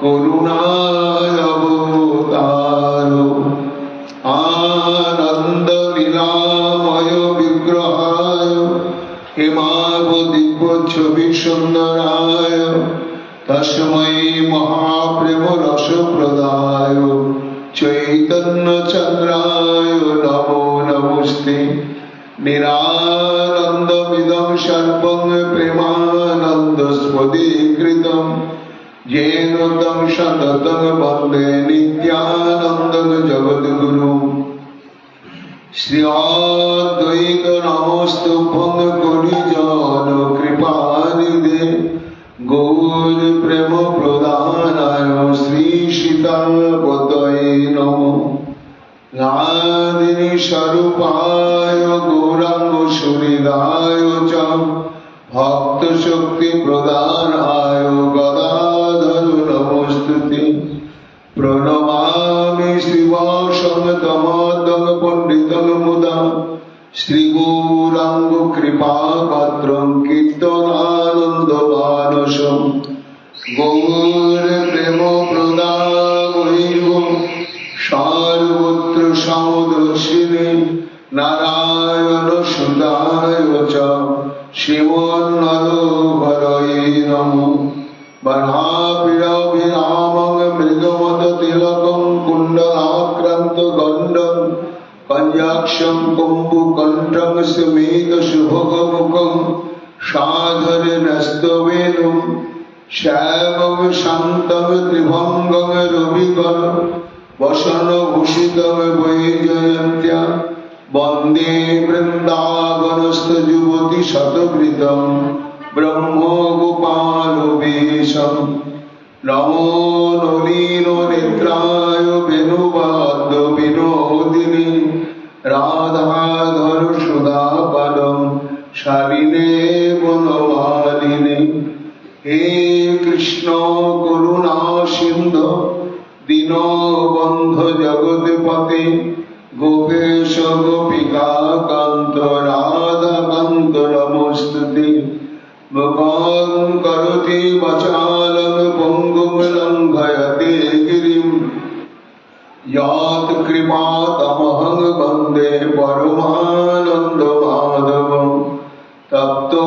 করুণায় অবতার আনন্দ লীলাময় বিগ্রহায় হেমাভ দিব্য ছবি সুন্দরায় তস্मै মহাপ্রেম রস প্রদায় চৈতন্য চন্দ্রায় নমো নমস্তে নিরানন্দমিদং সর্বং প্রেমানন্দস্ফটিকৃতং येन तं सततं वन्दे नित्यानन्दं जगद्गुरुं श्री अद्वैत नमस्तुभ्यं कलिजन कृपानिधे गौर प्रेम प्रदानाय श्री सीतापतये नमो नादिनी स्वरूपाय गौरांग सुहृदाय च भक्त शक्ति प्रदानाय गदाधर नमस्तुते प्रणमामि श्रीवासं तमोदं पंडितं मुदा श्री गौरांग कृपा पात्रं कीर्तनानन्दमानसं गौर प्रेम प्रदायिनीं सर्वत्र समदर्शिनी नारायण सुदाय च श्रीमन्नदोहरये नमो बन्हापिरभिरामं मृगमदतिलकं कुण्डलाक्रान्तगण्डं कञ्जाक्षं कुम्भकण्ठं स्मितशुभगमुखं साधरनस्तवेनुं श्यामं शान्तं त्रिभङ्गं रविगण वसनभूषितं वैजयन्त्या वन्दे वृन्दावनस्थ युवति शतकृतं ब्रह्म गोपालवेशं नमो नलिनो नेत्राय वेणुवाद्य विनोदिनी राधाधर सुधापादं शालिने वनमालिनी हे कृष्ण करुणा सिन्धु दीनबन्धु जगत्पते गोपेश गोपिका कांत राधा कांत नमोस्तुते मुखं करोति वाचालं पङ्गुं लङ्घयते गिरिं यत् कृपातमहं वन्दे परमानन्दमाधवं तप्तो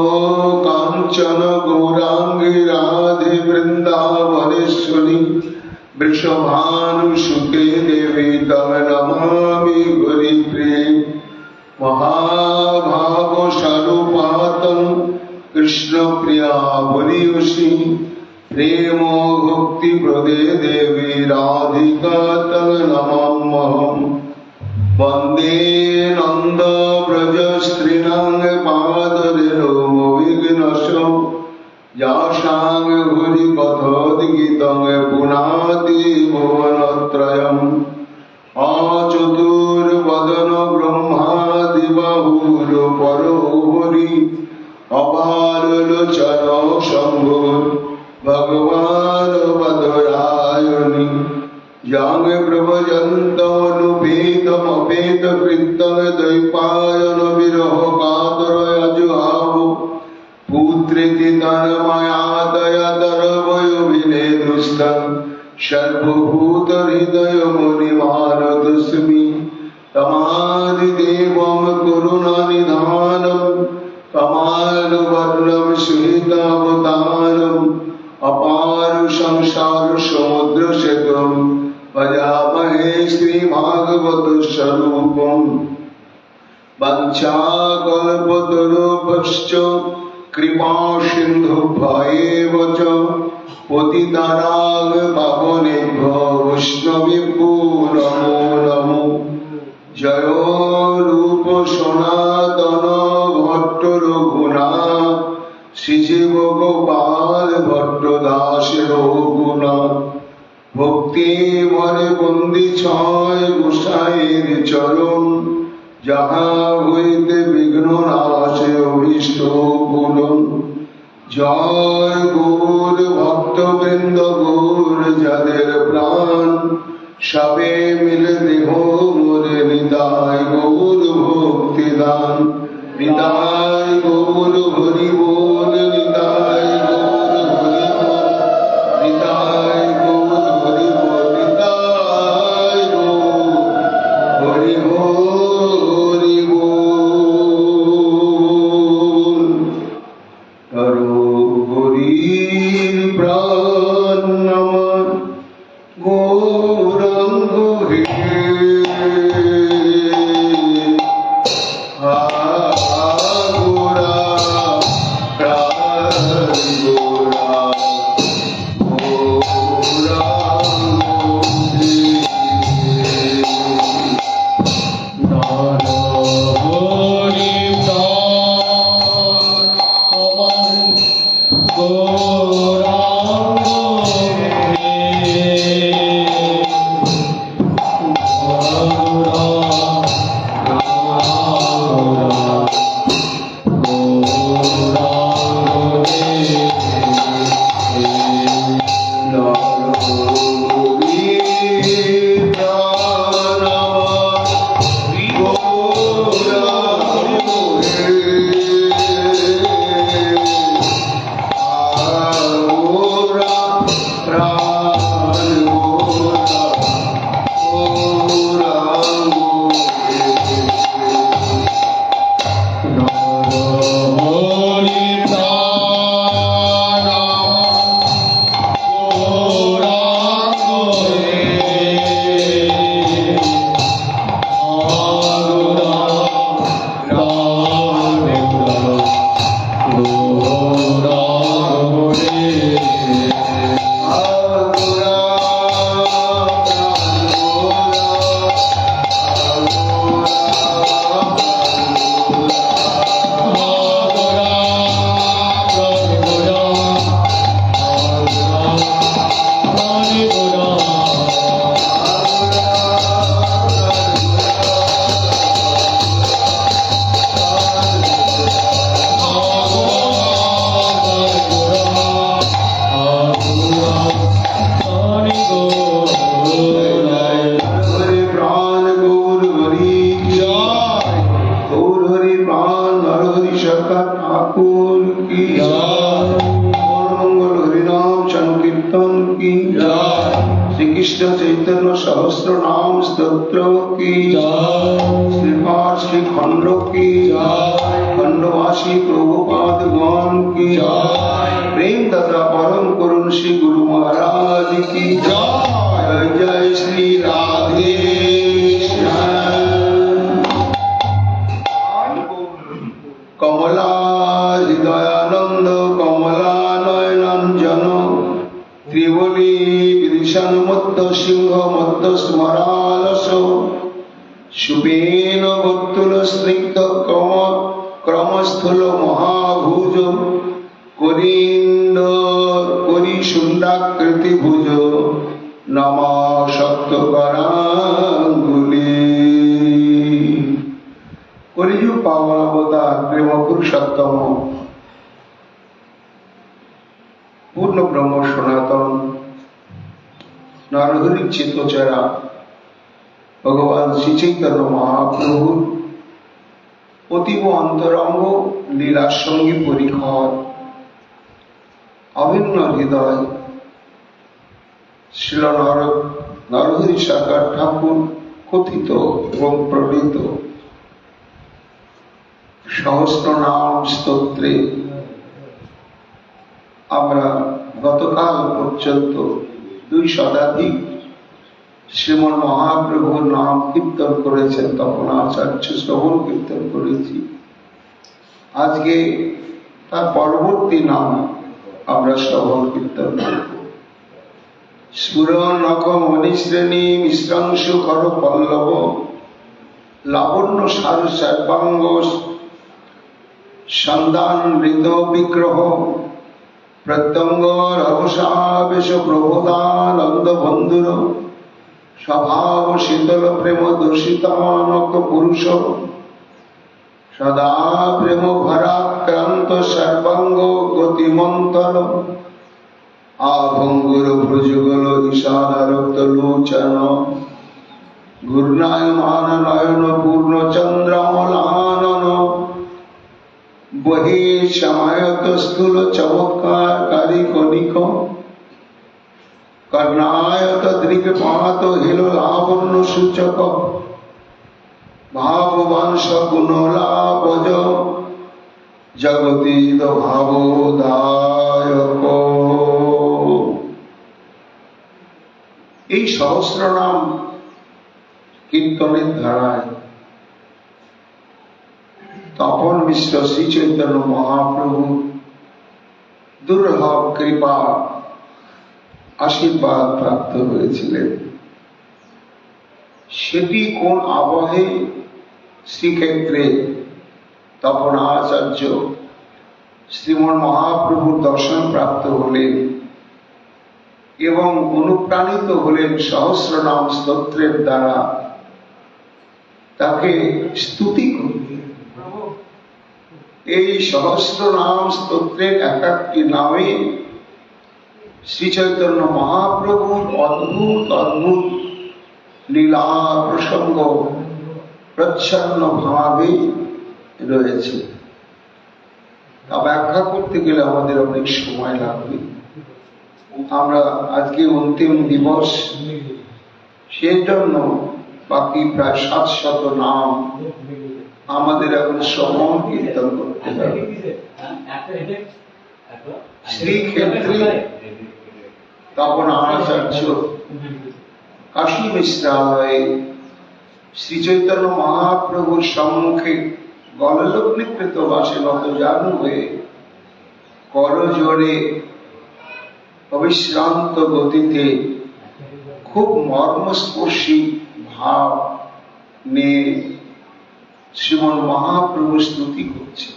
काञ्चन गौराङ्गी राधे वृन्दावनेश्वरी वृषभानुसुते देवी तं नमामि हरिप्रिये महाभावस्वरूपातं कृष्णप्रिया भूरियसी प्रेम भक्तिप्रदे देवी राधिका तं नमाम्यहं वन्दे नन्दव्रजस्त्रीणां पादरेणुविघ्नस्यो यासां हरिकथोद्गीतं पुनाति भुवनत्रयम् अचतुर्वदन ब्रह्मादिबाहुरुपरो हरि अपारलोचन शम्भुर् भगवान् वदरायणि यं प्रभजन्तमनुपेतमपेतकृतं द्वैपायन विरह कातरयजुहाव पुत्रेति तन्मयातया दर्वयोभिनेदुस्तं सर्वभूतहृदयमुनिमानतोऽस्मि तमादिदेवं करुणानिधानं तमालवर्णं श्वेतावतारम् अपार संसार समुद्र सेतुं भजामहे श्रीभागवत स्वरूपम् वञ्चाकल्पतरुभ्यश्च कृपा सिन्धुभ्येव च पतितानां पावनेभ्यो वैष्णवेभ्यो नमो नमो जय रूप सनातन भट्ट रघुनाथ श्रीजीव गोपाल भट्ट दास रघुनाथ भक्ति भरे बंदी छय गोसाईर चरण जहाँ হইতে বিঘ্ন নাশে অভীষ্ট পূরণ জয় গৌর ভক্তবৃন্দ গৌর যাদের প্রাণ সবে মিলে দেহ মোরে নিতাই গৌর ভক্তি দান নিতাই গৌর হরি বল নিতাই গৌর হরি বল নিতাই গৌর की श्री कृष्ण चैतन्य सहस्त्र नाम स्तोत्र की श्रीपाद श्री खंड की खंडवासी प्रभुपाद गण की प्रेम तथा परम करुण श्री गुरु महाराज की जय जय श्री राधे कमला हृदयानंद कमला नयनांजन त्रिवली विदिशन मद्द सिंह मद्द स्मरालस शुभेन वत्तुल स्निग्ध क्रमस्थल महाभुज करिंद करिशुंडाकृति भुज नमा सप्त करांगुली कलियुग पावनावतार प्रेम पुरुषोत्तम पूर्ण ब्रह्म सनातन नारहरि चित्तचरा भगवान श्री चैतन्य महाप्रभु अतीब अंतरंग लीला संगी परिखर अभिन्न हृदय श्रील नरहरि साकार ठाकुर कथित एवं प्रणीत सहस्र नाम स्तोत्रे আমরা গতকাল পর্যন্ত 2 শতাধিক শ্রীমন মহাপ্রভুর নাম কীর্তন করেছেন তখন আচার্য শ্রবণ কীর্তন করেছি আজকে তার পরবর্তী নাম আমরা শ্রবণ কীর্তন করব স্ফুরণ নখ মণিশ্রেণী মিশ্রাংশু কর পল্লব লাবণ্য সার সর্বাঙ্গ সন্ধান হৃদ বিগ্রহ प्रत्यंग रघुषावेश प्रबोधानंद बंधुर स्वभाव शीतल प्रेम दूषितानक पुरुष सदा प्रेम भराक्रांत सर्वांग गतिमंतर आभंगुर भुजगल ईशानरक्त लोचन घूर्णायमान नयन पूर्ण चंद्रमलानन बहि समायत स्थूल चमत्कार कारिकनिक कर्णायत दृक्पात हिल लावण्य सूचक भाववान सगुणलाभज जगतीत भावोदायक এই সহস্র নাম কীর্তনের ধারায় তপন মিশ্র শ্রী চৈতন্য মহাপ্রভু দুর্লভ কৃপা আশীর্বাদ প্রাপ্ত হয়েছিলেন সেটি কোন আবহে শ্রীক্ষেত্রে তপন আচার্য শ্রীমন মহাপ্রভুর দর্শন প্রাপ্ত হলেন এবং অনুপ্রাণিত হলেন সহস্র নাম স্তোত্রের দ্বারা তাকে স্তুতি করলেন এই সহস্র নাম স্তোত্রের এক একটি নামে শ্রী চৈতন্য মহাপ্রভুর অদ্ভুত অদ্ভুত লীলা প্রসঙ্গ প্রচ্ছন্ন ভাবে রয়েছে তা ব্যাখ্যা করতে গেলে আমাদের অনেক সময় লাগবে আমরা আজকে অন্তিম দিবস সেই জন্য বাকি প্রায় 700 নাম আমাদের এখন শ্রবণ কীর্তন করতে হবে শ্রীক্ষেত্রে তপন আচার্য কাশী মিশ্রালয়ে শ্রী চৈতন্য মহাপ্রভুর সম্মুখে গললগ্নিকৃত বাসে নতজানু হয়ে করজোড়ে অবিশ্রান্ত গতিতে খুব মর্মস্পর্শী ভাব নিয়ে শ্রীমন মহাপ্রভু স্তুতি করছে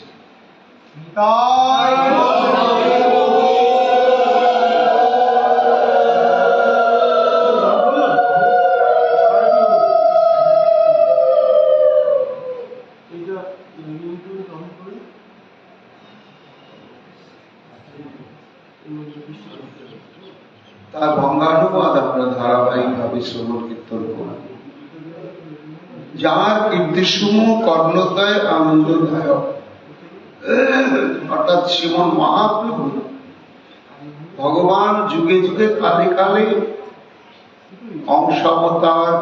তার ভঙ্গানুবাদ আমরা ধারাবাহিক ভাবে শ্রবণ কীর্তন করি যার কীর্তিসমূহ কর্ণদয় আনন্দদায়ক অর্থাৎ শ্রীমন মহাপ্রভু ভগবান যুগে যুগে কালে কালে অংশাবতার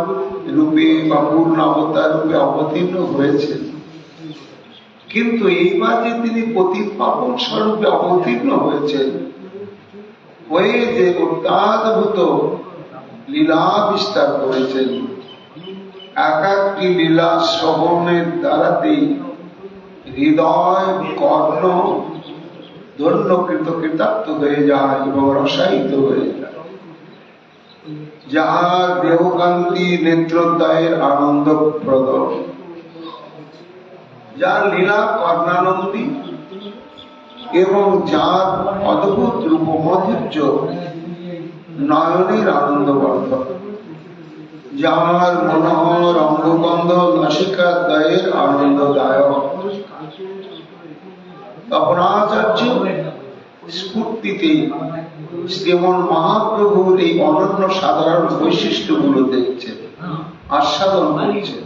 রূপে বা পূর্ণাবতার রূপে অবতীর্ণ হয়েছেন, কিন্তু এইবার যে তিনি পতিত পাবন স্বরূপে অবতীর্ণ হয়েছেন, হয়ে যে অত্যাদ্ভুত লীলা বিস্তার করেছেন, এক একটি লীলা শ্রবণের দ্বারাতেই হৃদয় কর্ণ ধন্য কৃতকৃতার্থ হয়ে যায় এবং রসায়িত হয়ে যায়। যাহার দেহকান্তি নেত্রোদয়ের আনন্দপ্রদ, যার লীলা কর্ণানন্দী এবং যার অদ্ভুত রূপ মাধুর্য নয়নের আনন্দবর্ধক, যার মনোহর অঙ্গগন্ধ নাসিকাদ্বয়ের আনন্দদায়ক। তপনাচার্য স্ফূর্তিতে শ্রীমন মহাপ্রভুর এই অনন্য সাধারণ বৈশিষ্ট্যগুলো দেখছেন, আস্বাদন করছেন।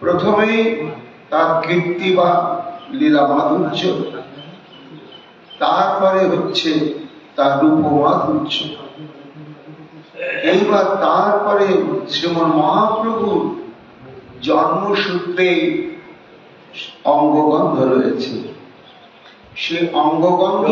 প্রথমে তার কীর্তি বা লীলা মাধুর্য, তারপরে হচ্ছে তার রূপ মাধুর্য, এইবার তারপরে শ্রীমন মহাপ্রভুর জন্মসূত্রে অঙ্গগন্ধ রয়েছে। সে অঙ্গগন্ধ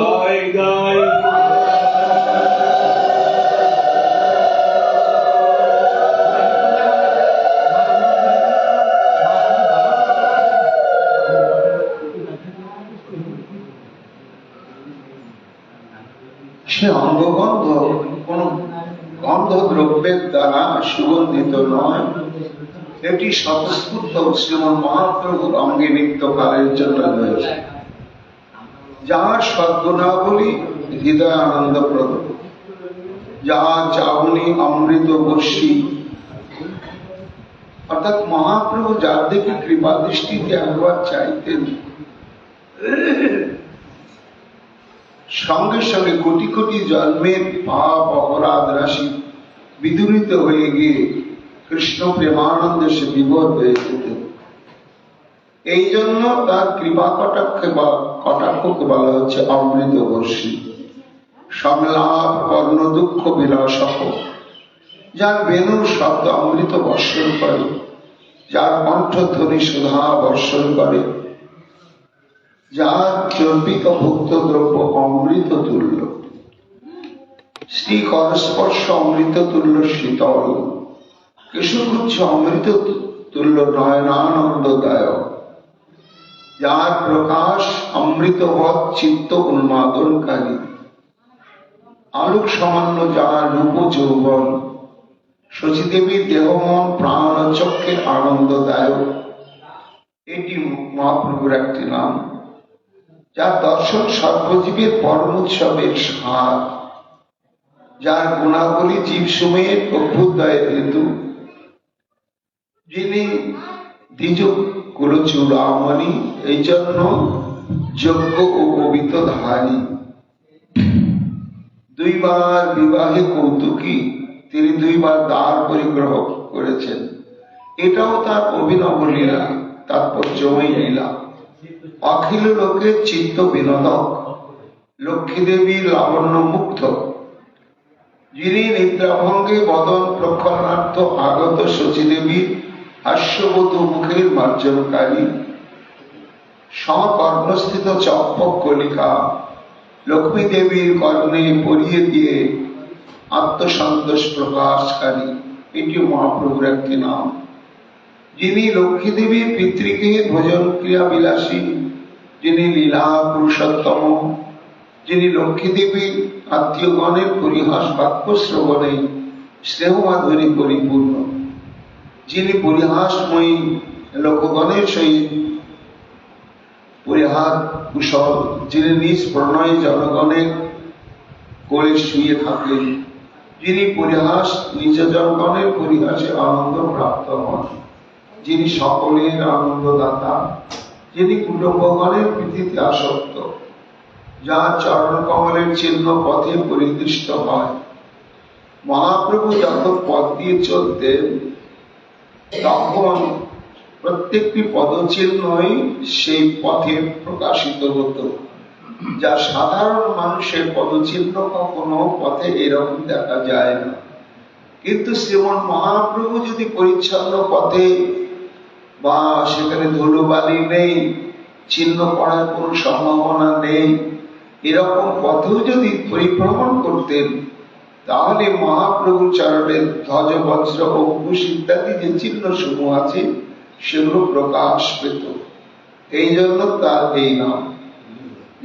কোন গন্ধ দ্রব্যের দ্বারা সুগন্ধিত নয়, এটি স্বতঃস্ফূর্ত শ্রীমন মহাপ্রভুর অঙ্গে নিত্যকালের জন্য রয়েছে। যার সদ্গুণাবলী হৃদয় আনন্দপ্রদ, যার চাবনী অমৃত বর্ষী, অর্থাৎ মহাপ্রভু যার দিকে কৃপা দৃষ্টিতে একবার চাইতেন, সঙ্গে সঙ্গে কোটি কোটি জন্মের পাপ অপরাধ রাশি বিদূরিত হয়ে গিয়ে কৃষ্ণ প্রেমানন্দে সে বিভোর হয়ে যেতেন। এই জন্য তার কৃপা কটাক্ষকে বলা হচ্ছে অমৃত বর্ষী। সংলাপ কর্ণ দুঃখ বিলাসক, যার বেণুর শব্দ অমৃত বর্ষণ করে, যার কণ্ঠধ্বনি সুধা বর্ষণ করে, যার চর্বিত ভুক্ত দ্রব্য অমৃত তুল্য, শ্রী করস্পর্শ অমৃত তুল্য শীতল, কেশগুচ্ছ অমৃত তুল্য নয়নানন্দদায়ক, যার প্রকাশ অমৃতবৎ চিত্ত উন্মাদনকারী, আলোক সামান্য যার রূপ যৌবন, শচীদেবীর দেহমন প্রাণ চক্ষের আনন্দদায়ক। এটি মহাপ্রভুর একটি নাম, যার দর্শন সর্বজীবের পরম উৎসবের সার, যার গুণাবলী জীব সময়ের অভ্যুদয়ের হেতু, যিনি দ্বিজ কুলচূড়ামণি, এই জন্য যজ্ঞ ও কবিত ধারী, দুইবার বিবাহে কৌতুকী, তিনি দুইবার দ্বার পরিগ্রহ করেছেন। এটাও তার অভিনব লীলা, তাৎপর্যময় লীলা। অখিল লোকের চিত্ত বিনোদক, লক্ষ্মী দেবীর লাবণ্য মুগ্ধ, যিনি নিদ্রাভঙ্গে বদন প্রক্ষালনার্থ আগত শচীদেবীর হাস্যবধূ মুখের মার্জনকারী, স্বকর্ণস্থিত চম্পক কলিকা লক্ষ্মী দেবীর কর্ণে পরিয়ে দিয়ে আত্মসন্তোষ প্রকাশকারী। এটি মহাপ্রভুর একটি নাম, যিনি লক্ষ্মী দেবীর পিতৃকে ভোজন ক্রিয়া বিলাসী, যিনি লীলা পুরুষোত্তম, যিনি লক্ষ্মী দেবীর আত্মীয়গণের পরিহাস বাক্য শ্রবণে স্নেহ মাধুরী পরিপূর্ণ, যিনি পরিহাসময়ী লোকগণের সহিত পরিহার কুশল, যিনি নিজ প্রণয় জনগণের কোলে শুয়ে থাকেন, যিনি পরিহাস নিজ জনগণের পরিহাসে আনন্দ প্রাপ্ত হন, যিনি সকলের আনন্দদাতা, যিনি কুটুম্বগণের প্রীতিতে আসক্ত, যার চরণ কমলের চিহ্ন পথে পরিদৃষ্ট হয়। মহাপ্রভু যখন পথ দিয়ে চলতেন, তখন প্রত্যেকটি পদচিহ্নই সেই পথে প্রকাশিত হতো। যা সাধারণ মানুষের পদচিহ্ন কখনো পথে এরকম দেখা যায় না। কিন্তু শ্রীমন মহাপ্রভু যদি পরিচ্ছন্ন পথে বা সেখানে ধুলোবালি নেই, চিহ্ন পড়ার কোনো সম্ভাবনা নেই, এরকম পথেও যদি পরিভ্রমণ করতেন, তাহলে মহাপ্রভু চরণের ধ্বজ বজ্র অঙ্কুশ ইত্যাদি যে চিহ্ন সমূহ আছে সেগুলো প্রকাশ পেত। এই জন্য তার এই নাম।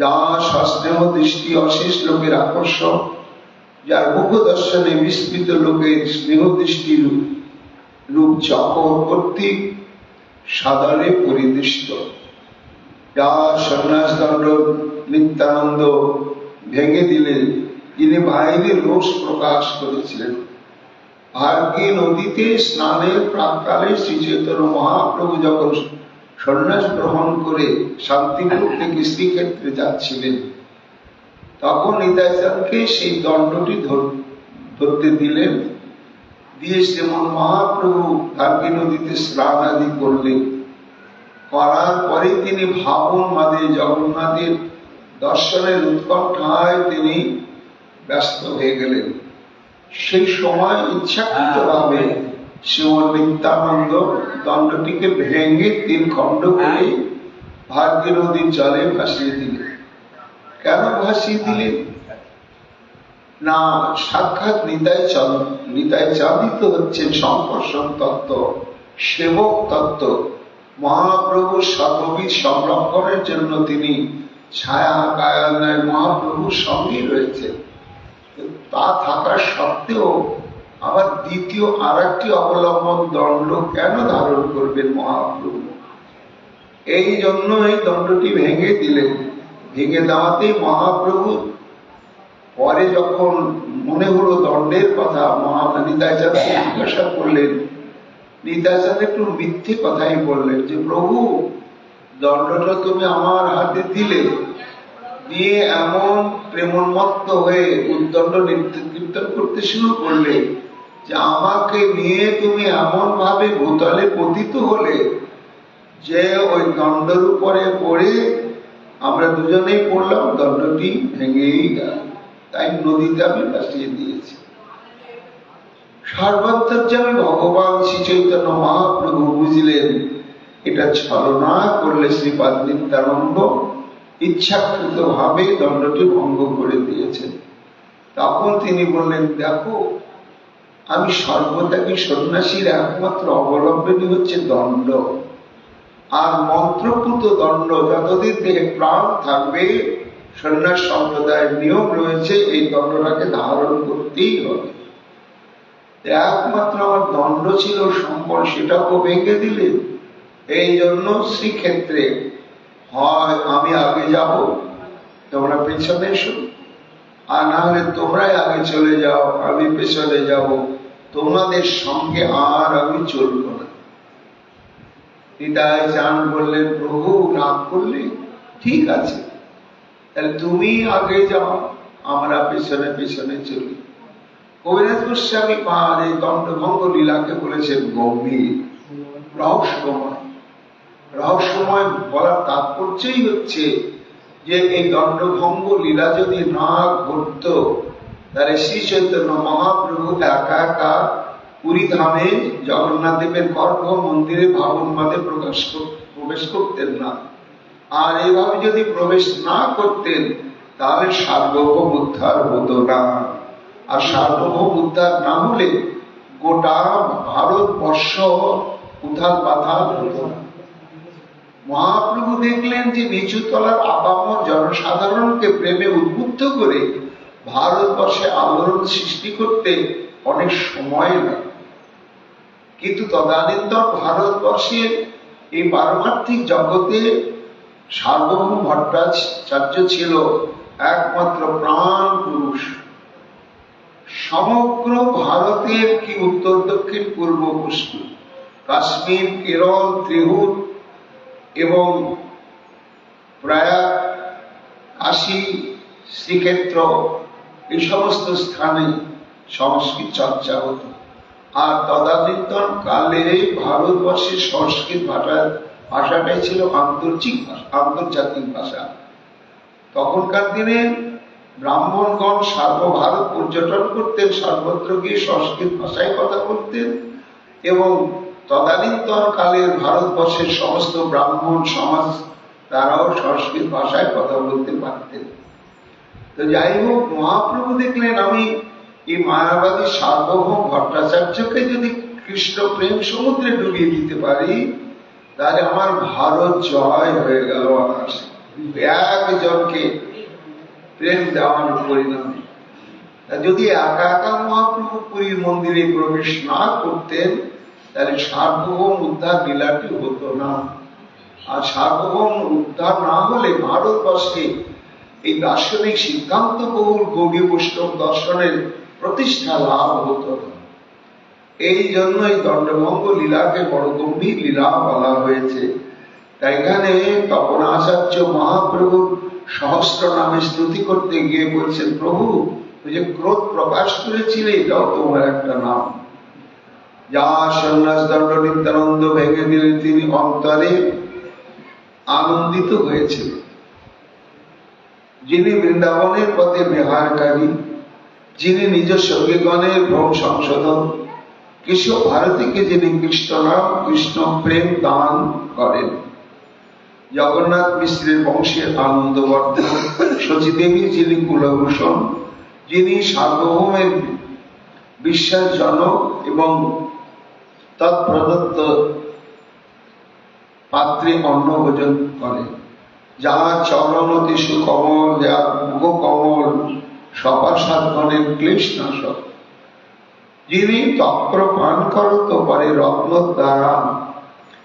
যা সস্নেহ দৃষ্টি অশেষ লোকের আকর্ষণ, যার মুখ দর্শনে বিস্মৃত লোকের স্নেহ দৃষ্টি রূপ চকর কর্তৃক সাদরে পরিদৃষ্ট, যা সন্ন্যাস দণ্ড নিত্যানন্দ ভেঙে দিলেন, যিনি বাইরে রোষ প্রকাশ করেছিলেন। ভার্গী নদীতে স্নানের প্রাক্কালে শ্রী চৈতন্য মহাপ্রভু যখন সন্ন্যাস গ্রহণ করে শান্তিপুর থেকে শ্রীক্ষেত্রে যাচ্ছিলেন, তখন নিতাইচাঁদকে সেই দণ্ডটি ধরতে দিলেন। দিয়ে শ্রীমন মহাপ্রভু ভার্গী নদীতে স্নান আদি করলেন। করার পরে তিনি ভাবন মাদে জগন্নাথের দর্শনের উৎকণ্ঠায় তিনি ব্যস্ত হয়ে গেলেন। সেই সময় ইচ্ছাকৃত ভাবে শ্রীমন নিত্যানন্দ দণ্ডটিকে ভেঙে 3 খণ্ড করে ভার্গী নদীর জলে ভাসিয়ে দিলেন। কেন ভাসিয়ে দিলেন? না, সাক্ষাৎ নিতাই চাঁদিত হচ্ছেন সংকর্ষণ তত্ত্ব, সেবক তত্ত্ব। মহাপ্রভুর সর্ববিধ সংরক্ষণের জন্য তিনি ছায়া কায়ালয় মহাপ্রভুর সঙ্গেই রয়েছে। তা থাকার সত্ত্বেও আবার দ্বিতীয় আর একটি অবলম্বন দণ্ড কেন ধারণ করবেন মহাপ্রভু? এই জন্য এই দণ্ডটি ভেঙে দিলেন। ভেঙে দেওয়াতেই মহাপ্রভু পরে যখন মনে হলো দণ্ডের কথা, নিতাইচাঁদকে জিজ্ঞাসা করলেন। নিতাইচাঁদ একটু মিথ্যে কথাই বললেন যে, প্রভু দণ্ডটা তুমি আমার হাতে দিলে, দিয়ে এমন প্রেমোন্মত্ত হয়ে উদ্দণ্ড কীর্তন করতে শুরু করলে যে আমাকে নিয়ে তুমি এমন ভাবে ভূতলে পতিত হলে যে ওই দণ্ডের উপরে পড়ে আমরা দুজনেই পড়লাম, দণ্ডটি ভেঙেই গেল। তাই নদীতে আমি ভাসিয়ে দিয়েছি। সর্বান্তর্যামী ভগবান শ্রী চৈতন্য মহাপ্রভু বুঝলেন এটা ছলনা করলে শ্রীপাদ নিত্যানন্দ ইচ্ছাকৃত ভাবে দণ্ডটি ভঙ্গ করে দিয়েছেন। তখন তিনি বললেন, দেখো, আমি সর্বত্যাগী সন্ন্যাসীর একমাত্র অবলম্বনী হচ্ছে দণ্ড। আর মন্ত্রপুত দণ্ড যতদিন দেহে প্রাণ থাকবে, সন্ন্যাস সম্প্রদায়ের নিয়ম রয়েছে এই দণ্ডটাকে ধারণ করতেই হবে। একমাত্র আমার দণ্ড ছিল সম্পদ, সেটাও ভেঙে দিলে। এই জন্য শ্রীক্ষেত্রে হয় আমি আগে যাব, তোমরা পেছনে এসো, আর না হলে তোমরাই আগে চলে যাও, আমি পেছনে যাব, তোমাদের সঙ্গে আর আমি চলব না। নিতাই চাঁদ বললেন, প্রভু রাগ করলে ঠিক আছে, তাহলে তুমি আগে যাও, আমরা পেছনে পেছনে চলি। কবিরাজ গোস্বামী পাহাড় এই দণ্ডভঙ্গ লীলাকে বলেছেন গম্ভীর, রহস্যময়। রহস্যময় বলার তাৎপর্যই হচ্ছে যে এই দণ্ডভঙ্গ লীলা যদি না ঘটত, তাহলে শ্রী চৈতন্য মহাপ্রভু একা একা পুরী ধামে জগন্নাথ দেবের গর্ভ মন্দিরে ভাবন মাদে প্রবেশ করতেন না। আর এইভাবে যদি প্রবেশ না করতেন, তাহলে সার্বভৌম উদ্ধার হতো না। আর সার্বভৌম উদ্ধার না হলে গোটা ভারতবর্ষ উথাল পাথাল হতো না। মহাপ্রভু দেখলেন যে নিচু তলার আপামর জনসাধারণকে প্রেমে উদ্বুদ্ধ করে ভারতবর্ষে আলোড়ন সৃষ্টি করতে অনেক সময় লাগে। কিন্তু তদানীন্তন ভারতবর্ষের এই পারমার্থিক জগতে সার্বভৌম ভট্টাচার্য ছিল একমাত্র প্রাণ পুরুষ। সমগ্র ভারতের কি উত্তর দক্ষিণ পূর্ব পশ্চিম, কাশ্মীর, কেরল, ত্রিহুত এবং প্রয়াগ, কাশী, শ্রীক্ষেত্র, এই সমস্ত স্থানে সংস্কৃত চর্চা হতো। আর তদানীন্তন কালে ভারতবর্ষের সংস্কৃত ভাষাটাই ছিল আন্তর্জাতিক ভাষা। তখনকার দিনে ব্রাহ্মণগণ সর্বভারত পর্যটন করতেন, সর্বত্র গিয়ে সংস্কৃত ভাষায় কথা বলতেন এবং তদানীন্তন কালের ভারতবর্ষের সমস্ত ব্রাহ্মণ সমাজ তারাও সংস্কৃত ভাষায় কথা বলতে পারতেন। তো যাই হোক, মহাপ্রভু দেখলেন আমি এই মায়াবাদী সার্বভৌম ভট্টাচার্যকে যদি কৃষ্ণ প্রেম সমুদ্রে ডুবিয়ে দিতে পারি তাহলে আমার ভারত জয় হয়ে গেল। একজনকে প্রেম দেওয়ার পরিণামে যদি একা একা মহাপ্রভু পুরীর মন্দিরে প্রবেশ না করতেন তাহলে সার্বভৌম উদ্ধার লীলাটি হতো না। আর সার্বভৌম উদ্ধার না হলে ভারতবর্ষে এই দার্শনিক সিদ্ধান্ত বহুল গৌড়ীয় বৈষ্ণব দর্শনের প্রতিষ্ঠা লাভ হতো না। এই জন্যই দণ্ডভঙ্গ লীলাকে বড় গম্ভীর লীলা বলা হয়েছে। তাই এখানে তপনাচার্য মহাপ্রভুর সহস্র নামে স্তুতি করতে গিয়ে বলছেন, প্রভু ওই যে ক্রোধ প্রকাশ করেছিলে এটাও তোমার একটা নাম। যা সন্ন্যাস দণ্ড নিত্যানন্দ ভেঙে দিলে তিনি অন্তরে আনন্দিত হয়েছিলেন। যিনি বৃন্দাবনের পথে বিহারকারী, যিনি নিজ সঙ্গীগণের ভ্রম সংশোধন, কেশব ভারতীকে যিনি কৃষ্ণ নাম কৃষ্ণ প্রেম দান করেন, জগন্নাথ মিশ্রের বংশের আনন্দবর্ধন, শচীদেবী যিনি কুলভূষণ, যিনি সার্বভৌমের বিশ্বাসজনক এবং তৎপ্রদত্ত পাত্রে অন্ন ভোজন করেন, যার চরণ অতি সুকমল, যার মুখ কমল সপাসাধনের ক্লেশ নাশক, যিনি তপ্র পান করত পারে রত্ন দ্বারা,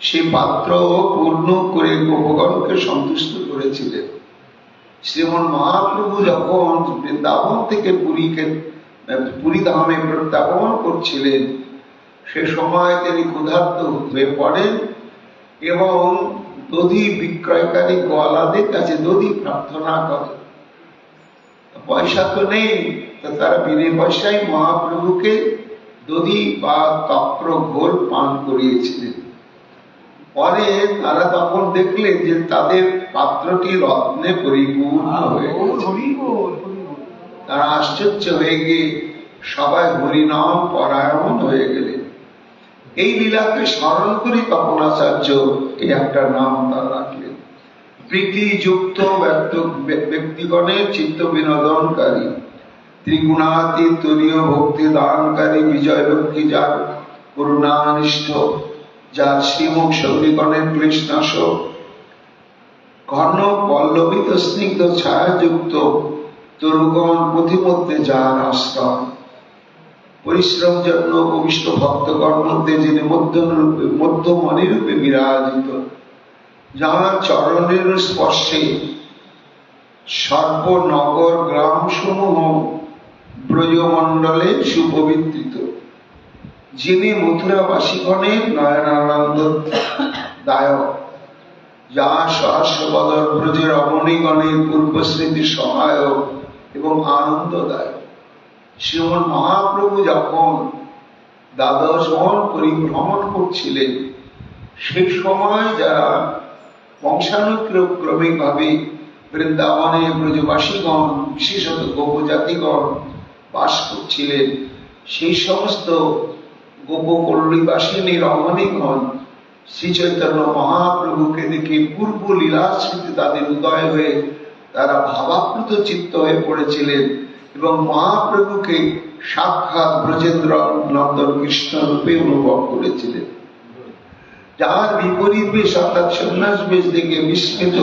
সে পাত্র পূর্ণ করে গোপগণকে সন্তুষ্ট করেছিলেন। শ্রীমন মহাপ্রভু যখন বৃন্দাবন থেকে পুরী ধামে প্রত্যাগমন করছিলেন সে সময় তিনি ক্ষুধার্ত হয়ে পড়েন এবং দধি বিক্রয়কারী গোয়ালাদের কাছে দধি প্রার্থনা করেন। পয়সা তো নেই, তো তারা বিনে পয়সায় মহাপ্রভুকে দধি বা তপ্র ঘোল পান করিয়েছিলেন। পরে তারা তখন দেখলেন যে তাদের পাত্রটি রত্নে পরিপূর্ণ হয়ে গেছে। তারা আশ্চর্য হয়ে গিয়ে সবাই হরিনাম পরায়ণ হয়ে গেলেন। এই লীলাকে স্মরণ করে তপনাচার্য এই একটা নাম তারা রাখলেন। প্রীতিযুক্ত ব্যক্তিগণের চিত্ত বিনোদনকারী, ত্রিগুণাতীত তুরীয় ভক্তি দানকারী, বিজয় লক্ষ্মী যার করুণানিষ্ঠ, যার শ্রীমুখ সঙ্গীগণের ক্লেশনাশক, ঘন পল্লবিত স্নিগ্ধ ছায়াযুক্ত তরুগণ পথিমধ্যে যার আশ্রয়, পরিশ্রম জন্য অভিষ্ট ভক্তগণ মধ্যে যিনি মধ্যমণি রূপে বিরাজিত, যার চরণের স্পর্শে সর্বনগর গ্রাম সমূহ ব্রজমণ্ডলে সুপবিত্রিত, যিনি মথুরাবাসীগণের নয়নানন্দ দায়ক, যা সহস্রবদর ব্রজের রমণীগণের পূর্বস্মৃতি সহায়ক এবং আনন্দদায়ক। শ্রীমন মহাপ্রভু যখন দ্বাদশ বন পরিভ্রমণ করছিলেন সেই সময় যারা বংশানুক্রমিক ভাবে বৃন্দাবনে ব্রজবাসীগণ বিশেষত গোপজাতিগণ বাস করছিলেন, সেই সমস্ত গোপপল্লীবাসিনী রমণীগণ শ্রী চৈতন্য মহাপ্রভুকে দেখে পূর্ব লীলার স্মৃতি তাদের উদয় হয়ে তারা ভাবাপ্লুত চিত্ত হয়ে পড়েছিলেন এবং মহাপ্রভুকে সাক্ষাৎ ব্রজেন্দ্র নন্দন কৃষ্ণ রূপে অনুভব করেছিলেন। যার বিপরীত বেশ অর্থাৎ সন্ন্যাস বেশ দেখে বিস্মিত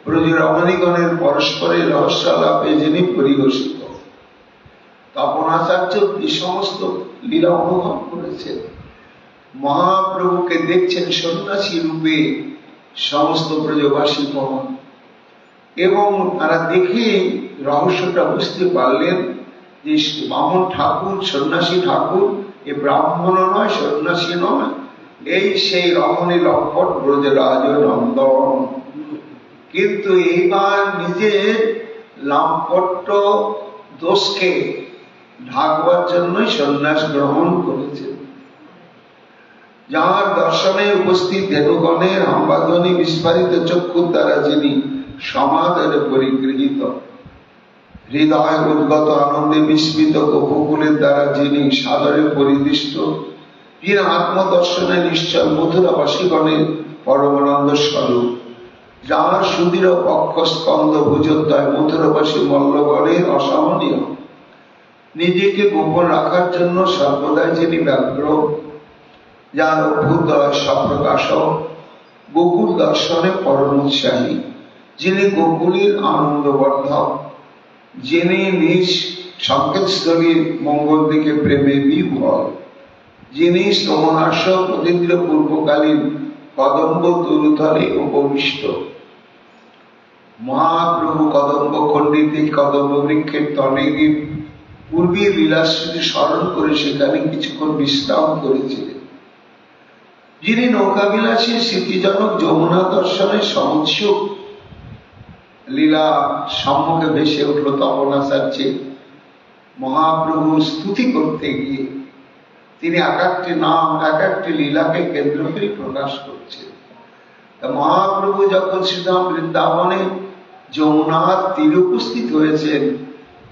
ব্রজ রমণীগণের পরস্পরের রহস্যালাপে যিনি পরিহসিত। তপনাচার্য এই সমস্ত লীলা অনুভব করেছেন। মহাপ্রভুকে দেখছেন সন্ন্যাসী রূপে সমস্ত ব্রজবাসীগণ এবং তারা দেখে রহস্যটা বুঝতে পারলেন যে বামন ঠাকুর সন্ন্যাসী ঠাকুর এ ব্রাহ্মণ নয়, সন্ন্যাসী নয়, এই সেই রমণী লম্পট ব্রজরাজ নন্দন। কিন্তু এইবার নিজের লাম্পট্য দোষকে ঢাকবার জন্যই সন্ন্যাস গ্রহণ করেছেন। যার দর্শনে উপস্থিত ধেনুগণের আম্বাধ্বনি বিস্ফারিত চক্ষুর দ্বারা যিনি সমাদরে পরিগৃহীত, হৃদয় উদ্গত আনন্দে বিস্মিত গোপকুলের দ্বারা যিনি সাদরে পরিদিষ্ট, যিনি আত্মদর্শনে নিশ্চল মথুরাবাসীগণের পরমানন্দ স্বরূপ, যার সুদৃঢ় পক্ষ স্কন্দ ভুজোদ্দয় মথুরাবাসী মল্লগণের অসহনীয়, নিজেকে গোপন রাখার জন্য সর্বদাই যিনি ব্যগ্র, যার অভ্যুদয় সপ্রকাশক, গোকুল দর্শনে পরম উৎসাহী, যিনি গোকুলের আনন্দবর্ধক, যিনি নিজ সংকেতস্থলীর মঙ্গল দিকে প্রেমে বিভোর, যিনি স্তমনাশক অতীন্দ্র পূর্বকালীন কদম্ব তরুতলে উপবিষ্ট, মহাপ্রভু কদম্ব খণ্ডিতে কদম্ব বৃক্ষের তলে পূর্বের লীলাস্মৃতি স্মরণ করে সেখানে কিছুক্ষণ বিশ্রাম করেছিলেন, যিনি নৌকাবিলাসী স্মৃতিজনক যমুনা দর্শনের সমুৎসুক, লীলা সম্মুখে ভেসে উঠল তপনাচার্যে। মহাপ্রভু স্তুতি করতে গিয়ে তিনি এক একটি নাম এক একটি লীলাকে কেন্দ্র করে প্রকাশ করছেন। মহাপ্রভু যখন শ্রীধাম বৃন্দাবনে যমুনার তীরে উপস্থিত হয়েছেন,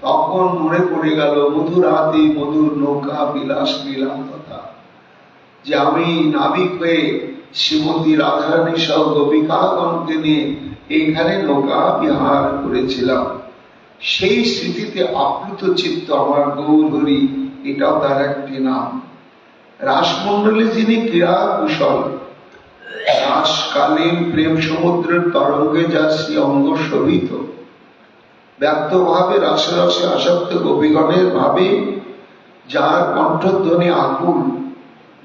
তখন মনে পড়ে গেল মধুর হাতি মধুর নৌকা বিলাস লীলার কথা, যে আমি নাবিক হয়ে শ্রীমতী রাধারানী সহ গোপিকাগণকে নিয়ে এইখানে নৌকা বিহার করেছিলাম। সেই স্মৃতিতে আপ্লুত চিত্ত আমার গৌরহরি, এটাও তার একটি নাম। রাসমণ্ডলে যিনি ক্রীড়া কুশল, রাসকালীন প্রেম সমুদ্রের তরঙ্গে যা শ্রী অঙ্গ শোভিত, ব্যক্তভাবে রাসরসে আসক্ত গোপীগণের ভাবে যার কণ্ঠধ্বনি আকুল,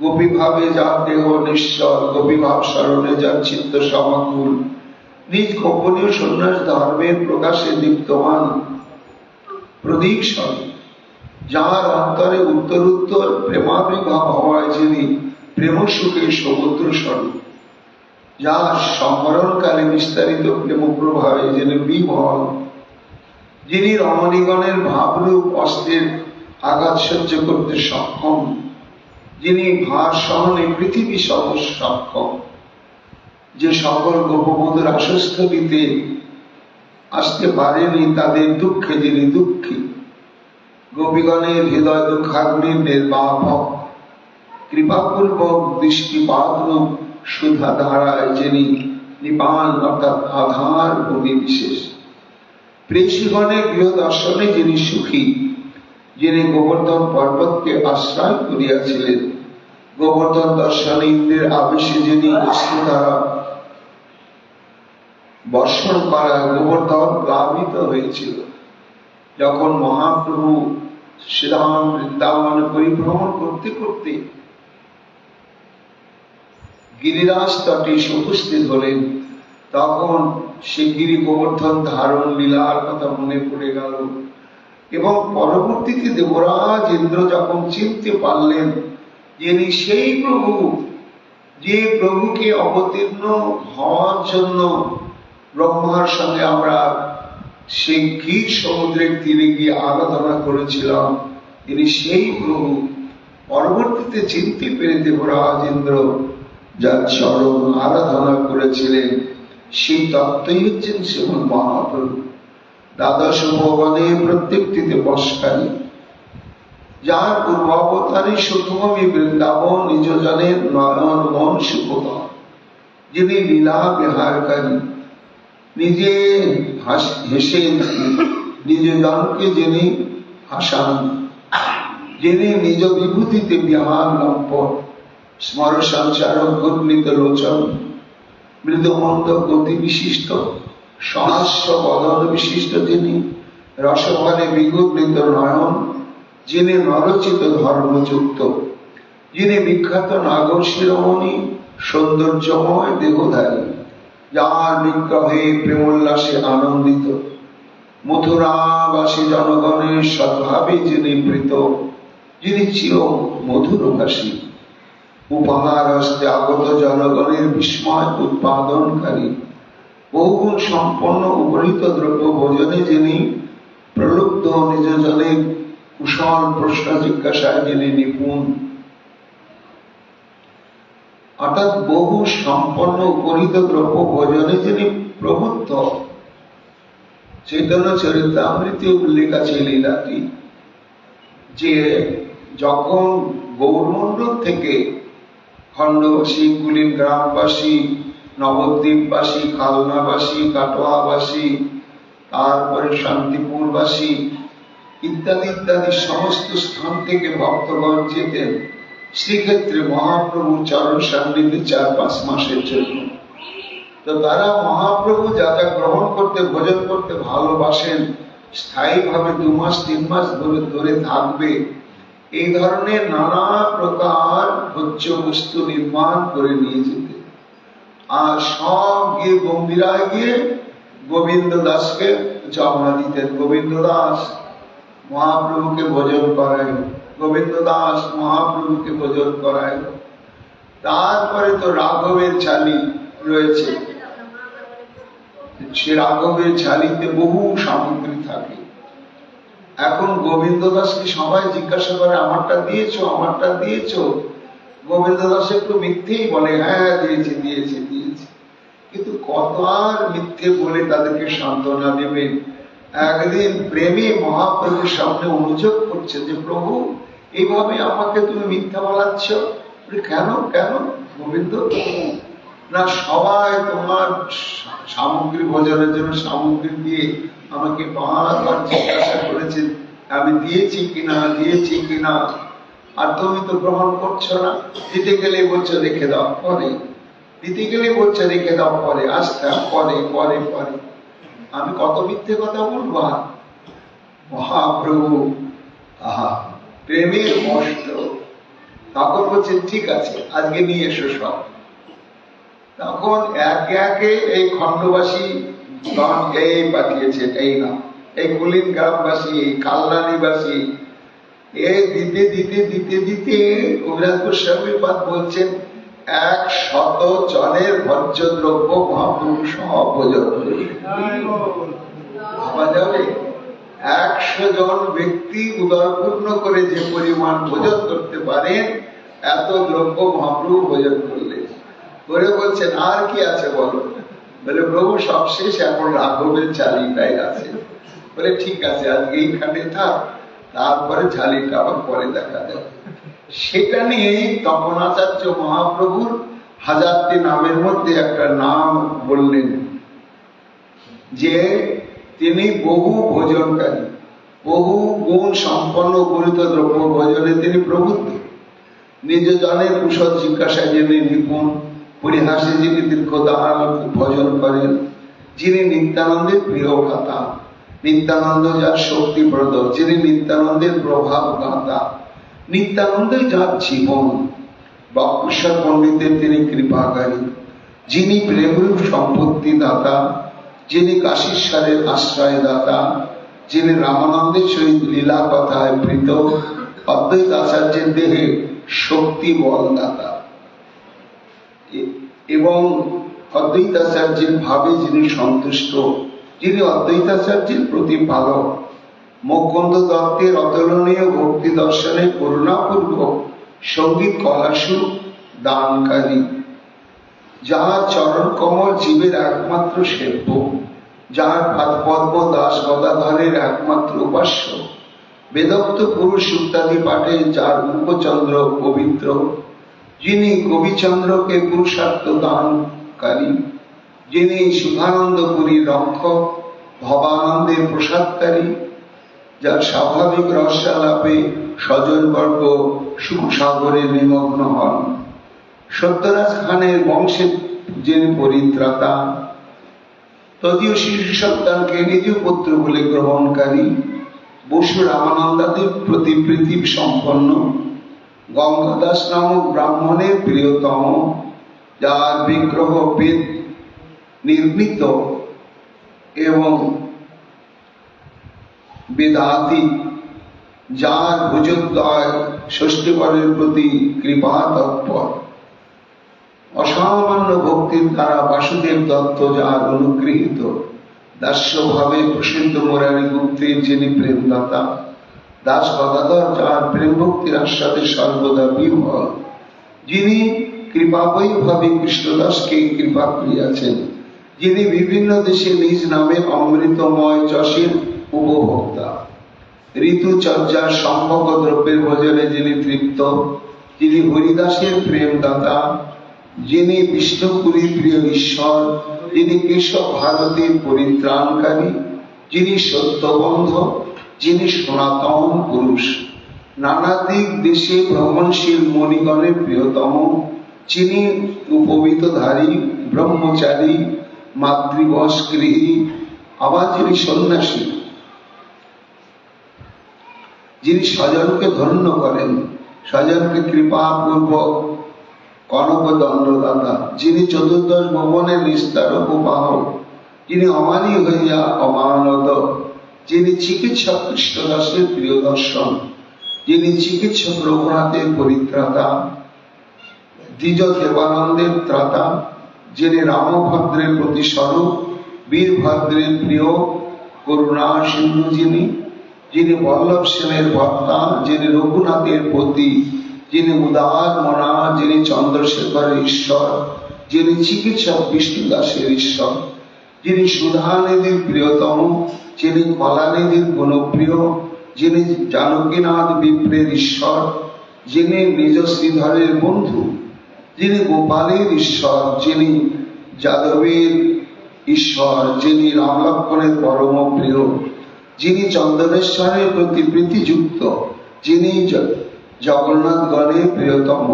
গোপী ভাবে যার দেহ নিশ্চল, গোপী ভাব স্মরণে যার চিত্ত সমাকুল, নিজ গোপনীয় সন্ন্যাস ধর্মের প্রকাশে দীপ্তমান প্রদীপ স্বরূপ, যার অন্তরে উত্তরোত্তর প্রেমাবির্ভাব হওয়ায় যিনি প্রেম সুখের সমুদ্র স্বরূপ, যার সম্বরণকালে বিস্তারিত প্রেম প্রভাবে যিনি বিমল, যিনি রমণীগণের ভাবরূপ অস্ত্রের আঘাত সহ্য করতে সক্ষম, যিনি ভার সহনে পৃথিবী সহ সক্ষম, যে সকল গোপবধূর আশ্বস্তলিতে আসতে পারেনি তাদের দুঃখে যিনি দুঃখী, গোপীগণের হৃদয় দুঃখাগ্নির নির্বাপক, কৃপাপূর্বক দৃষ্টিপাতরূপ সুধা ধারায় যিনি নিপান অর্থাৎ আধার ভূমি বিশেষ, প্রেষিগণের গৃহ দর্শনে যিনি সুখী, যিনি গোবর্ধন পর্বতকে আশ্রয় করিয়াছিলেন, গোবর্ধন দর্শনে ইন্দ্রের আবেশে যিনি অস্ত্র দ্বারা বর্ষণ করা গোবর্ধন প্লাবিত হয়েছিল। যখন মহাপ্রভু শ্রীধাম বৃন্দাবন পরিভ্রমণ করতে করতে গিরিরাজ তটে উপস্থিত হলেন, তখন সে গিরি গোবর্ধন ধারণ লীলার কথা মনে পড়ে গেল, এবং পরবর্তীতে দেবরাজ ইন্দ্র যখন চিনতে পারলেন যিনি সেই প্রভু, যে প্রভুকে অবতীর্ণ হওয়ার জন্য ব্রহ্মার সঙ্গে আমরা সেই ক্ষীর সমুদ্রের তীরে গিয়ে আরাধনা করেছিলাম, তিনি সেই প্রভু। পরবর্তীতে চিনতে পেরে দেবরাজ ইন্দ্র যার চরম আরাধনা করেছিলেন, সেই তত্ত্বই হচ্ছেন শ্রীমৎ মহাপ্রভু। দ্বাদশ ভবনে প্রত্যেকটিতে বসকারী, যার পূর্বাবতারী সুখমী বৃন্দাবন নিজ জনের নয়ন মন সুখকর, যিনি লীলা বিহারকারী, নিজে হেসে নিজে জনকে যিনি হাসান, যিনি নিজ বিভূতিতে বিহার লম্পট, স্মর সঞ্চারক ঘূর্ণিত লোচন, মৃদুমন্দ গতি বিশিষ্ট, সহাস্য বদন বিশিষ্ট, যিনি রসভানে বিঘূর্ণিত নয়ন, যিনি নরচিত ধর্মযুক্ত, যিনি বিখ্যাত নাগর শিরোমণি সৌন্দর্যময় দেহধারী, যার বিগ্রহে প্রেমোল্লাসে আনন্দিত, মথুরাবাসী জনগণের সদ্ভাবে যিনি প্রীত, যিনি চির মধুরভাষী, উপহার হস্তে আগত জনগণের বিস্ময় উৎপাদনকারী, বহুগুণ সম্পন্ন উপনীত দ্রব্য ভোজনে যিনি প্রলুব্ধ, নিজ জনের কুশল প্রশ্ন জিজ্ঞাসায় যিনি নিপুণ, অর্থাৎ বহু সম্পন্ন উপনীত দ্রব্য ভোজনে যিনি প্রবুদ্ধ, চৈতন্য চরিতামৃতে উল্লেখ আছে লীলাটি, যে যখন গৌরমণ্ডল থেকে খণ্ডবাসী, কুলীন গ্রামবাসী, নবদ্বীপবাসী, খালনাবাসী, কাটোয়াবাসী, তারপরে শান্তিপুরবাসী ইত্যাদি ইত্যাদি সমস্ত স্থান থেকে ভক্তগণ যেতেন শ্রীক্ষেত্রে মহাপ্রভু চরণ সান্নিধ্যে ৪-৫ মাসের জন্য। তো তারা মহাপ্রভু যা যা গ্রহণ করতে, ভোজন করতে ভালোবাসেন, স্থায়ীভাবে 2 মাস 3 মাস ধরে থাকবে, এই ধরনের নানা প্রকার ভোজ্য বস্তু নির্মাণ করে নিয়ে যেতে। আর সব গিয়ে গম্ভীরায় গিয়ে গোবিন্দ দাসকে জমা দিতেন। গোবিন্দ দাস মহাপ্রভুকে ভোজন করায়, গোবিন্দ দাস মহাপ্রভুকে ভোজন করায়। তারপরে তো রাঘবের ঝালি রয়েছে, সে রাঘবের ঝালিতে বহু সামগ্রী থাকে। এখন গোবিন্দ দাসকে সবাই জিজ্ঞাসা করে, আমারটা দিয়েছো, আমারটা দিয়েছো? গোবিন্দ দাস একটু মিথ্যেই বলে, হ্যাঁ দিয়েছি দিয়েছি দিয়েছি। কিন্তু কত আর মিথ্যে বলে তাদেরকে সান্ত্বনা দেবেন। একদিন প্রেমী মহাপ্রভুর সামনে অনুযোগ করছে যে, প্রভু এইভাবে আমাকে তুমি মিথ্যা বলাচ্ছ। কেন কেন গোবিন্দ? না, সবাই তোমার সামগ্রী ভোজনের জন্য সামগ্রী দিয়ে আমাকে বারবার জিজ্ঞাসা করেছেন আমি দিয়েছি কিনা, দিয়েছি কিনা, আর তুমি তো গ্রহণ করছো না। দিতে গেলে বলছো রেখে দাও পরে, দিতে গেলে বলছো রেখে দাও পরে, আস্তে পরে পরে পরে। আমি কত মিথ্যে কথা বলবো? মহাপ্রভু আহা প্রেমের কষ্ট। তখন বলছেন ঠিক আছে আজকে নিয়ে এসো সব। তখন একে একে এই খণ্ডবাসী এই পাঠিয়েছেন, এই না এই কুলীন গ্রামবাসী, এই কাল্লানিবাসী, এই দিতে দিতে দিতে দিতে কবিরাজ গোস্বামী পাদ বলছেন 100 জনের ভোজ্য দ্রব্য মহাপ্রভু সব ভোজন করে। ভাবা যাবে 100 জন ব্যক্তি উদরপূর্ণ করে যে পরিমাণ ভোজন করতে পারেন, এত দ্রব্য মহাপ্রভু ভোজন করলেন। করে বলছেন আর কি আছে বলো? বলে প্রভু সব শেষ, এখন রাঘবের ঝালিটাই আছে। বলে ঠিক আছে আজকে এইখানে থাক, তারপরে ঝালিটা আবার পরে দেখা যাবে। সেটা নিয়ে তখন আচার্য মহাপ্রভুর 1000টি নামের মধ্যে একটা নাম বললেন, যে তিনি বহু ভোজনকারী, বহু গুণ সম্পন্ন গরিত দ্রব্য ভোজনে তিনি প্রবুদ্ধ। নিজ জনের কুশল জিজ্ঞাসায় যিনি নিপুণ, পরিহাসে যিনি দীর্ঘদান ভোজন করেন, যিনি নিত্যানন্দের প্রিয় ভ্রাতা, নিত্যানন্দ যার শক্তিপ্রদ, যিনি নিত্যানন্দের প্রভাব গাতা, নিত্যানন্দই যার জীবন, বক্রেশ্বর পণ্ডিতের তিনি কৃপাকারী, যিনি প্রেমরূপ সম্পত্তি দাতা, যিনি কাশীশ্বরের আশ্রয় দাতা, যিনি রামানন্দের সহিত লীলা কথায় প্রীত, অদ্বৈত আচার্যের দেহে শক্তি বল দাতা, এবং অদ্বৈতাচার্যের ভাবে যিনি সন্তুষ্ট, যিনি অদ্বৈতাচার্যের প্রতিপালক, মুকুন্দ দত্তের অতুলনীয় ভক্তি দর্শনে করুণাপূর্বক সঙ্গীত কলাসু দানকারী, যার চরণ কমল জীবের একমাত্র সেব্য, যার পদ্ম দাস গদাধরের একমাত্র উপাস্য, বেদক্ত পুরুষ ইত্যাদি পাঠে যার মুখচন্দ্র পবিত্র, যিনি কবিচন্দ্রকে পুরুষার্থ দানকারী, যিনি সুধানন্দপুরীর রক্ষক, ভবানন্দের প্রসাদকারী, যার স্বাভাবিক রসালাপে স্বজনবর্গ সুখসাগরে নিমগ্ন হন, সত্যরাজ খানের বংশের যিনি পরিত্রাতা, তদীয় শিশু সন্তানকে নিজ পুত্র বলে গ্রহণকারী, বসু রামানন্দাদের প্রতি প্রীতি সম্পন্ন, গঙ্গাদাস নামক ব্রাহ্মণের প্রিয়তম, যার বিগ্রহ বেদ নির্মিত এবং বেদাতি, যার ভুজোদ্দয় ষষ্ঠীবরের প্রতি কৃপা তৎপর, অসামান্য ভক্তির দ্বারা বাসুদেব দত্ত যার অনুগৃহীত, দাস্যভাবে প্রসিদ্ধ মুরারি গুপ্তের যিনি প্রেমদাতা, দাস গদাধর যার প্রেম ভক্তির আস্বাদে সর্বদা বিহ্বল, যিনি কৃপাবৈভাবে কৃষ্ণদাসকে কৃপা করিয়াছেন, যিনি বিভিন্ন দেশে নিজ নামে অমৃতময় যশের উপভোক্তা, ঋতুচর্যার সম্ভব দ্রব্যের ভোজনে যিনি তৃপ্ত, যিনি হরিদাসের প্রেমদাতা, যিনি বিষ্ণুপুরীর প্রিয় ঈশ্বর, যিনি কেশব ভারতের পরিত্রাণকারী, যিনি সত্যবন্ধ, যিনি সনাতন পুরুষ, নানাদিক দেশে ভ্রমণশীল মণিগণের প্রিয়তম, যিনি উপবীতধারী, ব্রহ্মচারী, মাতৃবশ গৃহী, আবার যিনি সন্ন্যাসী, যিনি স্বজনকে ধন্য করেন, স্বজনকে কৃপাপূর্বক কনক দণ্ডদাতা, যিনি চতুর্দশ ভবনের নিস্তারক বাহক, যিনি অমানী হইয়া অমানত, যিনি চিকিৎসক কৃষ্ণদাসের প্রিয় দর্শন, যিনি চিকিৎসক রঘুনাথের পরিত্রাতা, দ্বিজ দেবানন্দের ত্রাতা, যিনি রামভদ্রের প্রতিস্বরূপ, বীরভদ্রের প্রিয় করুণা সিন্ধু, যিনি বল্লভ সেনের ভর্তা, যিনি রঘুনাথের পতি, যিনি উদার মনা, যিনি চন্দ্রশেখরের ঈশ্বর, যিনি চিকিৎসক বিষ্ণুদাসের ঈশ্বর, যিনি সুধানিধির প্রিয়তম, যিনি কলানিধির গুণপ্রিয়, যিনি জানকীনাথ বিপ্রের ঈশ্বর, যিনি নিজ শ্রীধরের বন্ধু, যিনি গোপালের ঈশ্বর, যিনি যাদবের ঈশ্বর, যিনি রাম লক্ষ্মণের পরম প্রিয়, যিনি চন্দনেশ্বরের প্রতি প্রীতিযুক্ত, যিনি জগন্নাথ গণের প্রিয়তম,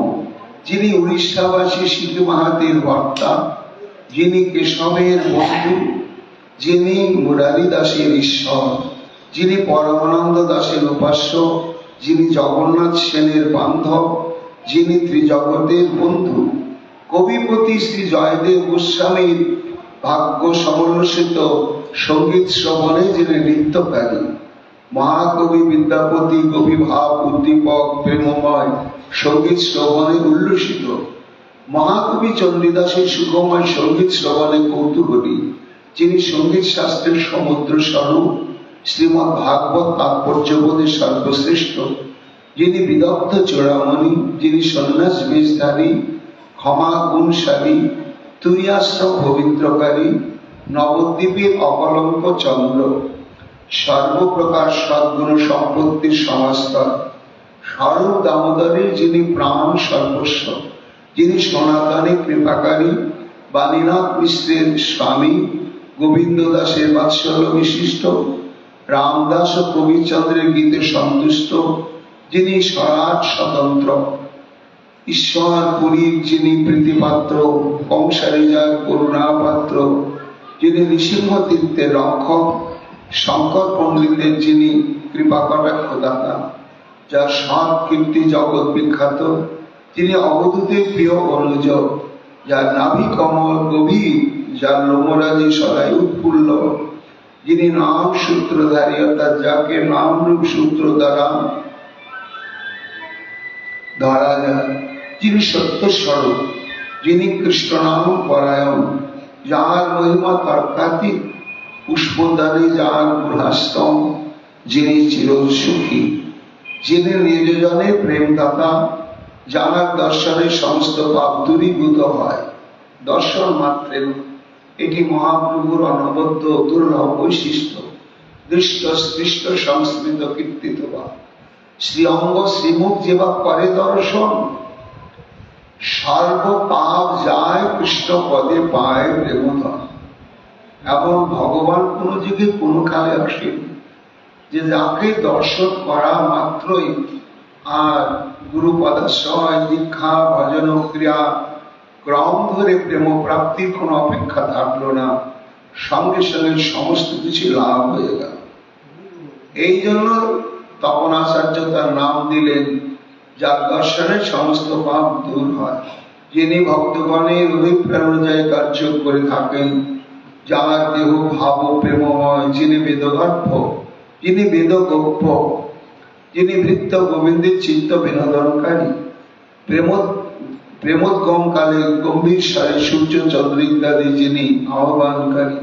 যিনি উড়িষ্যাবাসী সিধু মাহাতির ভর্তা, যিনি কেশবের বন্ধু, যিনি মুরারি দাসের ঈশ্বর, যিনি পরমানন্দ দাসের উপাস্য, যিনি জগন্নাথ সেনের বান্ধব, যিনি ত্রিজগতের বন্ধু, কবিপতি শ্রী জয়দেব গোস্বামীর ভাগ্য সমন্বিত সঙ্গীত শ্রবণে যিনি নৃত্যকারী, মহাকবি বিদ্যাপতি কবি ভাব উদ্দীপক প্রেমময় সঙ্গীত শ্রবণে উল্লসিত, মহাকবি চণ্ডীদাসের সুখময় সঙ্গীত শ্রবণে কৌতূহলী, যিনি সঙ্গীত শাস্ত্রের সমুদ্র স্বরূপ, শ্রীমৎ ভাগবত তাৎপর্যবোধে সর্বশ্রেষ্ঠ, যিনি বিদগ্ধ চূড়ামণি, যিনি সন্ন্যাস বেশধারী, ক্ষমা গুণশালী, তুরীয়াশ্রম পবিত্রকারী, নবদ্বীপের অকলঙ্ক চন্দ্র, সর্বপ্রকার সদ্গুণ সম্পত্তির সমাস্তর, স্বরূপ দামোদরের যিনি প্রাণ সর্বস্ব, যিনি সনাতনী কৃপাকারী, বাণীনাথ মিশ্রের স্বামী, গোবিন্দ দাসের বাৎসল্য বিশিষ্ট, রামদাস ও কবিচন্দ্রের গীতে সন্তুষ্ট, যিনি স্বরাট স্বতন্ত্র, ঈশ্বর পুরীর যিনি প্রীতিপাত্র, কংসারিজার করুণাপাত্র, যিনি নৃসিংহ তীর্থের রক্ষক, শঙ্কর পণ্ডিতের যিনি কৃপা কটাক্ষ দাতা, যার সৎ কীর্তি জগৎ বিখ্যাত, যিনি অবধূতের প্রিয় অনুজ, যার নাভি কমল গভীর, যার লোমরাজি সদাই উৎফুল্ল, যিনি নাম সূত্রধারী, অর্থাৎ যাকে নাম রূপ সূত্র দ্বারা ধরা যায়, যিনি সত্য স্বরূপ, যিনি কৃষ্ণ নাম পরায়ণ, যার মহিমা তর্কাতীত, পুষ্পদানে যার গুহাস্তম, যিনি চির সুখী, যিনি নিজজনের প্রেমদাতা, যার দর্শনে সমস্ত পাপ দূরীভূত হয়, দর্শন মাত্রের। এটি মহাপ্রভুর অনবদ্য দুর্লভ বৈশিষ্ট্য, দৃষ্ট স্পৃষ্ট সংস্কৃত কীর্তিত বা শ্রী অঙ্গ শ্রীমুখ যেবা করে দর্শন, সর্ব পাপ যায় কৃষ্ণ পদে পায় প্রেমধন। এবং ভগবান কোন যুগে কোন কালে আসেনি যে যাকে দর্শন করা মাত্রই আর গুরু পদাশ্রয় দীক্ষা ভজন ক্রিয়া ক্রম ধরে প্রেম প্রাপ্তির কোন অপেক্ষা থাকলো না, সঙ্গে সঙ্গে সমস্ত কিছু লাভ হয়ে গেল। এই জন্য তপন আচার্য তার নাম দিলেন, যার দর্শনে সমস্ত পাপ দূর হয়, যিনি ভক্তগণের অভিপ্রায় অনুযায়ী কার্য করে থাকেন, যার দেহ ভাব প্রেমময়, যিনি বেদগর্ভ, যিনি বেদগোপ্য, যিনি ভৃত্য গোবিন্দের চিত্ত বিনোদনকারী, প্রেমোদ্গম কালে গম্ভীর স্বরে সূর্য চন্দ্র ইত্যাদি যিনি আহ্বানকারী,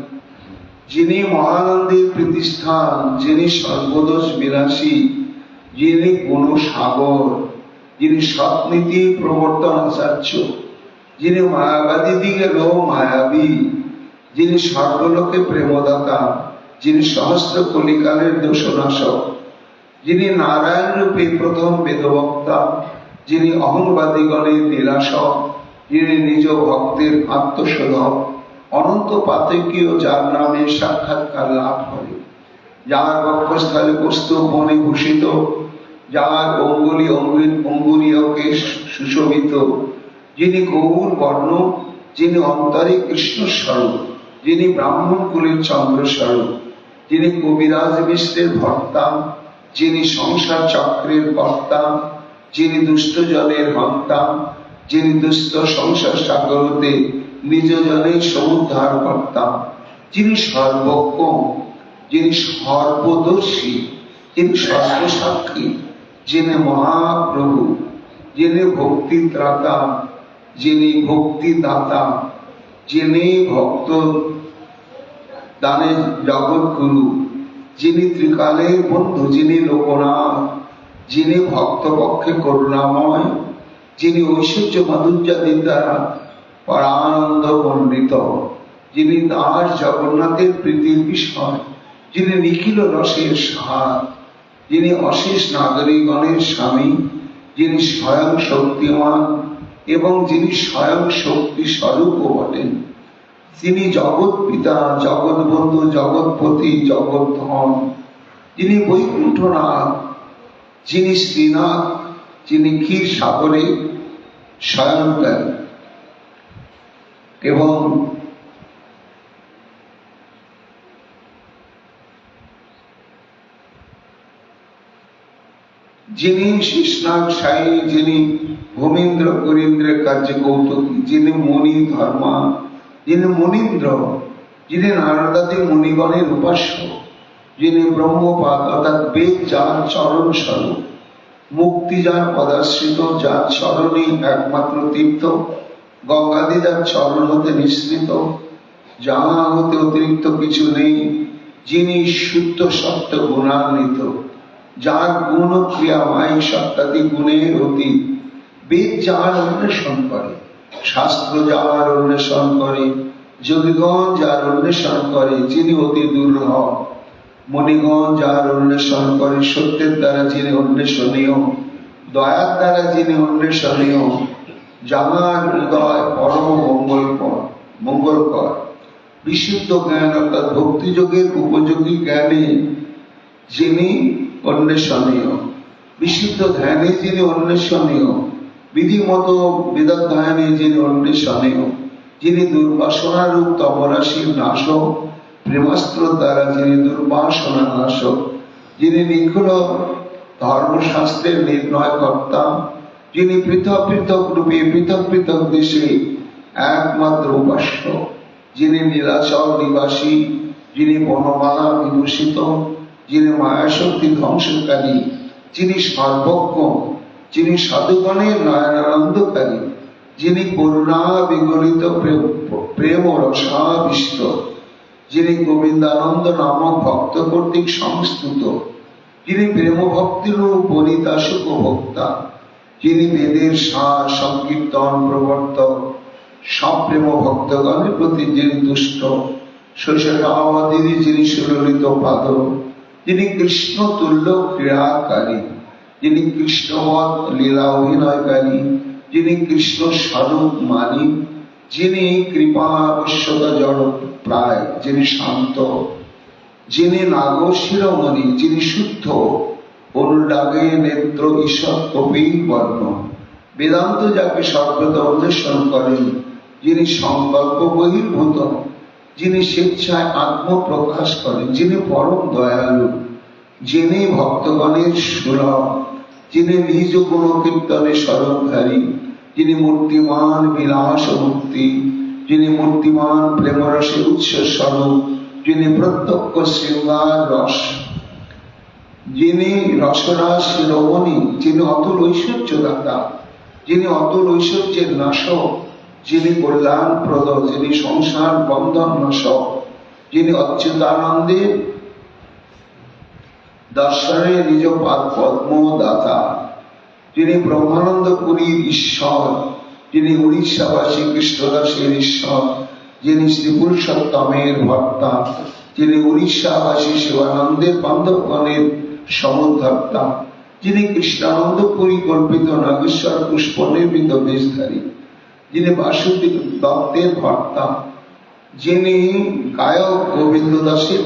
যিনি মহানন্দের প্রতিষ্ঠান, যিনি সর্বদোষ বিনাশী, যিনি গুণ সাগর, যিনি সৎনীতি প্রবর্তন আচার্য, যিনি মায়াবাদী দিগেরও মায়াবী, যিনি সর্বলোকে প্রেমদাতা, যিনি সহস্র কলিকালের দোষনাশক, যিনি নারায়ণ রূপে প্রথম বেদবক্তা, যিনি অহংবাদীগণের নিরাশক, যিনি নিজ ভক্তের আত্মশোধক, অনন্ত পাতকীয়, যার নামে সাক্ষাৎকার লাভ করে, যার বক্ষস্থলে কৌস্তুভ বনে ভূষিত, যার অঙ্গুলীয়কে সুশোভিত, যিনি গৌর বর্ণ, যিনি অন্তরে কৃষ্ণ স্বরূপ, যিনি ব্রাহ্মণ কুলের চন্দ্র স্বরূপ, যিনি কবিরাজ মিশ্রের ভর্তা, যিনি সংসার চক্রের কর্তা, যিনি দুষ্ট জনের হন্তা, যিনি দুষ্ট সংসার সাগর হতে নিজ জনের সমুদ্ধার কর্তা, যিনি সর্বজ্ঞ, যিনি সর্বদর্শী, যিনি সর্বসাক্ষী, যিনি মহাপ্রভু, যিনি ভক্তি ত্রাতা, যিনি ভক্তিদাতা, যিনি ভক্ত দানের জগৎগুরু, যিনি ত্রিকালের বন্ধু, যিনি লোকনাথ, যিনি ভক্তপক্ষে করুণাময়, যিনি ঐশ্বর্য মাধুর্যাদির দ্বারা পরানন্দ বর্ণিত, যিনি দাস জগন্নাথের প্রীতির বিষয়, যিনি নিখিল রসের সার, যিনি অশেষ নাগরিকগণের স্বামী, যিনি স্বয়ং শক্তিমান এবং যিনি স্বয়ং শক্তি স্বরূপ বটেন, তিনি জগৎ পিতা, জগৎ বন্ধু, জগৎপতি, জগৎ ধন, যিনি বৈকুণ্ঠনাথ, যিনি শ্রীনাথ, যিনি ক্ষীর সাগরে স্বয়ংকারী এবং যিনি শিষ্ণাগ সায়ী, যিনি ভূমিন্দ্র করিন্দ্রের কার্যে কৌতুকী, যিনি মণি ধর্মা, যিনি মনীন্দ্র, যিনি নারদাদি মুনিগণের উপাস্য, যিনি ব্রহ্মপাদ অর্থাৎ বেদ যার চরণ স্বরূপ, মুক্তি যার পদাশ্রিত, যার চরণই একমাত্র তীর্থ, গঙ্গাদি যার চরণ হতে নিঃসৃত, যাহা হতে অতিরিক্ত কিছু নেই, যিনি শুদ্ধ সত্য গুণান্বিত, যার গুণ ক্রিয়াময় সত্যাদি গুণের অতীত, বেদ যার অন্বেষণ করে, শাস্ত্র যার অন্বেষণ করে, যোগীগণ যার অন্বেষণ করে, যিনি অতি দুর্লভ, মণিগণ যার অন্বেষণ করে, সত্যের দ্বারা যিনি অন্বেষণীয়, দয়ার দ্বারা যিনি অন্বেষণীয়, যাহার হৃদয় পরম মঙ্গলকর, বিশুদ্ধ জ্ঞান অর্থাৎ ভক্তিযোগের উপযোগী জ্ঞানে যিনি অন্বেষণীয়, বিশুদ্ধ ধ্যানে যিনি অন্বেষণীয়, বিধিমত বেদাধ্যয়নে যিনি অন্বেষণীয়, যিনি দুর্বাসনা রূপ তমরাশির নাশক, প্রেমাস্ত্র দ্বারা যিনি দুর্বাসনা নাশক, যিনি নিখিল ধর্মশাস্ত্রের নির্ণয় কর্তা, যিনি পৃথক পৃথক রূপে পৃথক পৃথক দেশে একমাত্র উপাস্য, যিনি নীলাচল নিবাসী, যিনি বনমালা বিভূষিত, যিনি মায়াশক্তি ধ্বংসকারী, যিনি সর্বজ্ঞ, যিনি সাধুগণের নয়নানন্দকারী, যিনি করুণা বিগলিত প্রেম রসাবিষ্ট, যিনি গোবিন্দানন্দ নামক ভক্ত কর্তৃক সংস্তুত, যিনি প্রেম ভক্তিরূপ বনিতাসুক ভোক্তা, যিনি বেদের সার সংকীর্তন প্রবর্তক, সব প্রেম ভক্তগণের প্রতি যিনি দুষ্ট, শৈশবাদিনী যিনি সুললিত পাদ, যিনি কৃষ্ণ তুল্য ক্রীড়াকারী, যিনি কৃষ্ণবৎ লীলা অভিনয়কারী, যিনি কৃষ্ণ স্বরূপ মানি, যিনি কৃপা আবশ্যতা জড় প্রায়, যিনি শান্ত, যিনি নাগ শিরোমণি, যিনি শুদ্ধ, অনুরাগে নেত্র ঈশ্বর কপিল বর্ণ, বেদান্ত যাকে সর্বদা অন্বেষণ করেন, যিনি সংকল্প বহির্ভূত, যিনি স্বেচ্ছায় আত্মপ্রকাশ করেন, যিনি পরম দয়ালু, যিনি ভক্তগণের সুলভ, যিনি নিজ গুণ কীর্তনে স্বরূপধারী, যিনি মূর্তিমান বিলাস মুক্তি, যিনি মূর্তিমান প্রেমরসে উৎস স্বরূপ, যিনি প্রত্যক্ষ শৃঙ্গার রস, যিনি রসরাস রমণী, যিনি অতুল ঐশ্বর্যদাতা, যিনি অতুল ঐশ্বর্যের নাশক, যিনি কল্যাণপ্রদ, যিনি সংসার বন্ধন নাশক, যিনি অচ্যুতানন্দের দর্শনে নিজ পাদ পদ্ম দাতা, যিনি ব্রহ্মানন্দ পুরীর ঈশ্বর, যিনি উড়িষ্যাবাসী কৃষ্ণদাসের ঈশ্বর, যিনি শ্রী পুরুষোত্তমের ভক্তা, যিনি উড়িষ্যাবাসী শিবানন্দের বান্ধবগণের সমুদ্ধর্তা, যিনি কৃষ্ণানন্দ পরিকল্পিত নাগেশ্বর পুষ্প নির্মিত বেশধারী, যিনি বাসুদেব দত্তের ভক্তা, যিনি গায়ক গোবিন্দ দাসের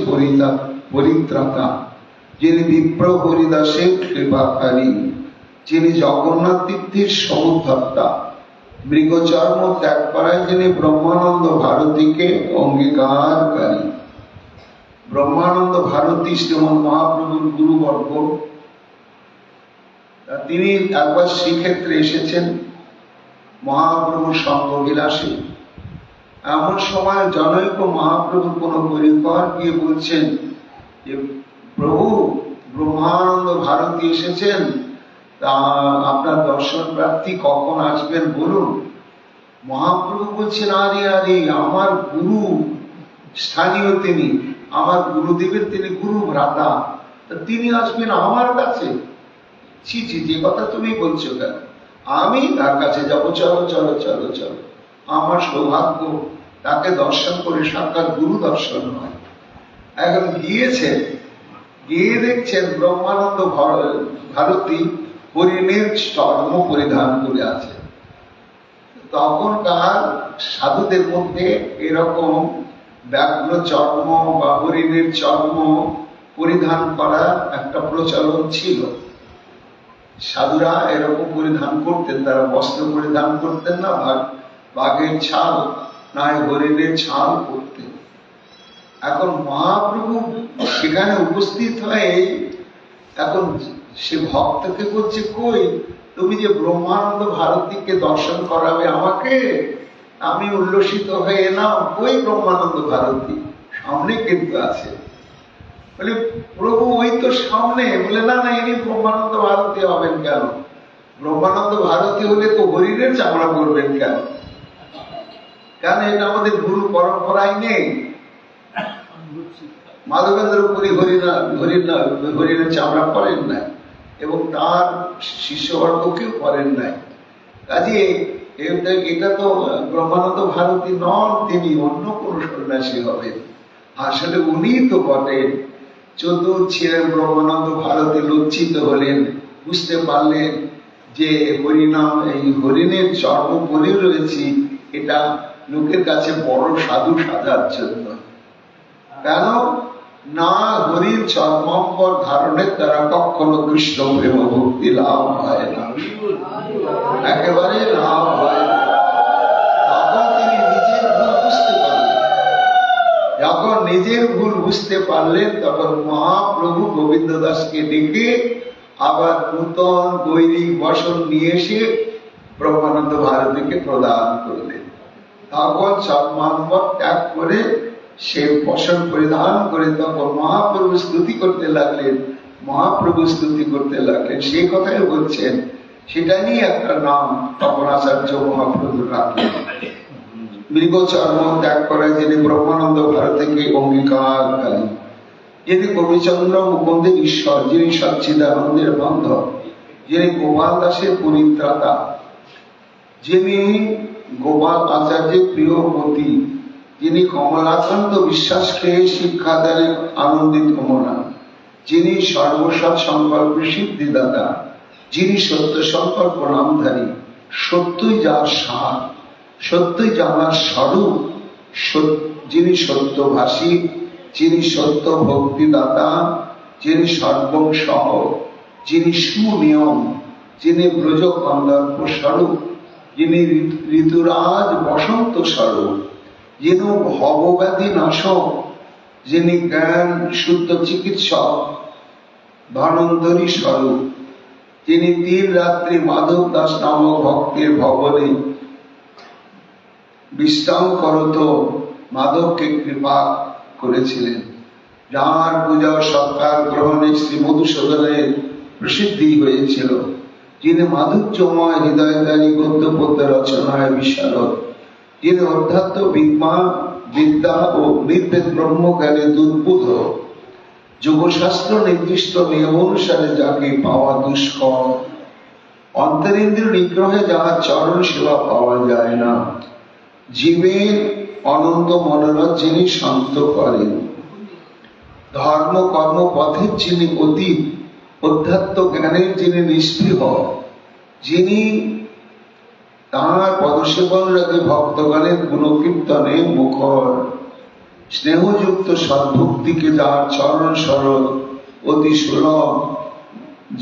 পরিত্রাতা, যিনি বিপ্র হরিদাসের কৃপাকারী, যিনি জগন্নাথ তীর্থের সমুদ্ধর্তা, মৃগচর্ম ত্যাগ করায় যিনি ব্রহ্মানন্দ ভারতীকে অঙ্গীকারকারী। ব্রহ্মানন্দ ভারতী শ্রীমন মহাপ্রভুর গুরুবর্গ। তিনি একবার শ্রীক্ষেত্রে এসেছেন মহাপ্রভুর সঙ্গ বিলাসে। এমন সময় জনৈক মহাপ্রভুর কোন পরিবার গিয়ে বলছেন যে প্রভু ব্রহ্মানন্দ ভারতী এসেছেন, তা আপনার দর্শন প্রাপ্তি কখন আসবেন বলুন। মহাপ্রভু বলছেন, আরে আরে আমার গুরু স্থানীয়, তিনি আমার গুরুদেবের তিনি গুরু ভ্রাতা, তিনি আসবেন আমার কাছে? ছি ছি, যে কথা তুমি বলছো কেন? আমি তার কাছে যাবো, চলো চলো চলো চলো। আমার সৌভাগ্য তাকে দর্শন করে, সাক্ষাৎ গুরু দর্শন হয়। এখন গিয়েছেন, গিয়ে দেখছেন ব্রহ্মানন্দ ভারতী হরিণের চর্ম পরিধান করে আছে। তখনকার সাধুদের মধ্যে এরকম ব্যাঘ্র চর্ম বা হরিণের চর্ম পরিধান করা একটা প্রচলন ছিল। সাধুরা এরকম পরিধান করতেন, তারা বস্ত্র পরিধান করতেন না, বাঘের ছাল না হরিণের ছাল করতেন। এখন মহাপ্রভু সেখানে উপস্থিত হয়ে এখন সে ভক্তকে বলছে, কই তুমি যে ব্রহ্মানন্দ ভারতীকে দর্শন করাবে আমাকে, আমি উল্লসিত হয়ে এলাম, কই ব্রহ্মানন্দ ভারতী? সামনে কিন্তু আছে। বলে প্রভু ওই তো সামনে। বলে না না, ইনি ব্রহ্মানন্দ ভারতী হবেন কেন? ব্রহ্মানন্দ ভারতী হলে তো হরিণের চামড়া করবেন কেন? কেন, এটা আমাদের গুরু পরম্পরায় নেই। মাধবেন্দ্র পুরী হরিণের চামড়া করেন নাই এবং তার শিষ্যবর্গকেও করেন নাই। কাজে এটা তো ব্রহ্মানন্দ ভারতী নন, তিনি অন্য কোন সন্ন্যাসী হবেন। আসলে উনি তো বটেন। চতুর ছিলেন ব্রহ্মানন্দ ভারতী লজ্জিত হলেন, বুঝতে পারলেন যে হরিনাম, এই হরিণের চর্ম পরে রয়েছি, এটা লোকের কাছে বড় সাধু সাজার জন্য। কেন না, হরির চর্মাম্বর ধারণের দ্বারা কখনো কৃষ্ণ প্রেম ভক্তি লাভ হয় না, একেবারে লাভ হয় না। তখন তিনি নিজের ভুল বুঝতে পারলেন। যখন নিজের ভুল বুঝতে পারলেন, তখন মহাপ্রভু গোবিন্দ দাসকে ডেকে আবার নূতন গৈরিক বসন নিয়ে এসে ব্রহ্মানন্দ ভারতীকে প্রদান করলেন। তখন চর্মাম্বর ত্যাগ করে সে বসন পরিধান করে তখন মহাপ্রভু স্তুতি করতে লাগলেন, মহাপ্রভু স্তুতি করতে লাগলেন। সেই কথাই বলছেন, সেটা নিয়ে একটা নাম তখন আচার্য মহাপ্রভু রাখলেন। মৃগ চর্ম ত্যাগ করে যিনি ব্রহ্মানন্দ ভারতীকে অঙ্গীকারকারী, যিনি কবিচন্দ্র মুকুন্দের ঈশ্বর, যিনি সচ্চিদানন্দের বান্ধব, যিনি গোপাল দাসের পরিত্রাতা, যিনি গোপাল আচার্যের প্রিয় পতি, যিনি কমলাকান্ত বিশ্বাসকে শিক্ষাদানে আনন্দিত মনা, যিনি সর্বসৎ সংকল্প সিদ্ধিদাতা, যিনি সত্য সংকল্প নামধারী, সত্যই যার সার, সত্যই যার স্বরূপ, যিনি সত্যভাষী, যিনি সত্য ভক্তিদাতা, যিনি সর্বসহ, যিনি সুনিয়ম, যিনি ব্রজ কন্দর্প স্বরূপ, যিনি ঋতুরাজ বসন্ত স্বরূপ, যিনি ভবব্যাধি নাশক, যিনি জ্ঞান শুদ্ধ চিকিৎসক, ধনন্তরী স্বরূপ, যিনি 3 রাত্রি মাধব দাস নামক ভক্তের ভবনে বিশ্রাম করত মাধবকে কৃপা করেছিলেন, যার পূজা সৎকার গ্রহণে শ্রী মধুসূদনের প্রসিদ্ধি হয়েছিল, যিনি মাধুর্যময় হৃদয়কারী গদ্য পদ্য রচনায় বিশারদ, যিনি অধ্যাত্ম বিদ্যা ও নির্ভেদ ব্রহ্মজ্ঞানে দুর্বোধ, যোগশাস্ত্র নির্দিষ্ট নিয়ম অনুসারে যাকে পাওয়া দুষ্কর, অন্তরেন্দ্রিয় নিগ্রহে যাহার চরণ সেবা পাওয়া যায় না, জীবের অনন্ত মনোরথ যিনি শান্ত করেন, ধর্ম কর্ম পথের যিনি অতীত, অধ্যাত্ম জ্ঞানের যিনি নিস্পৃহ, যিনি তাঁর পদসেবন রাখে ভক্তগণের গুণকীর্তনে মুখর, স্নেহযুক্ত সদ্ভক্তিকে যার চরণ সরল অতি সুলভ,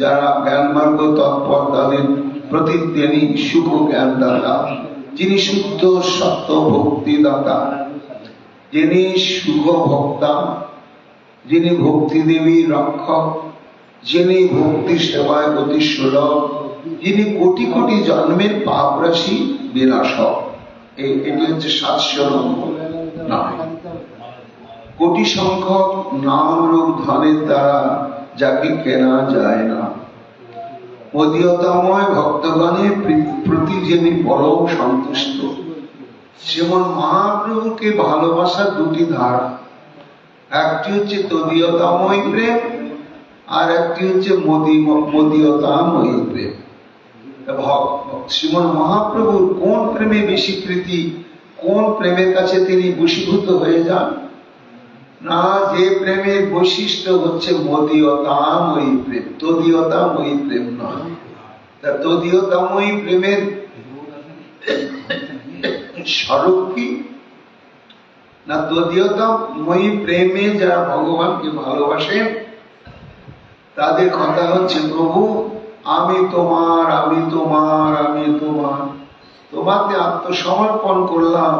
যারা জ্ঞান মার্গ তৎপর তাদের প্রতি তিনি সুখ জ্ঞান দাতা, যিনি শুদ্ধ সত্য ভক্তি দাতা, যিনি সুখ ভক্তা, যিনি ভক্তি দেবী রক্ষক, যিনি ভক্তি সেবায় অতি সুলভ, যিনি কোটি কোটি জন্মের পাপ রাশি বিনাশক। এটি হচ্ছে 700 নাম। কোটি সংখ্যক নাম রূপ ধনের দ্বারা যাকে কেনা যায় না। অধিয়তাময় ভক্তগণের প্রতি যিনি পরম সন্তুষ্ট। শ্রীমন মহাপ্রভুকে ভালোবাসার দুটি ধারা, একটি হচ্ছে তদীয়তাময় প্রেম, আর একটি হচ্ছে মদীয়তাময় প্রেম। শ্রীমন মহাপ্রভুর কোন প্রেমে বেশি প্রীতি, কোন প্রেমের কাছে তিনি বশীভূত হয়ে যান? না, যে প্রেমের বৈশিষ্ট্য হচ্ছে মদীয়তাময়ী প্রেম, তদীয়তাময়ী প্রেম নয়। তদীয়তাময়ী প্রেমের স্বরূপ কি না? তদীয়তাময়ী প্রেমে যারা ভগবানকে ভালোবাসেন তাদের কথা হচ্ছে, প্রভু আমি তোমার, আমি তোমার, আমি তোমার, তোমাকে আত্মসমর্পণ করলাম,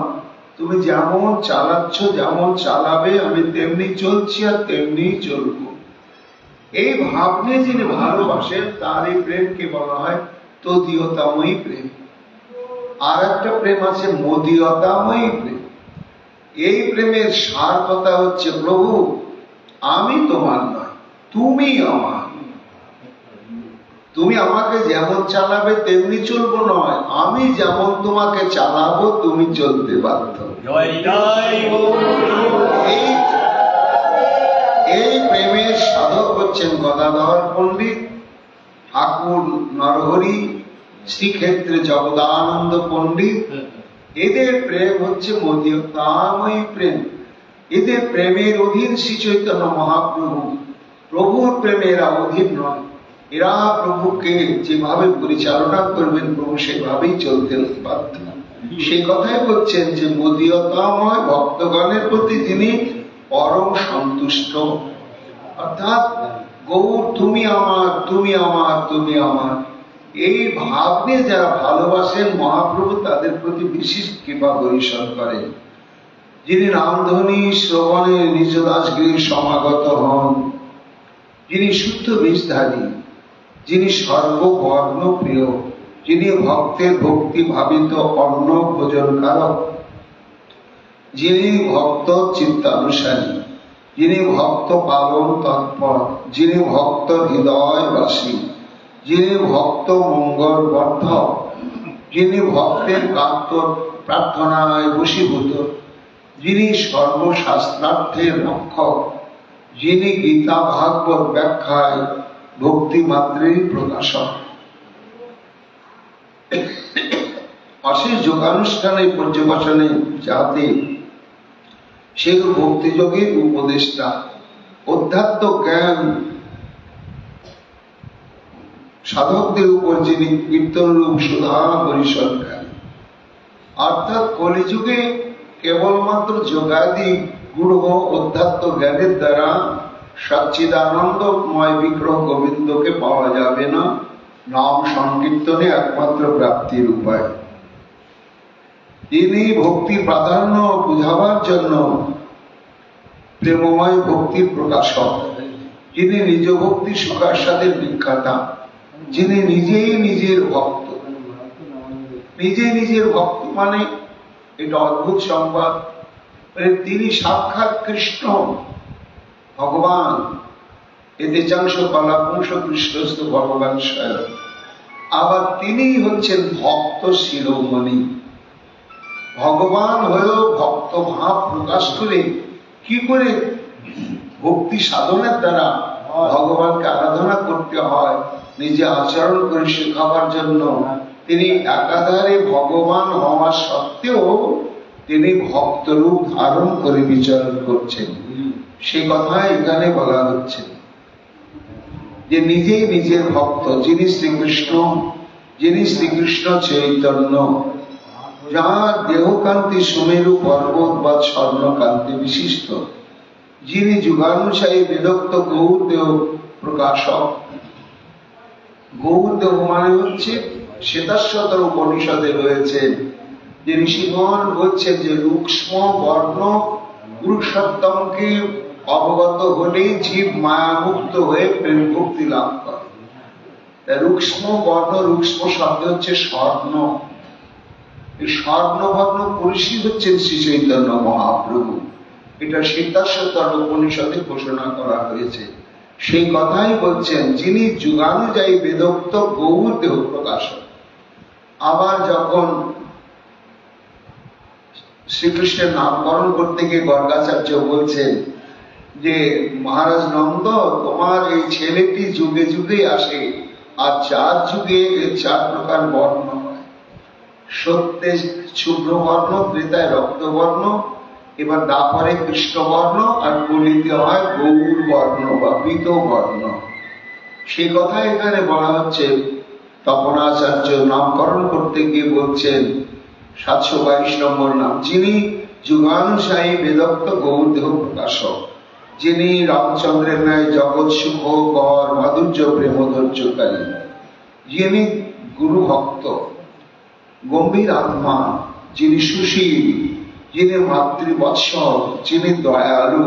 তুমি যেমন চালাচ্ছ, যেমন চালাবে, আমি তেমনি চলছি আর তেমনি চলবো। এই ভাব নিয়ে যিনি ভালোবাসেন তার এই প্রেমকে বলা হয় তদীয়তাময়ী প্রেম। আর একটা প্রেম আছে মদীয়তাময়ী প্রেম। এই প্রেমের সার কথা হচ্ছে, প্রভু আমি তোমার নয়, তুমি আমার, তুমি আমাকে যেমন চালাবে তেমনি চলবো নয়, আমি যেমন তোমাকে চালাবো তুমি চলতে বাধ্য। এই প্রেমের সাধক হচ্ছেন গদাধর পণ্ডিত, ঠাকুর নরহরি, শ্রীক্ষেত্রে জগদানন্দ পণ্ডিত। এদের প্রেম হচ্ছে মদীয়তাময়ী প্রেম। এদের প্রেমের অধীন শ্রী চৈতন্য মহাপ্রভু। প্রভুর প্রেমে এরা অধীন নয়। এরা প্রভুকে যেভাবে পরিচালনা করবেন প্রভু সেভাবেই চলতে বাধ্য। সেই কথাই বলছেন যে মদীয়তাময় ভক্তগণের প্রতি তিনি পরম সন্তুষ্ট। অর্থাৎ গৌর তুমি আমার, তুমি আমার, তুমি আমার, এই ভাব নিয়ে যারা ভালোবাসেন মহাপ্রভু তাদের প্রতি বিশেষ কৃপা পরিশোধ করেন। যিনি নামধ্বনি শ্রবণে নিজ দাসগৃহে সমাগত হন, যিনি শুদ্ধ বীজধারী, যিনি সর্ববর্ণ প্রিয়, যিনি ভক্তের ভক্তি ভাবিত অন্ন ভোজনকারক, যিনি ভক্ত চিত্তানুসারী, যিনি ভক্ত পালন তৎপর, যিনি ভক্ত হৃদয়বাসী, যিনি ভক্ত মঙ্গল বর্ধক, যিনি ভক্তের কাতর প্রার্থনায় বশীভূত, যিনি সর্বশাস্ত্রার্থের রক্ষক, যিনি গীতা ভাগবত ব্যাখ্যায় ভক্তি মাত্রেরই প্রকাশক। অশেষ যোগানুষ্ঠানে পর্যবেক্ষণে যাতে সেরূপ ভক্তিযোগের উপদেষ্টা, অধ্যাত্ম জ্ঞান সাধকদের উপর যিনি কীর্তন রূপ সুধা পরিষদ জ্ঞান। অর্থাৎ কলিযুগে কেবলমাত্র যোগাদি গূঢ় অধ্যাত্ম জ্ঞানের দ্বারা সচ্চিদানন্দময় বিগ্রহ গোবিন্দকে পাওয়া যাবে না। নাম সংকীর্তনে একমাত্র প্রাপ্তির উপায়। যিনি ভক্তির প্রাধান্য বুঝাবার জন্য প্রেমময় ভক্তির প্রকাশক, যিনি নিজ ভক্তি সুখাস্বাদের বিখ্যাতা, যিনি নিজেই নিজের ভক্ত। নিজে নিজের ভক্ত মানে এটা অদ্ভুত সংবাদ, তিনি সাক্ষাৎ কৃষ্ণ ভগবান। এতে চাংশ কলাপুংস কৃষ্ণস্থ ভগবান স্বয়ং। আবার তিনি হচ্ছেন ভক্ত শিরোমণি। ভগবান হয়েও ভক্ত ভাব প্রকাশ করে কি করে ভক্তি সাধনের দ্বারা ভগবানকে আরাধনা করতে হয় নিজে আচরণ করে শেখাবার জন্য তিনি একাধারে ভগবান হওয়া সত্ত্বেও তিনি ভক্ত রূপ ধারণ করে বিচরণ করছেন। সে কথা এখানে বলা হচ্ছে যে নিজেই নিজের ভক্ত, যিনি শ্রীকৃষ্ণ চৈতন্য, যার দেহকান্তি সুমেরু পর্বত বা স্বর্ণকান্তি বিশিষ্ট, যিনি যুগানুসায়ী বেদোক্ত গৌরদেহ প্রকাশক। গৌরদেহ মানে হচ্ছে শ্বেতাশ্বতর উপনিষদে রয়েছে যে ঋষিগণ বলছেন যে রুক্ষ্ম বর্ণ পুরুষোত্তমকে অবগত হলেই জীব মায়ামুক্ত হয়ে প্রেম ভক্তি লাভ করে। রুক্ষ্ম বর্ণ, রুক্ষ্ম শব্দ হচ্ছে স্বর্ণ। এই স্বর্ণবর্ণ পুরুষই হচ্ছেন শ্রী চৈতন্য মহাপ্রভু। এটা শ্বেতাশ্বতর উপনিষদে ঘোষণা করা হয়েছে। সেই কথাই বলছেন যিনি যুগানুযায়ী বেদোক্ত গৌর দেহ প্রকাশক। আবার যখন শ্রীকৃষ্ণের নামকরণ করতে গিয়ে গর্গাচার্য বলছেন যে মহারাজ নন্দ, তোমার এই ছেলেটি যুগে যুগে আসে, আর 4 যুগে 4 প্রকার বর্ণ হয়। সত্যে শুভ্রবর্ণ, ত্রেতায় রক্তবর্ণ, এবার দাপরে কৃষ্ণবর্ণ, আর কলিতে হয় গৌর বর্ণ বা পীত বর্ণ। সেই কথা এখানে বলা হচ্ছে। তপনাচার্য নামকরণ করতে গিয়ে বলছেন 722 নম্বর নাম, যিনি যুগানুসায়ী বেদোক্ত গৌর দেহ প্রকাশক, যিনি রামচন্দ্রের ন্যায় জগৎ সুখ কর মাধুর্য প্রেমধৈর্যকারী, যিনি গুরু ভক্ত, গম্ভীর আত্মা, যিনি সুশীল, যিনি মাতৃবৎসল, যিনি দয়ালু,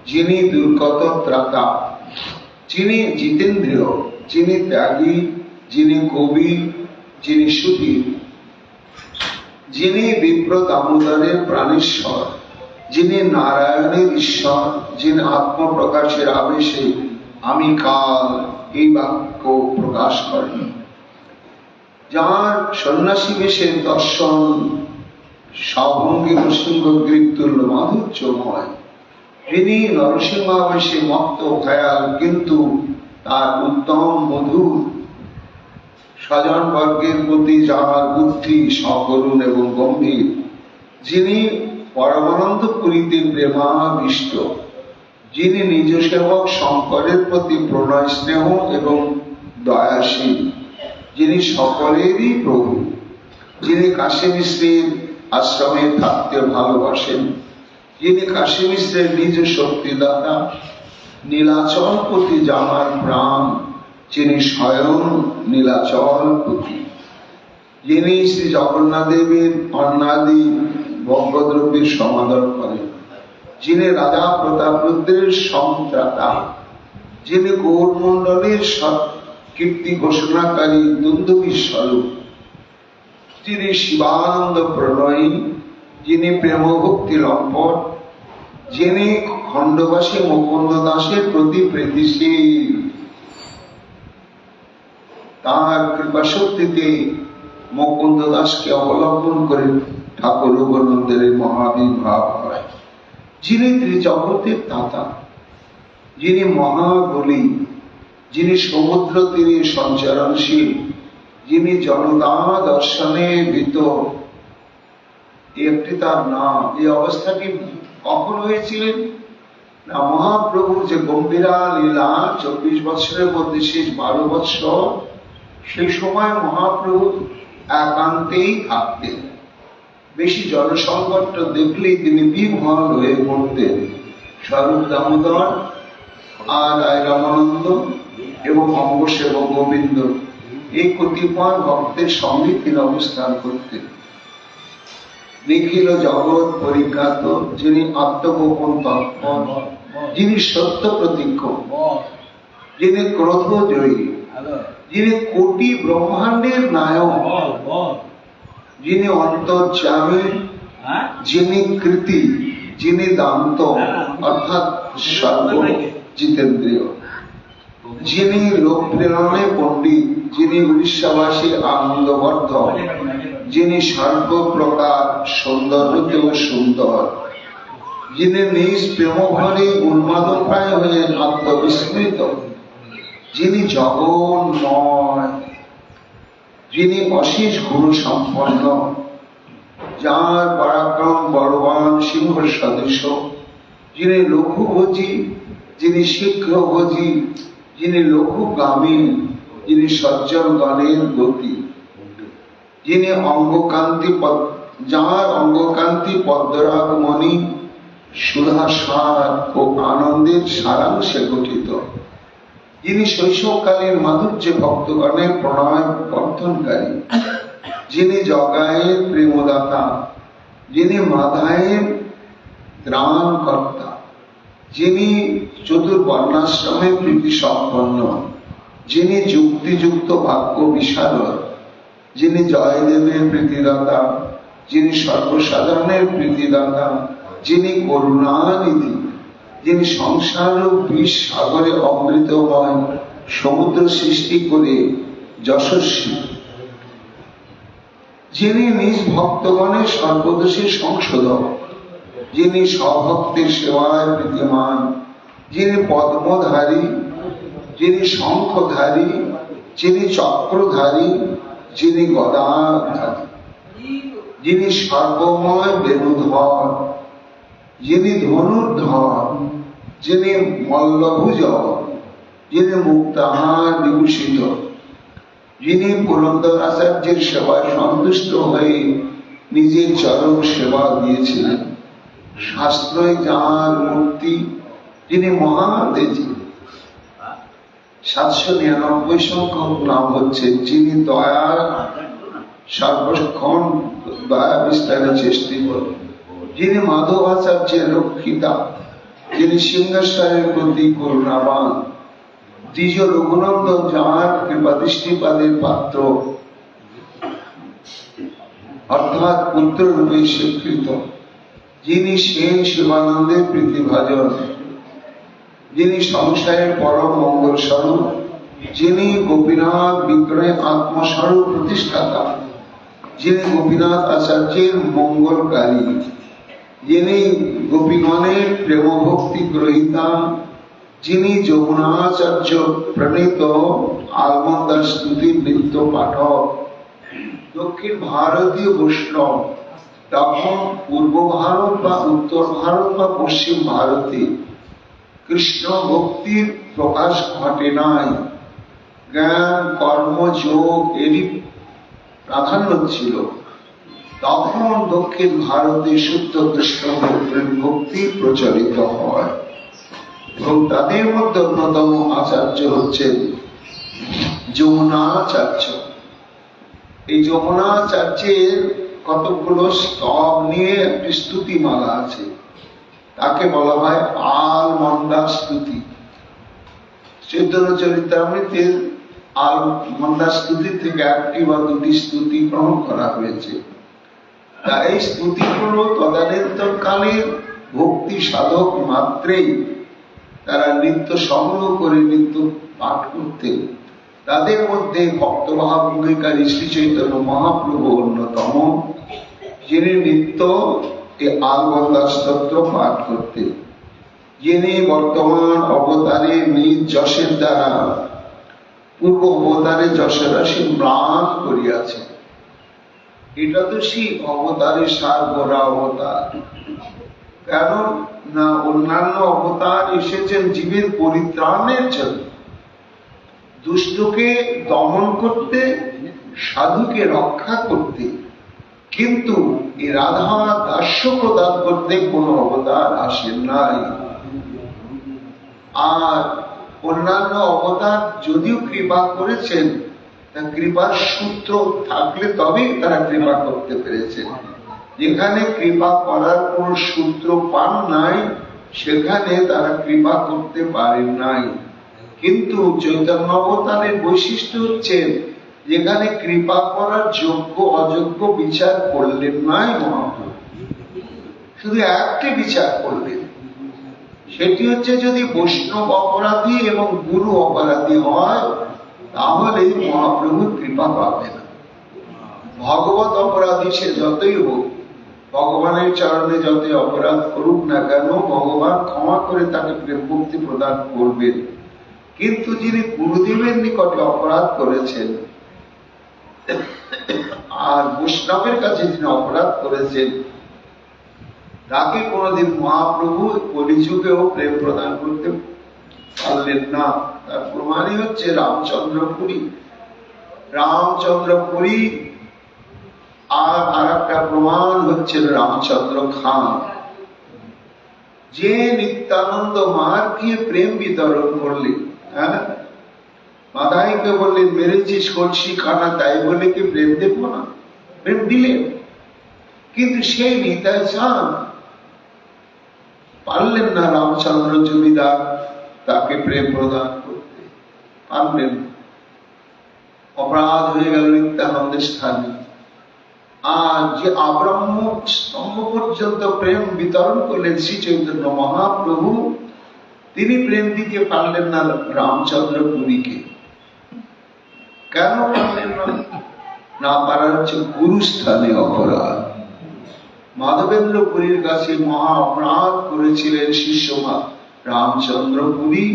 যিনি দুর্গত ত্রাতা, যিনি জিতেন্দ্রিয়, যিনি ত্যাগী, যিনি কবি, যিনি সুধীর, যিনি বিপ্র দামোদরের প্রাণেশ্বর, যিনি নারায়ণের ঈশ্বর, যিনি আত্মপ্রকাশের আবেশে আমি কাল এই বাক্য প্রকাশ করেন, যার সন্ন্যাসী বেশের দর্শন সভঙ্গী নৃসিংহ গ্রীবতুল্য মাধুর্যময়, যিনি নরসিংহাবেশে মত্ত ভয়াল কিন্তু তার উত্তম মধুর, স্বজন বর্গের প্রতি যার বুদ্ধি সকরুণ এবং গম্ভীর, যিনি পরমানন্দ পুরীতে প্রেমাবিষ্ট, যিনি নিজ সেবক শঙ্করের প্রতি প্রণয় স্নেহ এবং দয়াশীল, যিনি সকলেরই প্রভু, যিনি কাশী মিশ্রের আশ্রমে থাকতে ভালোবাসেন, যিনি কাশী মিশ্রের নিজ শক্তিদাতা, নীলাচলপতি যাহার প্রাণ, যিনি স্বয়ং নীলাচলপতি, যিনি শ্রী জগন্নাথ দেবের অন্নাদি ভোগ্যদ্রব্যের সমাদর করেন, যিনি রাজা প্রতাপরুদ্রের সংত্রাতা, যিনি গৌরমণ্ডলের কীর্তি ঘোষণাকারী দুন্দুভী স্বরূপ, যিনি শিবানন্দ প্রণয়ী, যিনি প্রেমভক্তি লম্পট, যিনি খণ্ডবাসী মুকুন্দ দাসের প্রতি প্রীতিশীল, তার কৃপা শক্তিতে মুকুন্দ দাসকে অবলম্বন করে ঠাকুর রঘুনন্দের মহাবির্ভাব হয়, যিনি ত্রিজগতের দাতা, যিনি মহাবলী, যিনি সমুদ্র তীরে সঞ্চরণশীল, যিনি জনতা দর্শনে ভীত। একটি তার নাম। এই অবস্থাটি কখন হয়েছিলেন না, মহাপ্রভুর যে গম্ভীরা লীলা 24 বছরের মধ্যে শেষ 12 বছর, সেই সময় মহাপ্রভু একান্তেই থাকতেন। বেশি জনসংকট দেখলেই তিনি বিহ্বল হয়ে পড়তেন। স্বরূপ দামোদর আর রামানন্দ এবং অঙ্গসেবক গোবিন্দ এই কতিপয় ভক্তের সঙ্গে তিনি অবস্থান করতেন। নিখিল জগৎ পরিজ্ঞাত, যিনি আত্মগোপন তৎপর, যিনি সত্য প্রতীক্ষ, যিনি ক্রোধ জয়ী, যিনি কোটি ব্রহ্মাণ্ডের নায়ক, যিনি অন্তর্যামী, যিনি কৃতি, যিনি দান্ত অর্থাৎ সর্ব জিতেন্দ্রিয়, যিনি লোক প্রেরণে পণ্ডিত, যিনি উড়িষ্যাবাসী আনন্দবর্ধক, যিনি সর্বপ্রকার সৌন্দর্যতেও সুন্দর, যিনি নিজ প্রেমভরে উন্মাদপ্রায় হয়ে আত্মবিস্মৃত, যিনি জগন্ময়, যিনি অশেষ গুণ সম্পন্ন, যার পরাক্রম বলবান সিংহ সদৃশ, যিনি লঘুভোজী, যিনি শীঘ্রভোজী, যিনি লঘুগামী, যিনি সজ্জনগণের গতি, যিনি অঙ্গকান্তি যার অঙ্গকান্তি পদ্মরাগমণি সুধাসার ও আনন্দের সারাংশে গঠিত, যিনি শৈশবকালীন মাধুর্য ভক্তগণের প্রণয় বর্ধনকারী, যিনি জগায়ের প্রেমদাতা, যিনি মাধায়ের ত্রাণকর্তা, যিনি চতুর্বর্ণাশ্রমে প্রীতি সম্পন্ন, যিনি যুক্তিযুক্ত বাক্য বিশারদ, যিনি জয়দেবের প্রীতিদাতা, যিনি সর্বসাধারণের প্রীতিদাতা, যিনি করুণানিধি, যিনি সংসার ও বিষ সাগরে অমৃতময় সমুদ্র সৃষ্টি করে যশস্বী, যিনি নিজ ভক্তগণের সর্বদোষের সংশোধক, যিনি স্বভক্তের সেবায় প্রীতিমান, যিনি পদ্মধারী, যিনি শঙ্খধারী, যিনি চক্রধারী, যিনি গদাধারী, যিনি সর্বময় বেণুধর, যিনি ধনুর্ধর, যিনি মল্লভুজ, যিনি মুক্তাহার বিভূষিত, যিনি পুরন্দর আচার্যের সেবায় সন্তুষ্ট হয়ে নিজের চরম সেবা দিয়েছিলেন, শাস্ত্রই যাঁর মূর্তি, যিনি মহাতেজী। 799 সংখ্যক নাম হচ্ছে যিনি দয়ার সর্বক্ষণ দয়া বিস্তারের চেষ্টা করেন, যিনি মাধবাচার্যের রক্ষিতা, যিনি সিংহেশ্বরের প্রতি করুণাবান, দ্বিজ রঘুনন্দন যাঁর কৃপা দৃষ্টিপাদের পাত্র অর্থাৎ পুত্র রূপে স্বীকৃত, যিনি সেন শিবানন্দের প্রীতিভাজন, যিনি সংসারের পরম মঙ্গল স্বরূপ, যিনি গোপীনাথ বিগ্রহে আত্মস্বরূপ প্রতিষ্ঠাতা, যিনি গোপীনাথ আচার্যের মঙ্গলকারী, যিনি গোপীগণের প্রেম ভক্তি গ্রহীতা, যিনি যমুনাচার্য প্রণীত আলমন্দার স্তুতি নৃত্য পাঠক, দক্ষিণ ভারতীয় বৈষ্ণব তখন পূর্ব ভারত বা উত্তর ভারত বা পশ্চিম ভারতে কৃষ্ণ ভক্তির প্রকাশ ঘটে নাই, জ্ঞান কর্ম যোগ এরই প্রাধান্য ছিল। তখন দক্ষিণ ভারতে শুদ্ধ কৃষ্ণ ভক্তি প্রচলিত হয় এবং তাদের মধ্যে অন্যতম আচার্য হচ্ছেন যমুনাচার্য। এই যমুনাচার্যের কতগুলো স্তব নিয়ে একটি স্তুতিমালা আছে, তাকে বলা হয় আলমন্দা স্তুতি। চৈতন্য চরিতামৃতের আলমন্দা স্তুতি থেকে একটি বা দুটি স্তুতি গ্রহণ করা হয়েছে। তা এই স্তুতিগুলো তদানীন্তনকালের ভক্তি সাধক মাত্রেই তারা নিত্য সংগ্রহ করে নিত্য পাঠ করতেন। তাদের মধ্যে ভক্তভাব অঙ্গীকারী শ্রী চৈতন্য মহাপ্রভু অন্যতম, যিনি নিত্য এই আলমন্দা স্তোত্র পাঠ করতেন, যিনি বর্তমান অবতারে নিজ যশের দ্বারা পূর্ব অবতারে যশের রাশি ম্লান করিয়াছেন। এটা তো সেই অবতারের সার গোড়া অবতার। কেন না অন্যান্য অবতার এসেছেন জীবের পরিত্রাণের জন্য, দুষ্টকে দমন করতে, সাধুকে রক্ষা করতে, কিন্তু এই রাধা দাস্য প্রদান করতে কোন অবতার আসেন নাই। আর অন্যান্য অবতার যদিও কৃপা করেছেন, তা কৃপার সূত্র থাকলে তবেই তারা কৃপা করতে পেরেছেন। যেখানে কৃপা করার কোন সূত্র পান নাই, সেখানে তারা কৃপা করতে পারেন নাই। কিন্তু চৈতন্য অবতারের বৈশিষ্ট্য হচ্ছে যেখানে কৃপা করার যোগ্য অযোগ্য বিচার করলেন নাই মহাপ্রভু, শুধু একটি বিচার করলেন, সেটি হচ্ছে যদি বৈষ্ণব অপরাধী এবং গুরু অপরাধী হয় তাহলে মহাপ্রভুর কৃপা পাবে না। ভগবত অপরাধী সে যতই হোক, ভগবানের চরণে যতই অপরাধ করুক না কেন, ভগবান ক্ষমা করে তাকে প্রেম মুক্তি প্রদান করবেন। কিন্তু যিনি গুরুদেবের নিকটে অপরাধ করেছেন আর বৈষ্ণবের কাছে যিনি অপরাধ করেছেন তাকে কোনদিন মহাপ্রভু কলিযুগেও প্রেম প্রদান করতে পারলেন না। তার প্রমাণই হচ্ছে রামচন্দ্রপুরী। রামচন্দ্রপুরী আর একটা প্রমাণ হচ্ছে রামচন্দ্র খান, যে নিত্যানন্দ মার্গকে প্রেম বিতরণ করলেন। হ্যাঁ, মাদাইকে বললেন মেরেছিস কলসি খানা, তাই বলে কি প্রেম দেব না? প্রেম দিলেন, কিন্তু সেই নিতাই চান পারলেন না রামচন্দ্র জমিদার তাকে প্রেম প্রদান করতে পারলেন। অপরাধ হয়ে গেল নিত্যানন্দের স্থানে। আর যে আব্রহ্ম স্তম্ভ পর্যন্ত প্রেম বিতরণ করলেন শ্রী চৈতন্য মহাপ্রভু, তিনি প্রেম দিতে পারলেন না রামচন্দ্র পুরীকে। কেন পারলেন না? না পারার হচ্ছে গুরুস্থানে অপরাধ। মাধবেন্দ্র পুরীর কাছে মহা অপরাধ করেছিলেন শিষ্য রামচন্দ্র পুরী,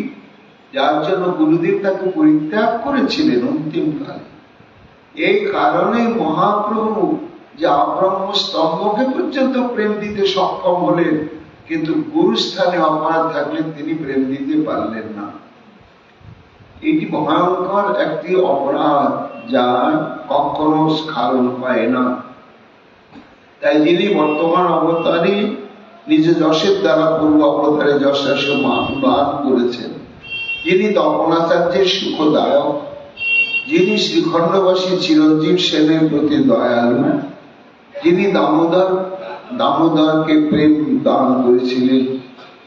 যার জন্য গুরুদেব তাকে পরিত্যাগ করেছিলেন অন্তিম কালে। এই কারণে মহাপ্রভু যে আব্রহ্ম স্তম্ভকে পর্যন্ত প্রেম দিতে সক্ষম হলেন, কিন্তু গুরুস্থানে অপরাধ থাকলে তিনি প্রেম দিতে পারলেন না। এটি ভয়ঙ্কর একটি অপরাধ, যা কখনো স্মরণ হয় না। তাই যিনি বর্তমান অবতারে নিজ যশের দ্বারা পূর্ব অবতারে যশাস মান করেছেন, যিনি তপনাচার্যের সুখদায়ক, যিনি শ্রীখণ্ডবাসী চিরঞ্জীব সেনের প্রতি দয়ালু, যিনি দামোদরকে প্রেম দান করেছিলেন,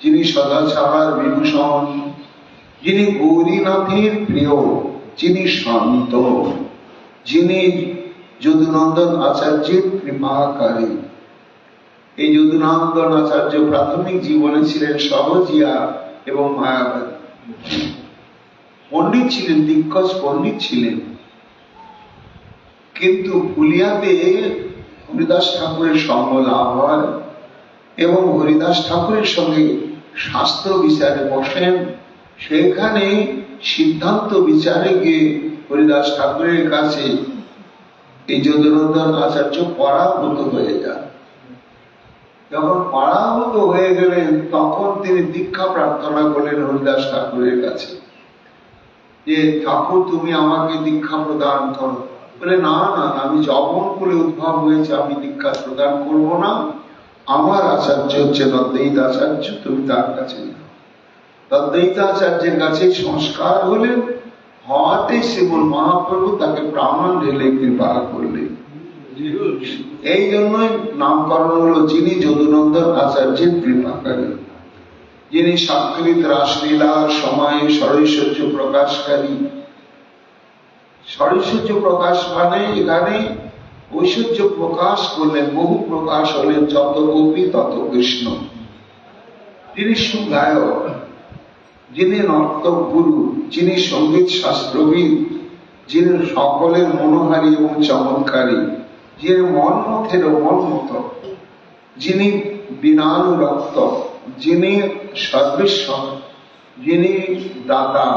যিনি সদাচার বিভূষণ, যিনি গৌরীনাথের প্রিয়, যিনি শান্ত, যিনি যদুনন্দন আচার্যের কৃপাকারী। এই যদুনন্দন আচার্য প্রাথমিক জীবনে ছিলেন সহজিয়া এবং মায়াবাদী পণ্ডিত ছিলেন, দিগ্গজ পণ্ডিত ছিলেন, কিন্তু ফুলিয়াতে হরিদাস ঠাকুরের সঙ্গ লাভ হয় এবং হরিদাস ঠাকুরের সঙ্গে শাস্ত্র বিচারে বসেন। সেখানে সিদ্ধান্ত বিচারে গিয়ে হরিদাস ঠাকুরের কাছে এই যদুনন্দন আচার্য পরাভূত হয়ে যান। যখন পরাভূত হয়ে গেলেন, তখন তিনি দীক্ষা প্রার্থনা করলেন হরিদাস ঠাকুরের কাছে যে ঠাকুর তুমি আমাকে দীক্ষা প্রদান করো। বলে না না, আমি যখন কুলে উদ্ভব হয়েছে আমি দীক্ষা প্রদান করব না, আমার আচার্য হচ্ছে অদ্বৈত আচার্য, তুমি তার কাছে যাও। অদ্বৈত আচার্যের কাছে সংস্কার হলেন, হওয়াতে শ্রীমন মহাপ্রভু তাকে প্রাণ ঢেলে কৃপা করলেন। এই জন্যই নামকরণ হলো যিনি যদুনন্দন আচার্যের কৃপাকারী, যিনি সাংকৃত রাসলীলার সময়ে ষড়ৈশ্বর্য প্রকাশকারী। ষড়ৈশ্বর্য প্রকাশ মানে এখানে ঐশ্বর্য প্রকাশ করলেন, বহু প্রকাশ হলেন, যত গোপী তত কৃষ্ণ। তিনি সুগায়ক, যিনি নর্তক গুরু, যিনি সঙ্গীত শাস্ত্রবিদ, যিনি সকলের মনোহারী এবং চমৎকারী, যিনি মন্মথের মন্মথ, যিনি বিনানুরক্ত, যিনি সর্বেশ্বর, যিনি দাতা,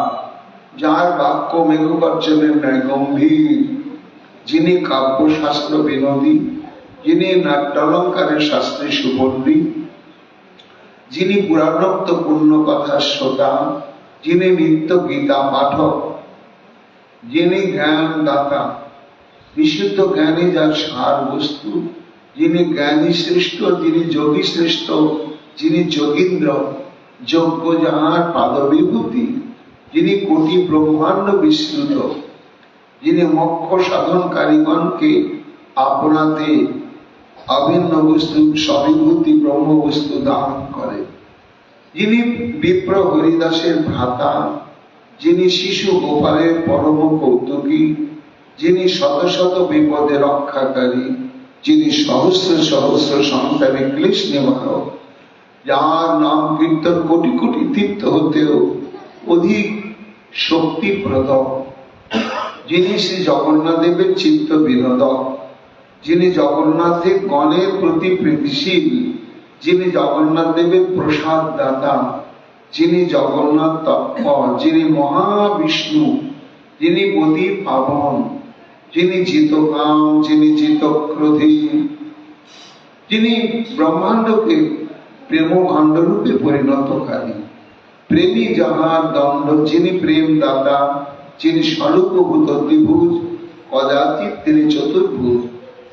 যার বাক্য মেঘগর্জনের ন্যায় গম্ভীর, যিনি কাব্যশাস্ত্র বিনোদী, যিনি নাট্যালঙ্কারের শাস্ত্রে সুপণ্ডিত, যিনি পুরাণোক্ত পূর্ণ কথা শ্রোতা, যিনি নিত্য গীতা পাঠক, যিনি জ্ঞান দাতা, বিশুদ্ধ জ্ঞানী যার সার বস্তু, যিনি জ্ঞানী শ্রেষ্ঠ, যিনি যোগী শ্রেষ্ঠ, যিনি যোগীন্দ্র, যজ্ঞ যাহার পাদ বিভূতি, যিনি কোটি ব্রহ্মাণ্ড বিস্তৃত, যিনি মোক্ষ সাধনকারীগণকে আপনাতে অভিন্ন বস্তু স্ববিভূতি ব্রহ্ম বস্তু দান করে, যিনি বিপ্র হরিদাসের ভ্রাতা, যিনি শিশু গোপালের পরম কৌতুকী, যিনি শত শত বিপদে রক্ষাকারী, যিনি সহস্র সহস্র সন্তানে ক্লেশ নিবারক, যার নাম কীর্তন কোটি কোটি তীর্থ হতেও অধিক শক্তিপ্রদ, যিনি শ্রী জগন্নাথ দেবের চিত্ত বিনোদক, যিনি জগন্নাথের গণের প্রতি প্রীতিশীল, যিনি জগন্নাথ দেবের প্রসাদ দাতা, যিনি জগন্নাথ তৎপর, যিনি মহাবিষ্ণু, যিনি অতি পাবন, যিনি জিত কাম, যিনি জিত ক্রোধী, যিনি ব্রহ্মাণ্ডকে প্রেম ভাণ্ড রূপে পরিণতকারী, প্রেমী যাহার দণ্ড, যিনি প্রেম দাতা, যিনি স্বরূপভূত ত্রিভুজ, কদাচিৎ তিনি চতুর্ভুজ,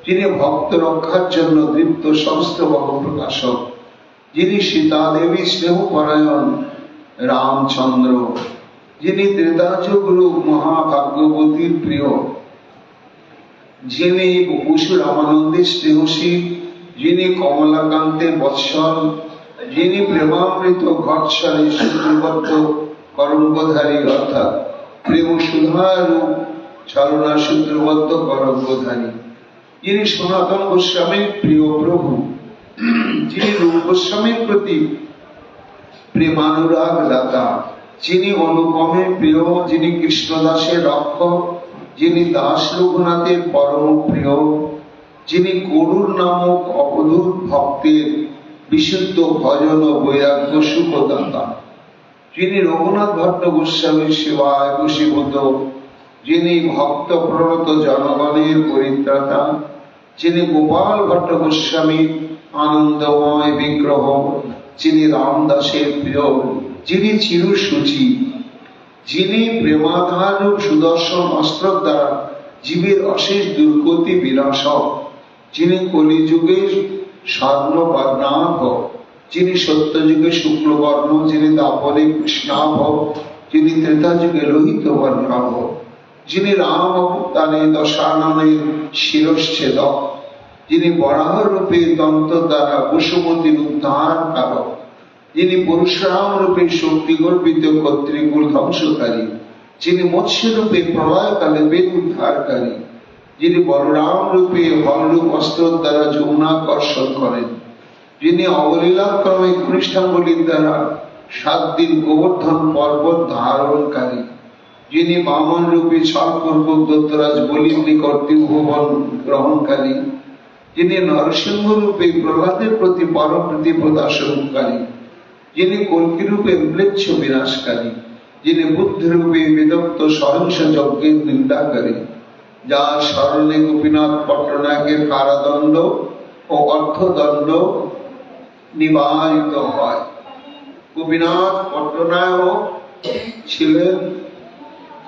যিনি ভক্ত রক্ষার জন্য দৃপ্ত সহস্রবাহ প্রকাশক, যিনি সীতা দেবী স্নেহপরায়ণ রামচন্দ্র, যিনি ত্রেতাযুগ রূপ মহাভাগ্যবতীর প্রিয়, যিনি বসু রামানন্দের স্নেহশীল, যিনি কমলাকান্তের বৎসল, যিনি প্রেমামৃত ঘটসারে সূত্রবদ্ধ করঙ্গধারী, অর্থাৎ প্রেম সুধারূপ চালনা সূত্রবদ্ধ করঙ্গধারী, যিনি সনাতন গোস্বামীর প্রিয় প্রভু, যিনি রূপ গোস্বামীর প্রতি প্রেমানুরাগ দাতা, যিনি অনুপমের প্রিয়, যিনি কৃষ্ণদাসের রক্ষক, যিনি দাস রঘুনাথের পরম প্রিয়, যিনি গরুর নামক অবধূত ভক্তের বিশুদ্ধ ভজন ও বৈরাগ্য সুখদাতা, যিনি রঘুনাথ ভট্ট গোস্বামীর সেবায় বশীভূত, যিনি ভক্ত প্রণত জনগণের পরিত্রাতা, যিনি গোপাল ভট্ট গোস্বামীর আনন্দময় বিগ্রহ, যিনি রামদাসের প্রিয়, যিনি চিরসুচি, যিনি প্রেমাধার সুদর্শন অস্ত্র দ্বারা জীবের অশেষ দুর্গতি বিনাশক, যিনি কলিযুগের স্বর্ণবর্ণাভ, যিনি সত্যযুগে শুক্লবর্ণ, যিনি দাপরে কৃষ্ণাভ, যিনি ত্রেতাযুগে লোহিত বর্ণাভ, যিনি রাম অবতারে দশাননের শিরশ্ছেদক, যিনি বরাহ রূপে দন্ত দ্বারা বসুমতির উদ্ধার কারক, যিনি পরশুরাম রূপে শক্তি গর্বিত কর্তৃকুল ধ্বংসকারী, যিনি মৎস্য রূপে প্রলয়কালে বেদ উদ্ধারকারী, যিনি বলরাম রূপে হররূপ অস্ত্র দ্বারা যমুনাকর্ষণ করেন, যিনি অবলীলাক্রমে কনিষ্ঠাঙ্গুলির দ্বারা 7 দিন গোবর্ধন পর্বত ধারণকারী, যিনি বামন রূপে ছলপূর্বক দত্তরাজ বলির নিকট ত্রিভুবন গ্রহণকারী, যিনি নরসিংহ রূপে প্রহ্লাদের প্রতি পরপ্রীতি প্রদাশনকারী, যিনি কল্কি রূপে ম্লেচ্ছ বিনাশকারী, যিনি বুদ্ধ রূপে বেদোক্ত সহংস যজ্ঞের নিন্দাকারী, যার স্মরণে গোপীনাথ পট্টনায়কের কারাদণ্ড ও অর্থদণ্ড নিবারিত হয়। গোপীনাথ পট্টনায়ক ছিলেন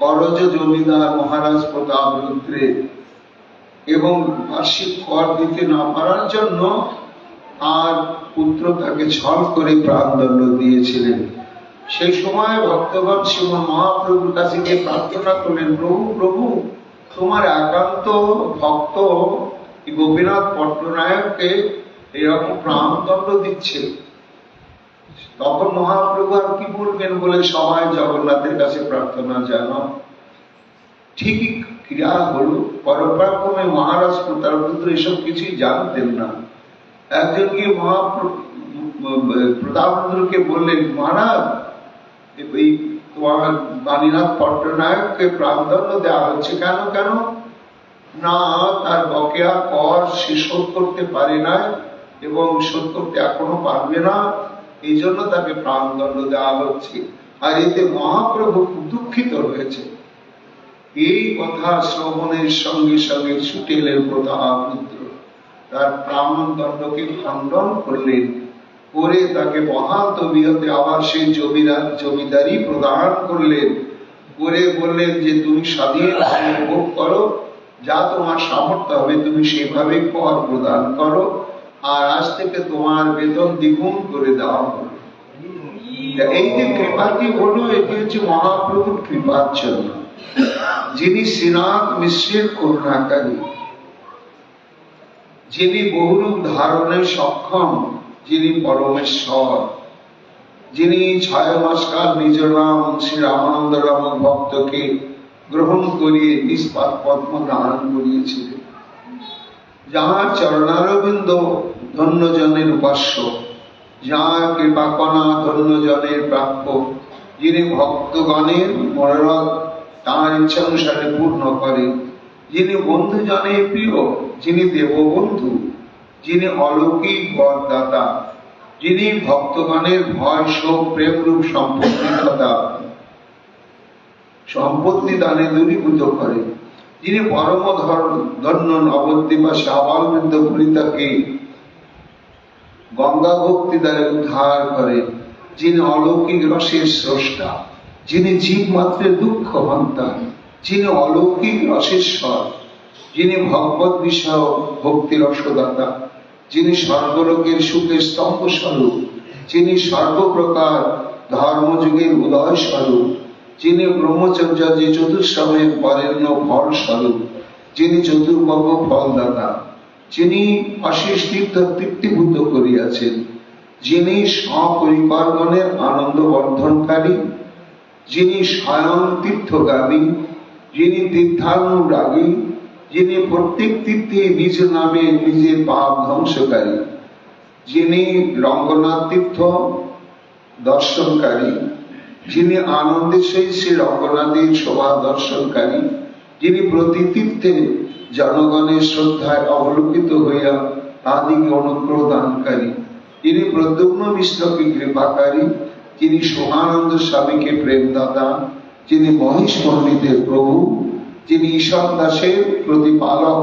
করজ জমিদার মহারাজ প্রতাপ রুদ্রের, এবং বার্ষিক কর দিতে না পারার জন্য আর পুত্র তাকে ছল করে প্রাণদণ্ড দিয়েছিলেন। সেই সময় ভক্তগণ শ্রীমন মহাপ্রভুর কাছে গিয়ে প্রার্থনা করলেন, প্রভু প্রভু, তোমার একান্ত ভক্ত গোপীনাথ পট্টনায়ককে এরকম প্রাণদণ্ড দিচ্ছে। তখন মহাপ্রভু আর কি বলবেন, বলে সবাই জগন্নাথের কাছে প্রার্থনা জানাও। ঠিকই ক্রিয়া হলো। পরপরাক্রমে মহারাজ প্রতাপরুদ্র এসব কিছুই জানতেন না। একজন গিয়ে প্রতাপরুদ্রকে বললেন, মহারাজ, এই তোমার বাণীনাথ পট্টনায়ককে প্রাণদণ্ড দেওয়া হচ্ছে কেন? কেন না, তার বকেয়া কর সে শোধ করতে পারে না এবং শোধ করতে এখনো পারবে না, এই জন্য তাকে প্রাণদণ্ড দেওয়া হচ্ছে। আর এতে মহাপ্রভু দুঃখিত হয়েছে। এই কথা শ্রবণের সঙ্গে সঙ্গে ছুটে এলেন প্রতাপরুদ্র, তার প্রাণদণ্ডকে খণ্ডন করলেন, করে তাকে মহা তবিয়তে আবার সেই জমিদারি প্রদান করলেন, করে বললেন যে তুমি স্বাধীন ভোগ করো, যা তোমার সামর্থ্য হবে তুমি সেভাবে কর প্রদান করো, আর আজ থেকে তোমার বেতন দ্বিগুণ করে দেওয়া হলো। এই যে কৃপাটি হলো, এটি হচ্ছে মহাপ্রভুর কৃপার জন্য, যিনি শ্রীনাথ মিশ্রের করুণাকারী, যিনি বহুরূপ ধারণে সক্ষম, যিনি পরমেশ্বর, যিনি 6 মাস কাল নিজ নাম শ্রী রামানন্দ নামক ভক্তকে গ্রহণ করিয়ে নিষ্পাদ পদ্ম দান করিয়েছিলেন, যাহার চরণারবিন্দ ধন্যজনের উপাস্য, যাহার কৃপাকণা ধন্যজনের প্রাপ্য, যিনি ভক্তগণের মনোরথ তাঁর ইচ্ছা অনুসারে পূর্ণ করে, যিনি বন্ধুজনের প্রিয়, যিনি দেববন্ধু, যিনি অলৌকিক বরদাতা, যিনি ভক্তগণের ভয় শোক প্রেম রূপ সম্পত্তি দানে দূরীভূত করে, যিনি পরম ধন্য নবদ্বীপাসী আবাল বৃদ্ধ বনিতাকে গঙ্গা ভক্তি দ্বারা উদ্ধার করেন, যিনি অলৌকিক রসের স্রষ্টা, যিনি জীব মাত্রের দুঃখ হন্তা, যিনি অলৌকিক রসেশ্বর, যিনি ভগবত বিষয় ভক্তি রসদাতা, যিনি স্বর্গলোকের সুখের স্তম্ভ স্বরূপ, যিনি সর্বপ্রকার ধর্মযুগের উদয় স্বরূপ, যিনি ব্রহ্মচর্য যে চতুর্শ্রমের বরেণ্য ফল স্বরূপ, যিনি চতুর্বর্গ ফলদাতা, যিনি অশেষ তীর্থ তৃপ্তিভূত করিয়াছেন, যিনি সপরিবারগণের আনন্দ বর্ধনকারী, যিনি স্বয়ং তীর্থগামী, যিনি তীর্থানুরাগী, যিনি প্রত্যেক তীর্থে নিজ নামে নিজের পাপ ধ্বংসকারী, যিনি রঙ্গনাথ তীর্থ দর্শনকারী, যিনি আনন্দের সহিত শ্রী রঙ্গনাথের শোভা দর্শনকারী, যিনি প্রতি তীর্থে জনগণের শ্রদ্ধায় অবলোকিত হইয়া তাদিকে অনুগ্রহ দানকারী, যিনি প্রদ্যুম্ন মিশ্রকে কৃপাকারী, যিনি সোহানন্দ স্বামীকে প্রেমদাতা, যিনি মহেশ পণ্ডিতের প্রভু, যিনি ঈশ্বর দাসের প্রতিপালক,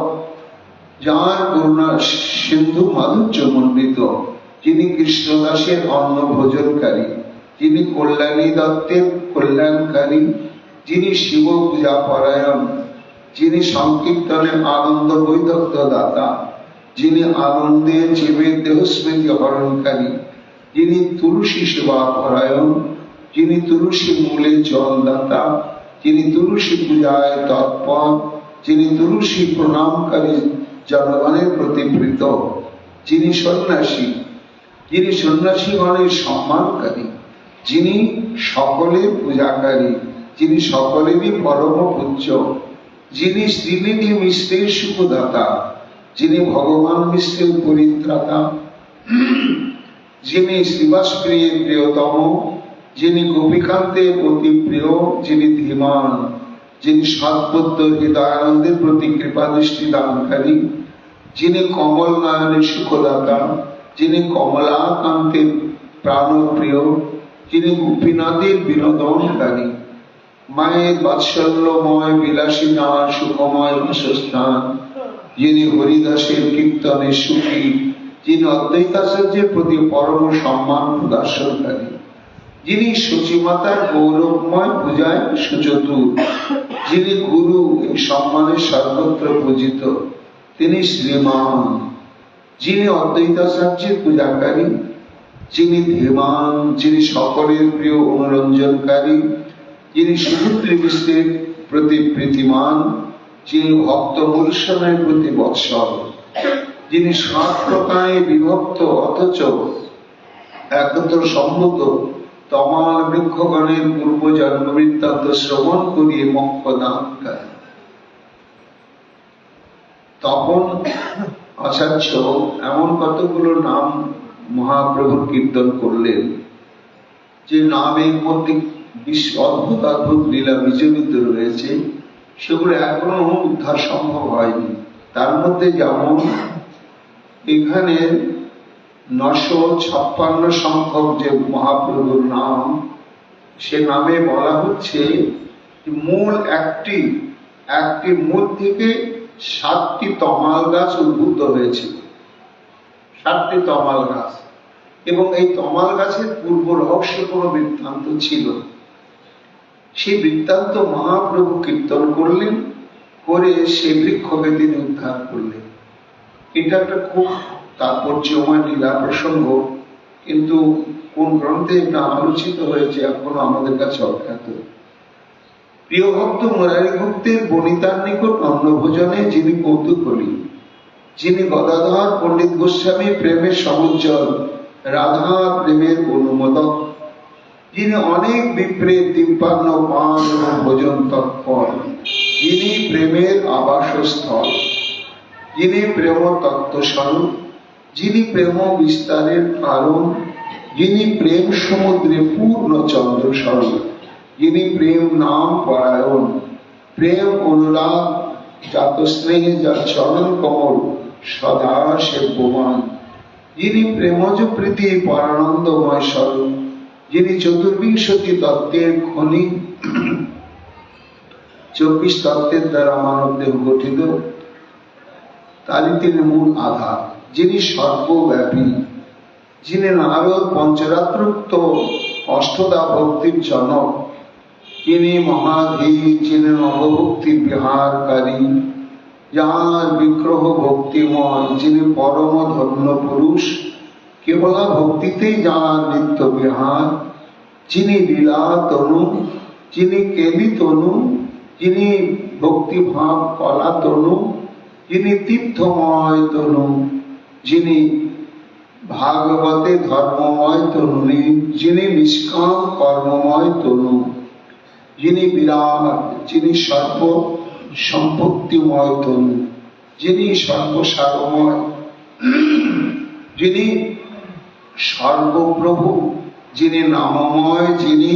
যার করুণা সিন্ধু মাধুর্য মণ্ডিত, যিনি কৃষ্ণ দাসের অন্ন ভোজনকারী, যিনি কল্যাণী দত্তের কল্যাণকারী, যিনি শিব পূজা পরায়ণ, যিনি সংকীর্তনের আনন্দ বৈদগ্ধ দাতা, যিনি আনন্দে জীবের দেহস্মৃতি হরণকারী, যিনি তুলসী সেবা পরায়ণ, যিনি তুলসী মূলে জলদাতা, যিনি তুলসী পূজায় তৎপর, যিনি তুলসী প্রণামকারী জনগণের প্রতি প্রীত, যিনি সন্ন্যাসী, যিনি সন্ন্যাসীগণের সম্মানকারী, যিনি সকলের পূজাকারী, যিনি সকলেরই পরম পূজ্য, যিনি শ্রীনিধি মিশ্রের সুখদাতা, যিনি ভগবান মিশ্রের পরিত্রাতা, যিনি শ্রীবাস প্রিয়ের প্রিয়তম, যিনি গোপীকান্তের অতি প্রিয়, যিনি ধীমান, যিনি সৎবুদ্ধ হৃদয়ানন্দের প্রতি কৃপা দৃষ্টি দানকারী, যিনি কমল নয়নের সুখদাতা, যিনি কমলাকান্তের প্রাণপ্রিয়, যিনি গোপীনাথের বিনোদনকারী, মায়ের বাৎসল্যময় বিলাসী নাম সুখময় বাসস্থান, যিনি হরিদাসের কীর্তনের সুখী, যিনি অদ্বৈতাচার্যের প্রতি পরম সম্মান প্রদর্শনকারী, যিনি সচিমাতার গৌরবময় পূজায় সুচতুর, যিনি গুরু এই সম্মানের সর্বত্র পূজিত, তিনি শ্রীমান, যিনি অদ্বৈতাচার্যের পূজাকারী, যিনি ধীমান, যিনি সকলের প্রিয় অনুরঞ্জনকারী, যিনি সুপুত্রী মিশ্রের প্রতি প্রীতিমান, যিনি ভক্ত মুলসনের প্রতি বৎসল, যিনি 7 প্রকারে বিভক্ত অথচ একত্র সম্মত তমাল বৃক্ষগণের পূর্ব জন্ম বৃত্তান্ত শ্রবণ করিয়ে মোক্ষ দানকারী। তখন আচার্য এমন কতগুলো নাম মহাপ্রভুর কীর্তন করলেন যে নামের মধ্যে অদ্ভুত অদ্ভুত লীলা বিচলিত রয়েছে, সেগুলো এখনো উদ্ধার সম্ভব হয়নি। তার মধ্যে যেমন এখানে 956 সংখ্যক যে মহাপ্রভুর নাম, সে নামে বলা হচ্ছে মূল একটি মূল থেকে 7টি তমাল গাছ উদ্ভূত হয়েছিল, 7টি তমাল গাছ, এবং এই তমাল গাছের পূর্ব রহস্য কোনো বৃত্তান্ত ছিল। সেই বৃত্তান্ত মহাপ্রভু কীর্তন করলেন, করে সেই বৃক্ষকে তিনি উদ্ধার করলেন। এটা একটা খুব তাৎপর্যময় লীলা প্রসঙ্গ, কিন্তু কোন গ্রন্থে এটা আলোচিত হয়েছে এখনো আমাদের কাছে অজ্ঞাত। প্রিয় ভক্ত মুরারি গুপ্তের বনিতার নিকট অন্নভোজনে যিনি কৌতূহলী, যিনি গদাধর পণ্ডিত গোস্বামী প্রেমের সমুজ্জ্বল, রাধা প্রেমের অনুমোদক, যিনি অনেক বিপ্রের তিপ্পান্ন পান এবং ভোজন তৎপর, যিনি প্রেমের আবাসস্থল, যিনি প্রেম তত্ত্বস্বরূপ, যিনি প্রেম বিস্তারের কারণ, যিনি প্রেম সমুদ্রে পূর্ণ চন্দ্র স্বরূপ, যিনি প্রেম নাম পরায়ণ, প্রেম অনুরাগ জাত স্নেহে যার চরণ কমল সদা সেব্যমান, যিনি প্রেমজ প্রীতি পরানন্দময় স্বরূপ, যিনি চতুর্বিংশতি তত্ত্বের খনি, 24 তত্ত্বের দ্বারা মানব দেহ গঠিত, তারই তিনি মূল আধার, যিনি সর্বব্যাপী, যিনি নারদ পঞ্চরাত্রোক্ত অষ্টদা ভক্তির জনক, যিনি মহাধীর, যিনি নবভক্তি বিহারকারী, যার বিগ্রহ ভক্তিময়, যিনি পরম ধন্য পুরুষ, কেবলা ভক্তিতেই যার নিত্য বিহার, যিনি লীলা তনু, যিনি কেলি তনু, যিনি ভক্তিভাব কলা তনু, যিনি তীর্থময় তনু, যিনি ভাগবতে ধর্মময় তনু, যিনি নিষ্কাম কর্মময় তনু, যিনি বিরাট, যিনি সর্ব সম্পত্তিময় তনু, যিনি সর্বসারময়, যিনি সর্বপ্রভু, যিনি নামময়, যিনি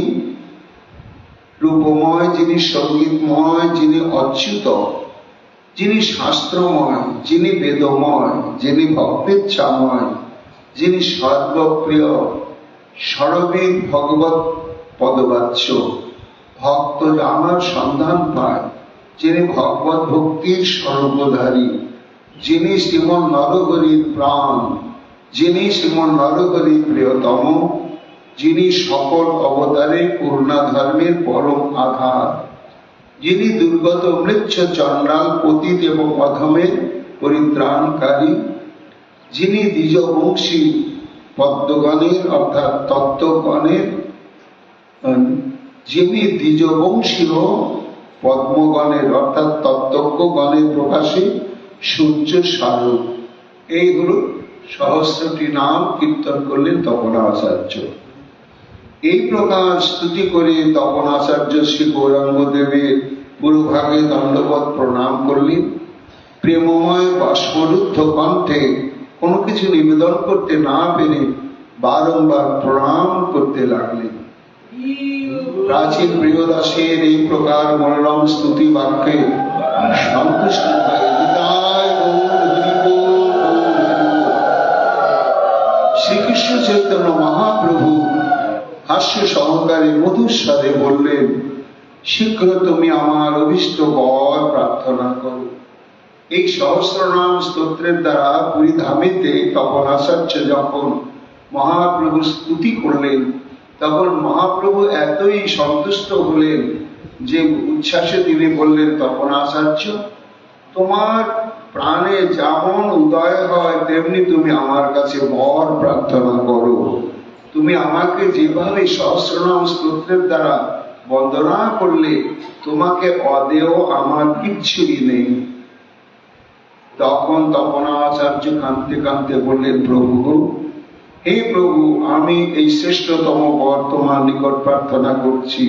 রূপময়, যিনি সঙ্গীতময়, যিনি অচ্যুত, যিনি শাস্ত্রময়, যিনি বেদময়, যিনি ভক্তেচ্ছাময়, যিনি সর্বপ্রিয়, সর্ববিদ ভগবত পদবাচ্য, ভক্ত জানার সন্ধান পায়, যিনি ভগবত ভক্তির সর্বধারী, যিনি শ্রীমন নরহরির প্রাণ, যিনি শ্রীমন নরহরির প্রিয়তম, যিনি সকল অবতারে পূর্ণা ধর্মের পরম আধার, যিনি দুর্গত মৃচ্ছ চণ্ডাল পতিত এবং অধমের পরিত্রাণকারী, যিনি দ্বিজবংশী পদ্মগণের অর্থাৎ তত্ত্বগণের, যিনি দ্বিজবংশী পদ্মগণের অর্থাৎ তত্ত্বজ্ঞগণের প্রকাশে সূর্য স্বরূপ। এইগুলো সহস্রটি নাম কীর্তন করলেন তপনাচার্য। এই প্রকার স্তুতি করে তপনাচার্য শ্রী গৌরাঙ্গ দেবের পুরোভাগে দণ্ডবত প্রণাম করলেন। প্রেমময় বাষ্পরুদ্ধ কণ্ঠে কোনো কিছু নিবেদন করতে না পেরে বারংবার প্রণাম করতে লাগলেন। প্রাচীন প্রিয়দাসের এই প্রকার মনোরম স্তুতি বাক্যে সন্তুষ্ট হয়ে শ্রীকৃষ্ণ চৈতন্য মহাপ্রভু হাস্য সহকারে মধুর স্বরে বললেন, শীঘ্র তুমি আমার অভীষ্ট বর প্রার্থনা করো। এই সহস্রনাম স্তোত্রের দ্বারা পুরী ধামেতে তপনাচার্য যখন মহাপ্রভু স্তুতি করলেন, তখন মহাপ্রভু এতই সন্তুষ্ট হলেন যে উচ্ছ্বাসে তিনি বললেন, তপনাচার্য, তোমার প্রাণে যেমন উদয় হয় তেমনি তুমি আমার কাছে বর প্রার্থনা করো। তুমি আমাকে যেভাবে সহস্রনাম স্তোত্রের দ্বারা বন্দনা করলে, তোমাকে অদেয় আমার কিচ্ছুই নেই। তখন তপনাচার্য কাঁদতে কাঁদতে বললেন, প্রভু, হে প্রভু, আমি এই শ্রেষ্ঠতম বর তোমার নিকট প্রার্থনা করছি,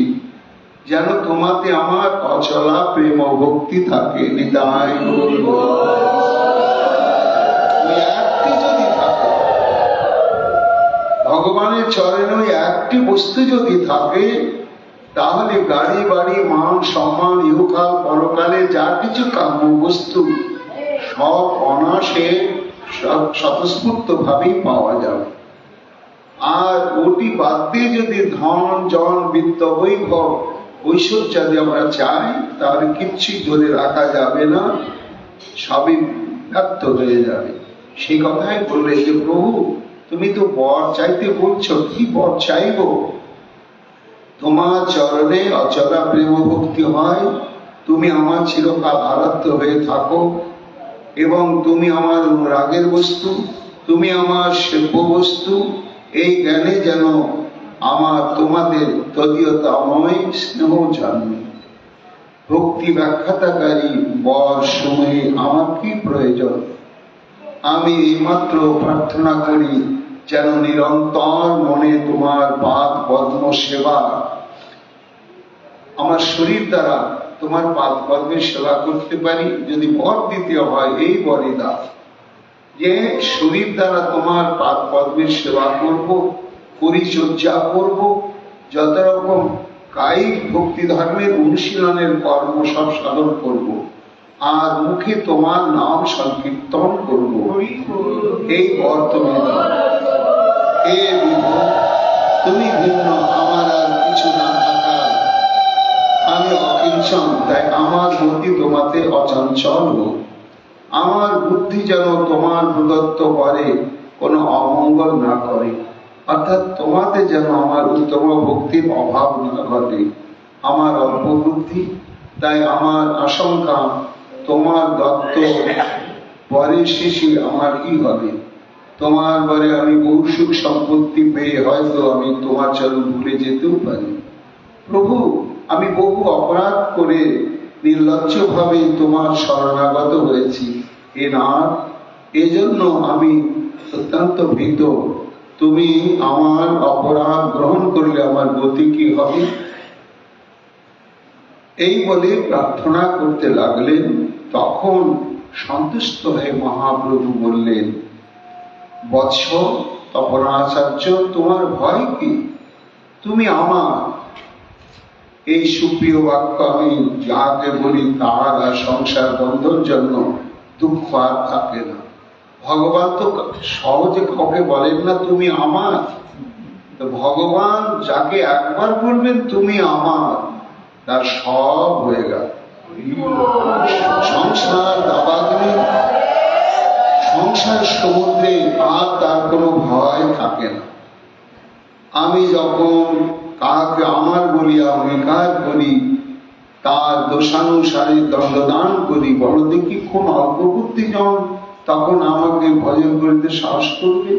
যেন তোমাতে আমার অচলা প্রেম ও ভক্তি থাকে। নিতাই একটি যদি থাকে, ভগবানের চরণে ওই একটি বস্তু যদি থাকে, তাহলে গাড়ি বাড়ি মান সম্মান ইহকাল পরকালে যা কিছু কাম্য বস্তু সব অনাসে স্বতঃস্ফূর্ত ভাবেই পাওয়া যাবে। আর ওটি বাদ দিয়ে যদি ধন জন বিত্ত বৈভব ঐশ্বর্য যদি আমরা চাই, তাহলে কিচ্ছুই ধরে রাখা যাবে না, সবই ব্যর্থ হয়ে যাবে। সেই কথাই বললে যে, প্রভু, তুমি তো বর চাইতে বলছো, কি বর চাইব? তোমার চরণে অচলা প্রেম ভক্তি হয়, তুমি আমার চিরকাল আরাধ্য হয়ে থাকো, এবং তুমি আমার অনুরাগের বস্তু, তুমি আমার সেব্য বস্তু। এই জ্ঞানে যেন আমার তোমাদের তদীয়তাময় স্নেহ জন্মে। ভক্তি ব্যাখ্যাতাকারী বর সময়ে আমার কি প্রয়োজন? আমি এইমাত্র প্রার্থনা করি যেন নিরন্তর মনে তোমার পাদ পদ্ম সেবা, আমার শরীর দ্বারা তোমার পাদ পদ্মের সেবা করতে পারি। যদি বর দিতে হয়, এই বরই দাও, যে শরীর দ্বারা তোমার পাদ পদ্মের সেবা করব, পরিচর্যা করব, যত রকম কায়িক ভক্তি ধর্মের অনুশীলনের কর্ম সব সাধন করব, আর মুখে তোমার নাম সংকীর্তন করব। এই বর তুমি দাও। হে বিভু, তুমি ভিন্ন, আমার আর কিছু না থাকা, আমি অকিঞ্চন, তাই আমার মতি তোমাতে অচঞ্চল হোক, আমার বুদ্ধি যেন তোমার প্রদত্ত করে কোনো অমঙ্গল না করে, অর্থাৎ তোমাতে যেন আমার উত্তম ভক্তির অভাব না ঘটে। আমার অল্প বুদ্ধি, তাই আমার আশঙ্কা তোমার দত্ত পরে শেষে আমার কি হবে। তোমার পরে আমি বহু সুখ সম্পত্তি পেয়ে হয়তো আমি তোমার চরণ ভুলে যেতেও পারি। প্রভু, আমি বহু অপরাধ করে নির্লজ্জ ভাবে তোমার শরণাগত হয়েছি। এ নাথ, এজন্য আমি অত্যন্ত ভীত। তুমি আমার অপরাধ গ্রহণ করলে আমার গতি কি হবে? এই বলে প্রার্থনা করতে লাগলেন। তখন সন্তুষ্ট হয়ে মহাপ্রভু বললেন, বৎস তপনাচার্য, তোমার ভয় কি? তুমি আমার। এই সুপ্রিয় বাক্য আমি যাকে বলি তার আর সংসার বন্ধন জন্য দুঃখ আর থাকে না। ভগবান তো সহজে কাউকে বলেন না তুমি আমার। ভগবান যাকে একবার বলবেন তুমি আমার, তার সব হয়ে গেল। সংসার দাবাগ্নি, সংসার সমুদ্রে আর তার কোনো ভয় থাকে না। আমি যখন কাকে আমার বলিয়া অঙ্গীকার করি, তার দোষানুসারে দণ্ডদান করি, বড় দেখি কোন অল্পবুদ্ধি জন তখন আমাকে ভজন করিতে সাহস করবে।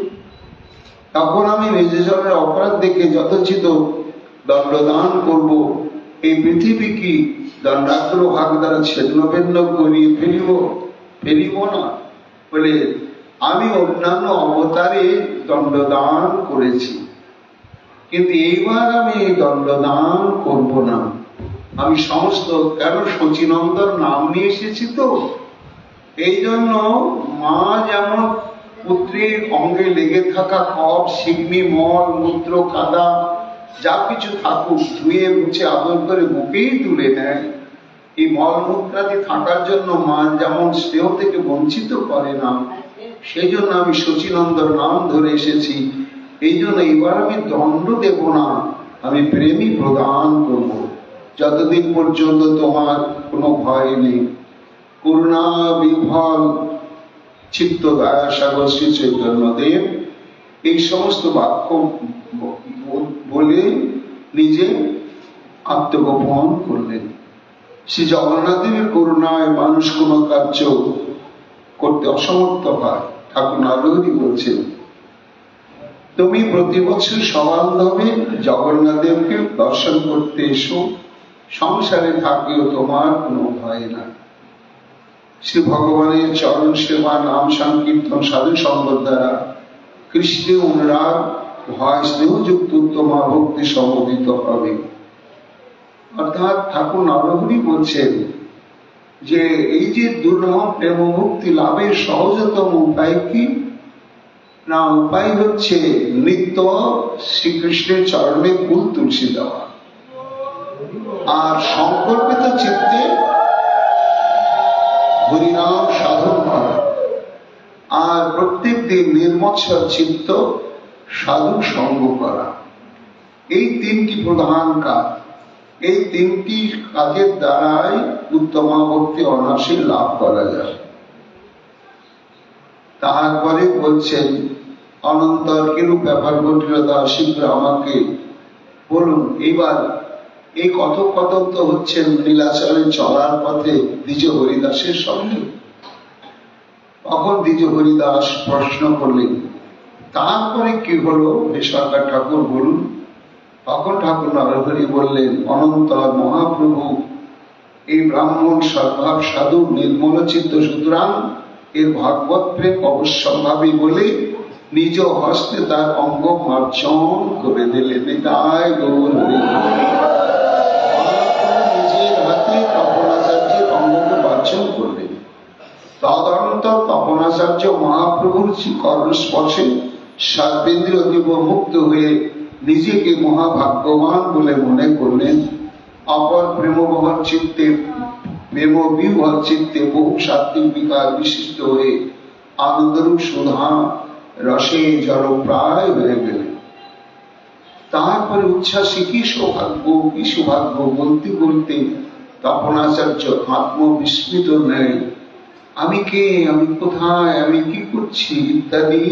তখন আমি নিজেজনের অপরাধ দেখে যথোচিত দণ্ডদান করব। এই পৃথিবী কি দণ্ডাগ্র ভাগ দ্বারা ছিন্ন ভিন্ন করিয়ে ফেলিব না বলে আমি অন্যান্য অবতারে দণ্ডদান করেছি, কিন্তু এইবার আমি দণ্ডদান করব না। আমি সমস্ত কেন শচীনন্দর নাম নিয়ে এসেছি তো, এই জন্য মা যেমন পুত্রের অঙ্গে লেগে থাকা কফ, সিগনি, মল, মূত্র, কাদা যা কিছু থাকুক ধুয়ে মুছে আদর করে বুকেই তুলে নেয়, এই মল মূত্রাদি থাকার জন্য মা যেমন স্নেহ থেকে বঞ্চিত করে না, সেই জন্য আমি শচীনন্দর নাম ধরে এসেছি। এই জন্য এবার আমি দণ্ড দেব না, আমি প্রেমই প্রদান করব, যতদিন পর্যন্ত তোমার কোনো ভয় নেই। করুণা বিভল চিত্ত দয়াসাগর শ্রী চৈতন্যদেব এই সমস্ত বাক্য বলে নিজে আত্মগোপন করলেন। শ্রী জগন্নাথ দেবের করুণায় মানুষ কোনো কার্য করতে অসমর্থ হয়। ঠাকুর নরহরি বলছেন, তুমি প্রতি বছর সবান্ধবে জগন্নাথ দেবকে দর্শন করতে এসো, সংসারে থাকলেও তোমার কোনো ভয় নাই। শ্রী ভগবানের চরণ সেবা, নাম সংকীর্তন, সাধু সঙ্গ দ্বারা কৃষ্ণের অনুরাগ, ভয়, স্নেহযুক্ত উত্তমা ভক্তি সমবেত হবে। অর্থাৎ ঠাকুর নরহরি বলছেন যে এই যে দুর্লভ প্রেম মুক্তি লাভের সহজতম উপায় কি না, উপায় হচ্ছে নিত্য শ্রীকৃষ্ণের চরণে ফুল তুলসী দেওয়া আর সংকল্পিত চিত্তে হরিনাম সাধন করা, আর প্রত্যেক দিন নির্মৎসর চিত্ত সাধু সঙ্গ করা। এই তিনটি প্রধান কাজ। এই তিনটি কাজের দ্বারাই উত্তমা ভক্তি অনায়াসে লাভ করা যায়। তারপরে বলছেন, অনন্তর কিরূপ ব্যাপার ঘটিল তা শীঘ্র আমাকে বলুন। এবার এই কথোপকথন তো হচ্ছেন নীলাচলে চলার পথে দ্বিজ হরিদাসের সঙ্গে। তখন দ্বিজ হরিদাস প্রশ্ন করলেন, তারপরে কি হলো হে সরকার ঠাকুর বলুন। তখন ঠাকুর নরহরি বললেন, অনন্তর মহাপ্রভু এই ব্রাহ্মণ সদ্ভাব সাধু নির্মল চিত্ত সুতরাং এর ভাগবত প্রেম অবশ্যম্ভাবী বলে নিজ হস্তে তার অঙ্গ মার্জন করে দিলেন। তাই গৌর হরি নিজের হাতে তপনাচার্যের অঙ্গকে মার্জন করলেন। তদনন্তর তপনাচার্য মহাপ্রভুর কর্ণস্পর্শে সর্বেন্দ্রিয় দেব মুক্ত হয়ে নিজেকে মহাভাগ্যবান বলে মনে করলেন। অপর প্রেমবহর চিত্তে প্রেমবিহ্বল চিত্তে বহু সাত্বিক বিকার বিশিষ্ট হয়ে আনন্দরূপ সুধা রসে জড়প্রায় হয়ে গেলেন। তারপরে উচ্ছ্বাসী কি সৌভাগ্য বলতে বলতে তপনাচার্য আত্মবিস্মৃত নেয়, আমি কে, আমি কোথায়, আমি কি করছি ইত্যাদি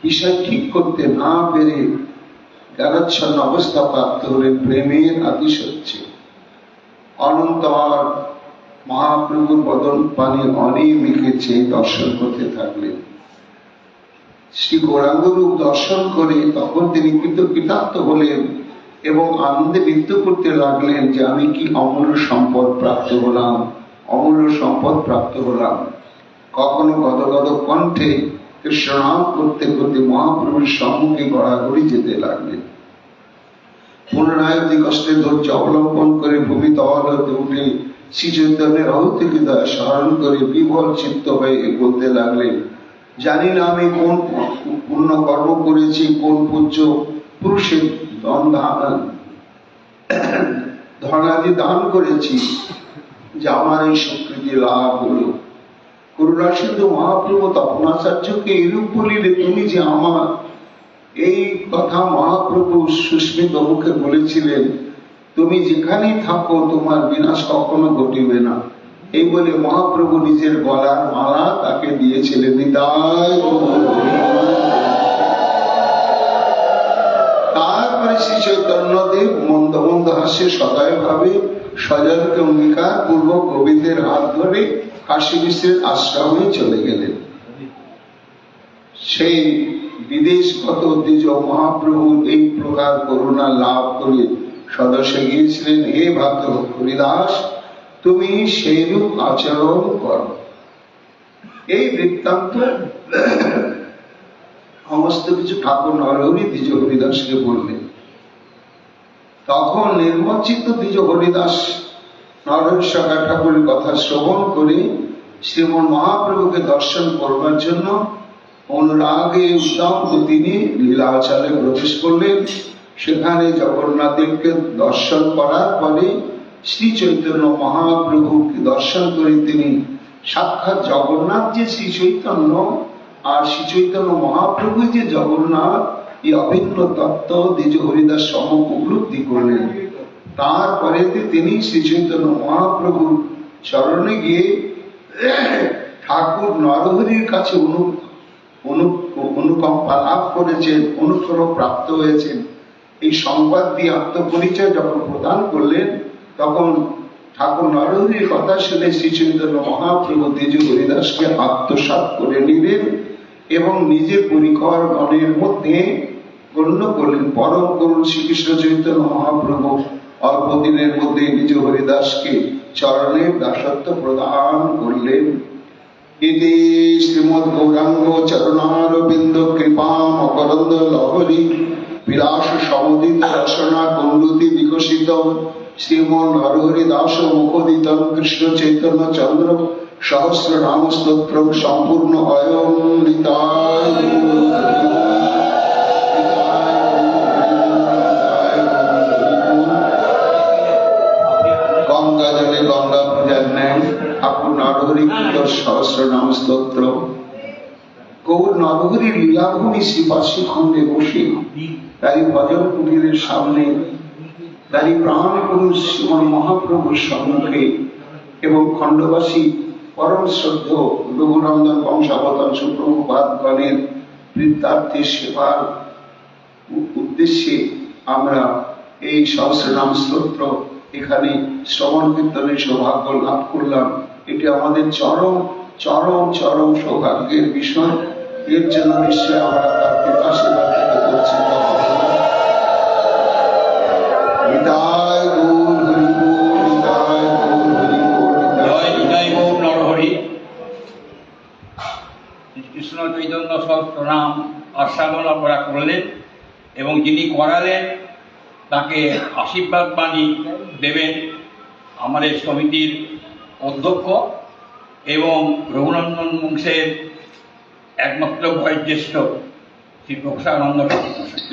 বিষয় ঠিক করতে না পেরে গারাচ্ছন্ন অবস্থা প্রাপ্ত হলেন প্রেমের আতিশয্যে। অনন্তর মহাপ্রভুর বদন পানে অনেক চেয়ে দর্শন করতে থাকলেন। শ্রী গৌরাঙ্গ রূপ দর্শন করে তখন তিনি কৃতার্থ হলেন এবং আনন্দে নৃত্য করতে লাগলেন যে আমি কি অমূল্য সম্পদ প্রাপ্ত হলাম, অমূল্য সম্পদ প্রাপ্ত হলাম। কখনো গদগদ কণ্ঠে কৃষ্ণনাম করতে করতে মহাপ্রভুর সম্মুখে গড়াগড়ি যেতে লাগলেন। পুনরায় অতি কষ্টের ধৈর্য অবলম্বন করে ভূমিতল হতে উঠে শ্রী চৈতন্যের অহৈতুকী দয়া স্মরণ করে বিভোর চিত্ত হয়ে বলতে লাগলেন, জানি না আমি কোন পুণ্য কর্ম করেছি, কোন পূজ্য পুরুষের ধনাদি দান করেছি যে আমার এই স্বীকৃতি লাভ হলো। করুণা সিন্ধু মহাপ্রভু তপনাচার্যকে এরূপ বলিলে, তুমি যে আমার, এই কথা মহাপ্রভু সুস্মিত মুখে বলেছিলেন, তুমি যেখানেই থাকো তোমার বিনাশ কখনো ঘটিবে না। এই বলে মহাপ্রভু নিজের গলার মালা তাকে দিয়েছিলেন। তারপরে শ্রী চৈতন্যদেব মন্দ মন্দ হাস্যে সদয় ভাবে সজলকে অঙ্গীকার পূর্বক কবিদের হাত ধরে কাশী বিশ্বের আশ্রমে চলে গেলেন। সেই বিদেশগত দ্বিজ মহাপ্রভু এই প্রকার করুণা লাভ করে সদস্যে গিয়েছিলেন, হে ভক্ত হরিদাস, তুমি সেইরূপ আচরণ করো। এই বৃত্তান্ত সমস্ত কিছু ঠাকুর নরহরি দ্বিজ হরিদাসকে বললেন। তখন নির্মচিত দ্বিজ হরিদাস নরহরি সখা ঠাকুরের কথা শ্রবণ করে শ্রীমন মহাপ্রভুকে দর্শন করবার জন্য অনুরাগে উদ্দাম তিনি লীলাচলে প্রবেশ করলেন। সেখানে জগন্নাথ দেবকে দর্শন করার পরে শ্রী চৈতন্য মহাপ্রভুকে দর্শন করে তিনি সাক্ষাৎ জগন্নাথ যে শ্রী চৈতন্য আর শ্রী চৈতন্য মহাপ্রভু যে জগন্নাথ, এই অভিন্ন তত্ত্ব দ্বিজ হরিদাস সম্যক উপলব্ধি করলেন। তারপরে তিনি শ্রী চৈতন্য মহাপ্রভুর চরণে গিয়ে ঠাকুর নরহরির কাছে অনুকম্পা লাভ করেছেন, অনুগ্রহ প্রাপ্ত হয়েছেন, এই সংবাদ দিয়ে আত্মপরিচয় যখন প্রদান করলেন, তখন ঠাকুর নরহরির কথা শুনে শ্রী চৈতন্য মহাপ্রভু দ্বিজ হরিদাসকে আত্মসাৎ করে নিলেন এবং নিজের পরিকর গণের মধ্যে গণ্য করলেন। পরম করুণ শ্রীকৃষ্ণ চৈতন্য মহাপ্রভু অল্প দিনের মধ্যে দ্বিজ হরিদাসকে চরণের দাসত্ব প্রদান করলেন। ইতি শ্রীমদ গৌরাঙ্গ চরণারবিন্দ কৃপা মকরন্দ লহরী বিলাস সমুদিত রসনা কুণ্ডুতি বিকশিত শ্রীমন নরহরি দাস মুখোদিত কৃষ্ণ চৈতন্য চন্দ্র সহস্র নাম স্তোত্র সম্পূর্ণ অয়ং নিতায় গঙ্গা জলে গঙ্গা পূজার ন্যায় ঠাকুর নরহরি সহস্র নাম স্তোত্র। গৌর নরহরির লীলাভূমি শ্রীপাশী খণ্ডে বসে তারই ভজন কুটিরের সামনে তারই প্রাণ পুরুষ শ্রীমন মহাপ্রভুর সম্মুখে এবং খণ্ডবাসী পরম শ্রদ্ধ রঘুনন্দন বংশাবতার সুপ্রভুপাদগণের বৃত্তার্থে সেবার উদ্দেশ্যে আমরা এই সহস্রনাম স্তোত্র এখানে শ্রবণ কীর্তনের সৌভাগ্য লাভ করলাম। এটি আমাদের চরম চরম চরম সৌভাগ্যের বিষয়। এর জন্য নিশ্চয় আমরা তার কৃপাশীর্বাদ থেকে করছি। নিতাই গৌর হরি বল, নিতাই গৌর হরি বল, নিতাই গৌর নরহরি। কৃষ্ণ চৈতন্য সহস্রনাম আস্বাদনা করা করলেন এবং যিনি করালেন তাকে আশীর্বাদ বাণী দেবেন আমাদের সমিতির অধ্যক্ষ এবং রঘুনন্দন বংশের একমাত্র বয়োজ্যেষ্ঠ শ্রী প্রসাদানন্দ ঠাকুর মশাই।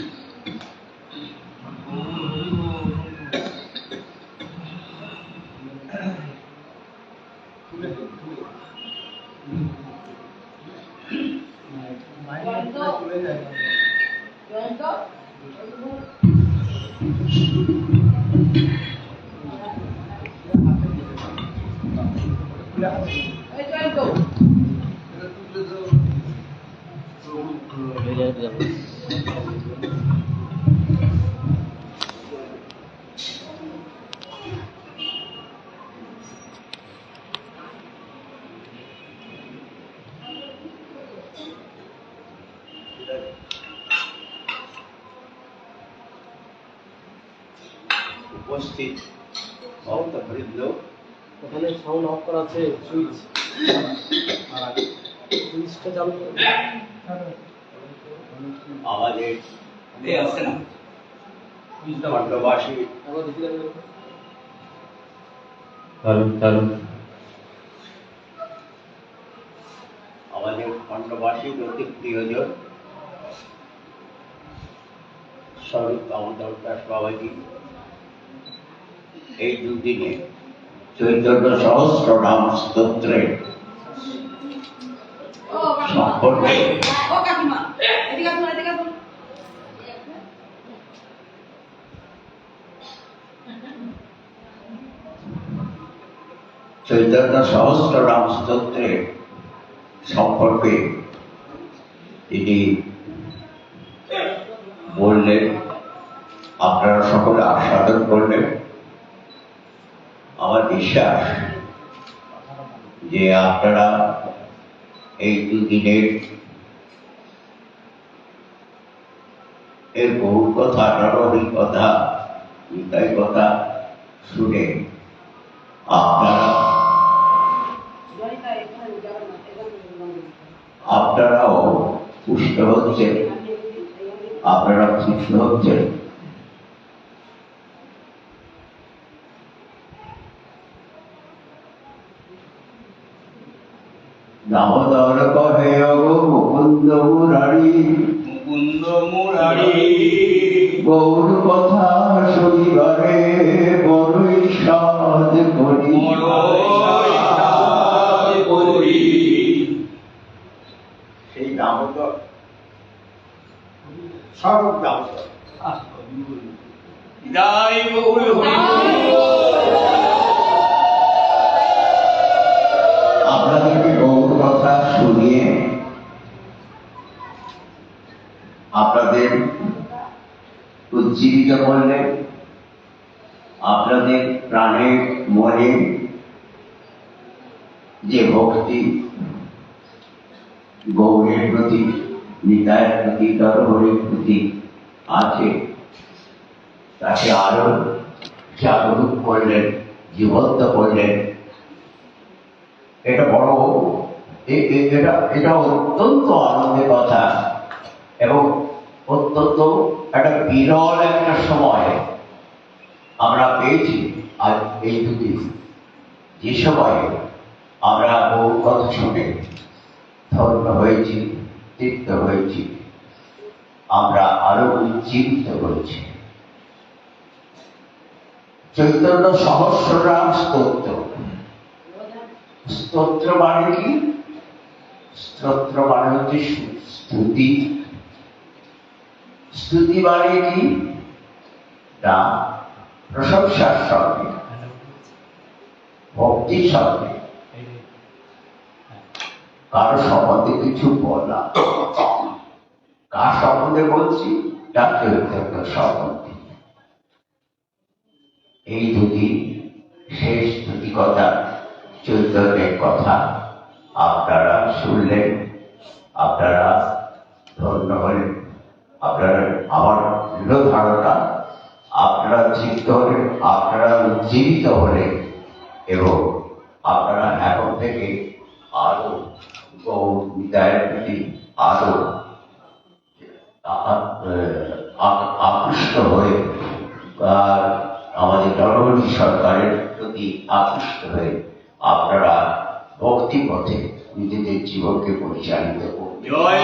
উপস্থিত ভক্তবৃন্দ, ওখানে সাউন্ড অফ করা আছে, সুইচটা চালু করে আমাদের আসছে না খণ্ডবাসী আবার দেখি যাবে। আমাদের খণ্ডবাসী অতি প্রিয়জন স্বরূপ দামোদর দাস বাবাজি এই দুদিনে চৈতন্য সহস্র নাম স্তোত্রের সম্পর্কে চৈতন্য সহস্র নাম স্তোত্রের সম্পর্কে তিনি বললেন, আপনারা সকলে আস্বাদন করলেন। আমার বিশ্বাস যে আপনারা এই দুদিনের এর বহু কথা, নরহরি কথা, নিতাই কথা শুনে আপনারাও পুষ্ট হচ্ছেন, আপনারা তৃপ্ত হচ্ছেন। দামোদর কহে অগো মুকুন্দ মুরারি, মুকুন্দ মুরারি গৌর কথা শুনিবারে বড়ই সাজ করি। সেই দামোদর সর্ব দামোদর জয় গৌর হরি। আপনাদেরকে গৌর কথা শুনিয়ে আপনাদের উজ্জীবিত করলেন, আপনাদের প্রাণে মনে যে ভক্তি গৌরের প্রতি, নিতায়ের প্রতি, নরহরির প্রতি আছে তাকে আরো জাগরুক করলেন, জীবন্ত করলেন। এটা বড়, এটা অত্যন্ত আনন্দের কথা এবং অত্যন্ত একটা বিরল একটা সময় আমরা পেয়েছি আজ এই দুদিন, যে সময়ে আমরা বহু কথা শুনে ধন্য হয়েছি, তৃপ্ত হয়েছি, আমরা আরো উজ্জীবিত হয়েছি। চৈতন্য সহস্রনাম স্তোত্র। স্তোত্র মানে কি? স্তোত্র মানে হচ্ছে স্তুতি। স্তুতি মানে কি? না প্রশংসার সঙ্গে, ভক্তির সঙ্গে কারো সম্বন্ধে কিছু বলা। কার সম্বন্ধে বলছি? তার চৈতন্য সম্বন্ধে। এই দুদিন শেষ দুটি কথা, চৈতন্যের কথা আপনারা শুনলেন, আপনারা ধন্য হলেন। আপনারা, আমার দৃঢ় ধারণা, আপনারা তৃপ্ত হলেন, আপনারা উজ্জীবিত হলেন এবং আপনারা এখন থেকে আরো গৌর বিদায়ের প্রতি আরো আকৃষ্ট হয়ে, আমাদের নরহরি সরকারের প্রতি আকৃষ্ট হয়ে আপনারা ভক্তি পথে নিজেদের জীবনকে পরিচালিত করুন। জয়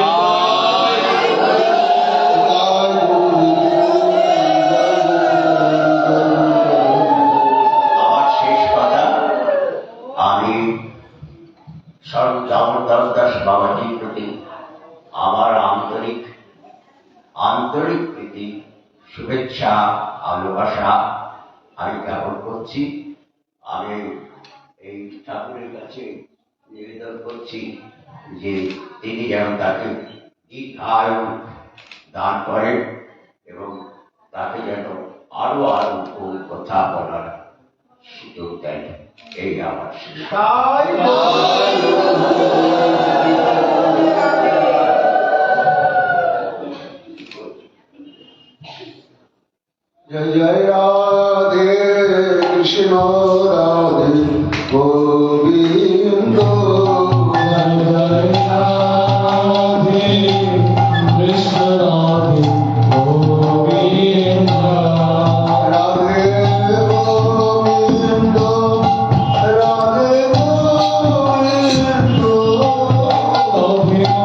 আমার শেষ কথা, আমি স্বরূপ দামোদর দাস বাবাজির প্রতি আমার আন্তরিক প্রীতি, শুভেচ্ছা, ভালোবাসা আমি জ্ঞাপন করছি। আমি এই ঠাকুরের কাছে নিবেদন করছি যে তিনি যেন তাকে দীর্ঘায়ু দান করেন এবং তাকে যেন আরো আরো কথা বলার সুযোগ দেন। এই আমার তাই জয় জয় রাধে কৃষ্ণ রাধে গোবিন্দ জয় জয় রাধে কৃষ্ণ রাধে গোবিন্দ রাধে গোবিন্দ রাধে গোবিন্দ গোবিন্দ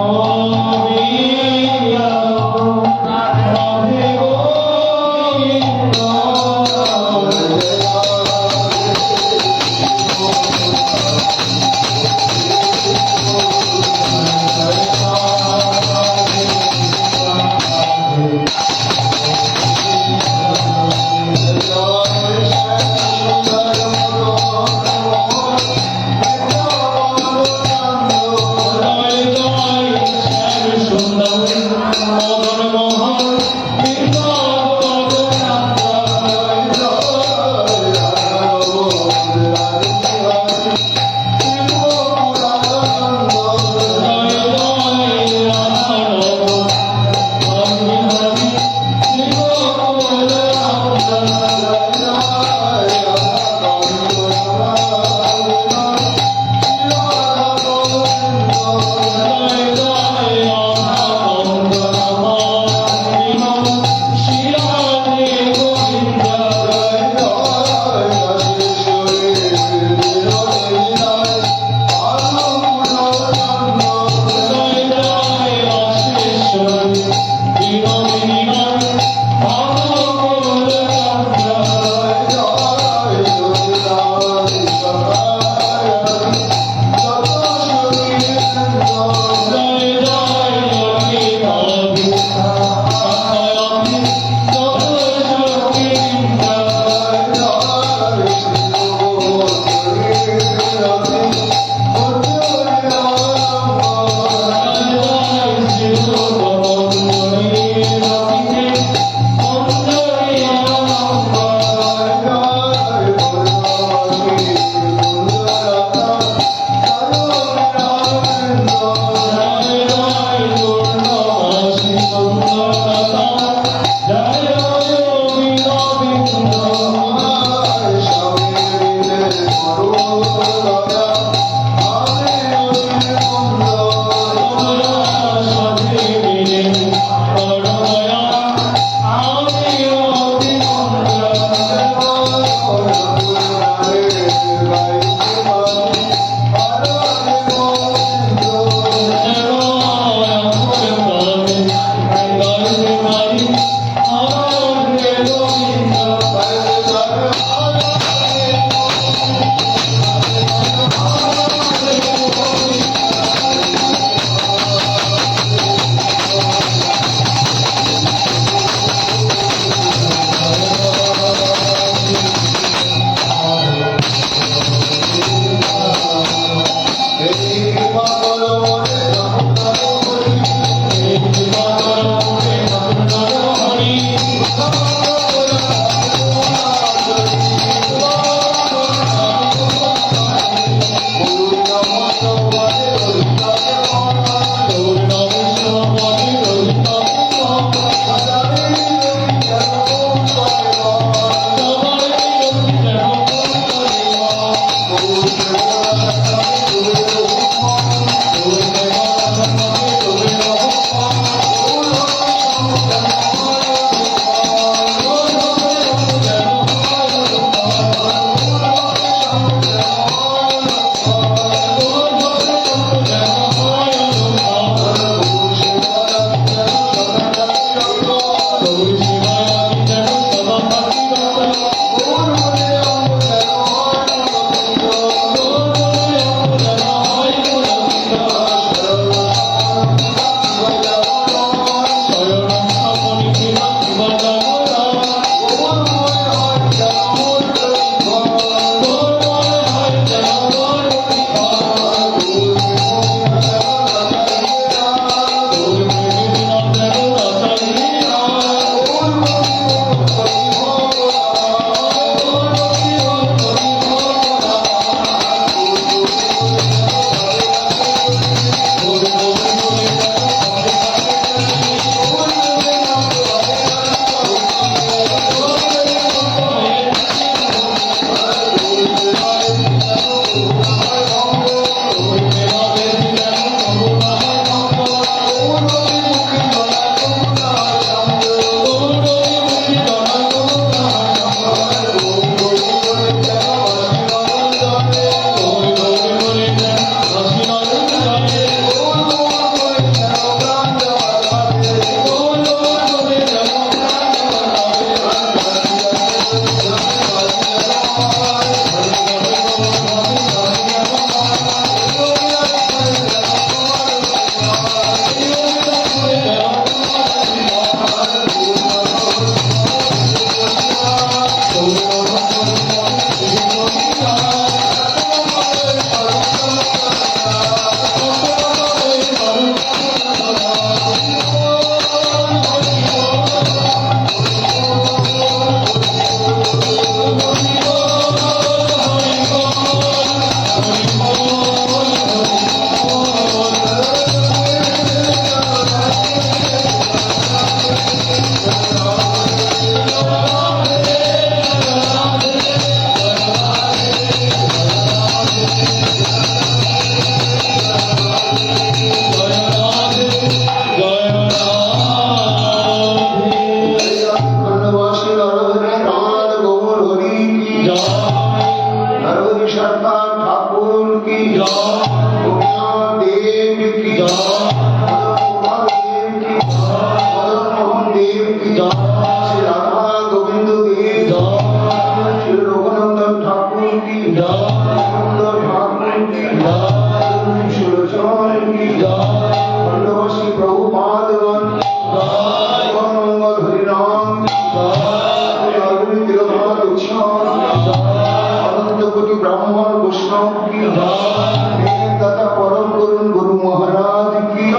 ब्राह्मण वैष्णव की जय, तथा परम करुण गुरु महाराज की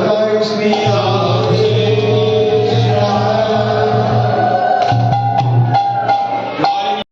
जय, श्री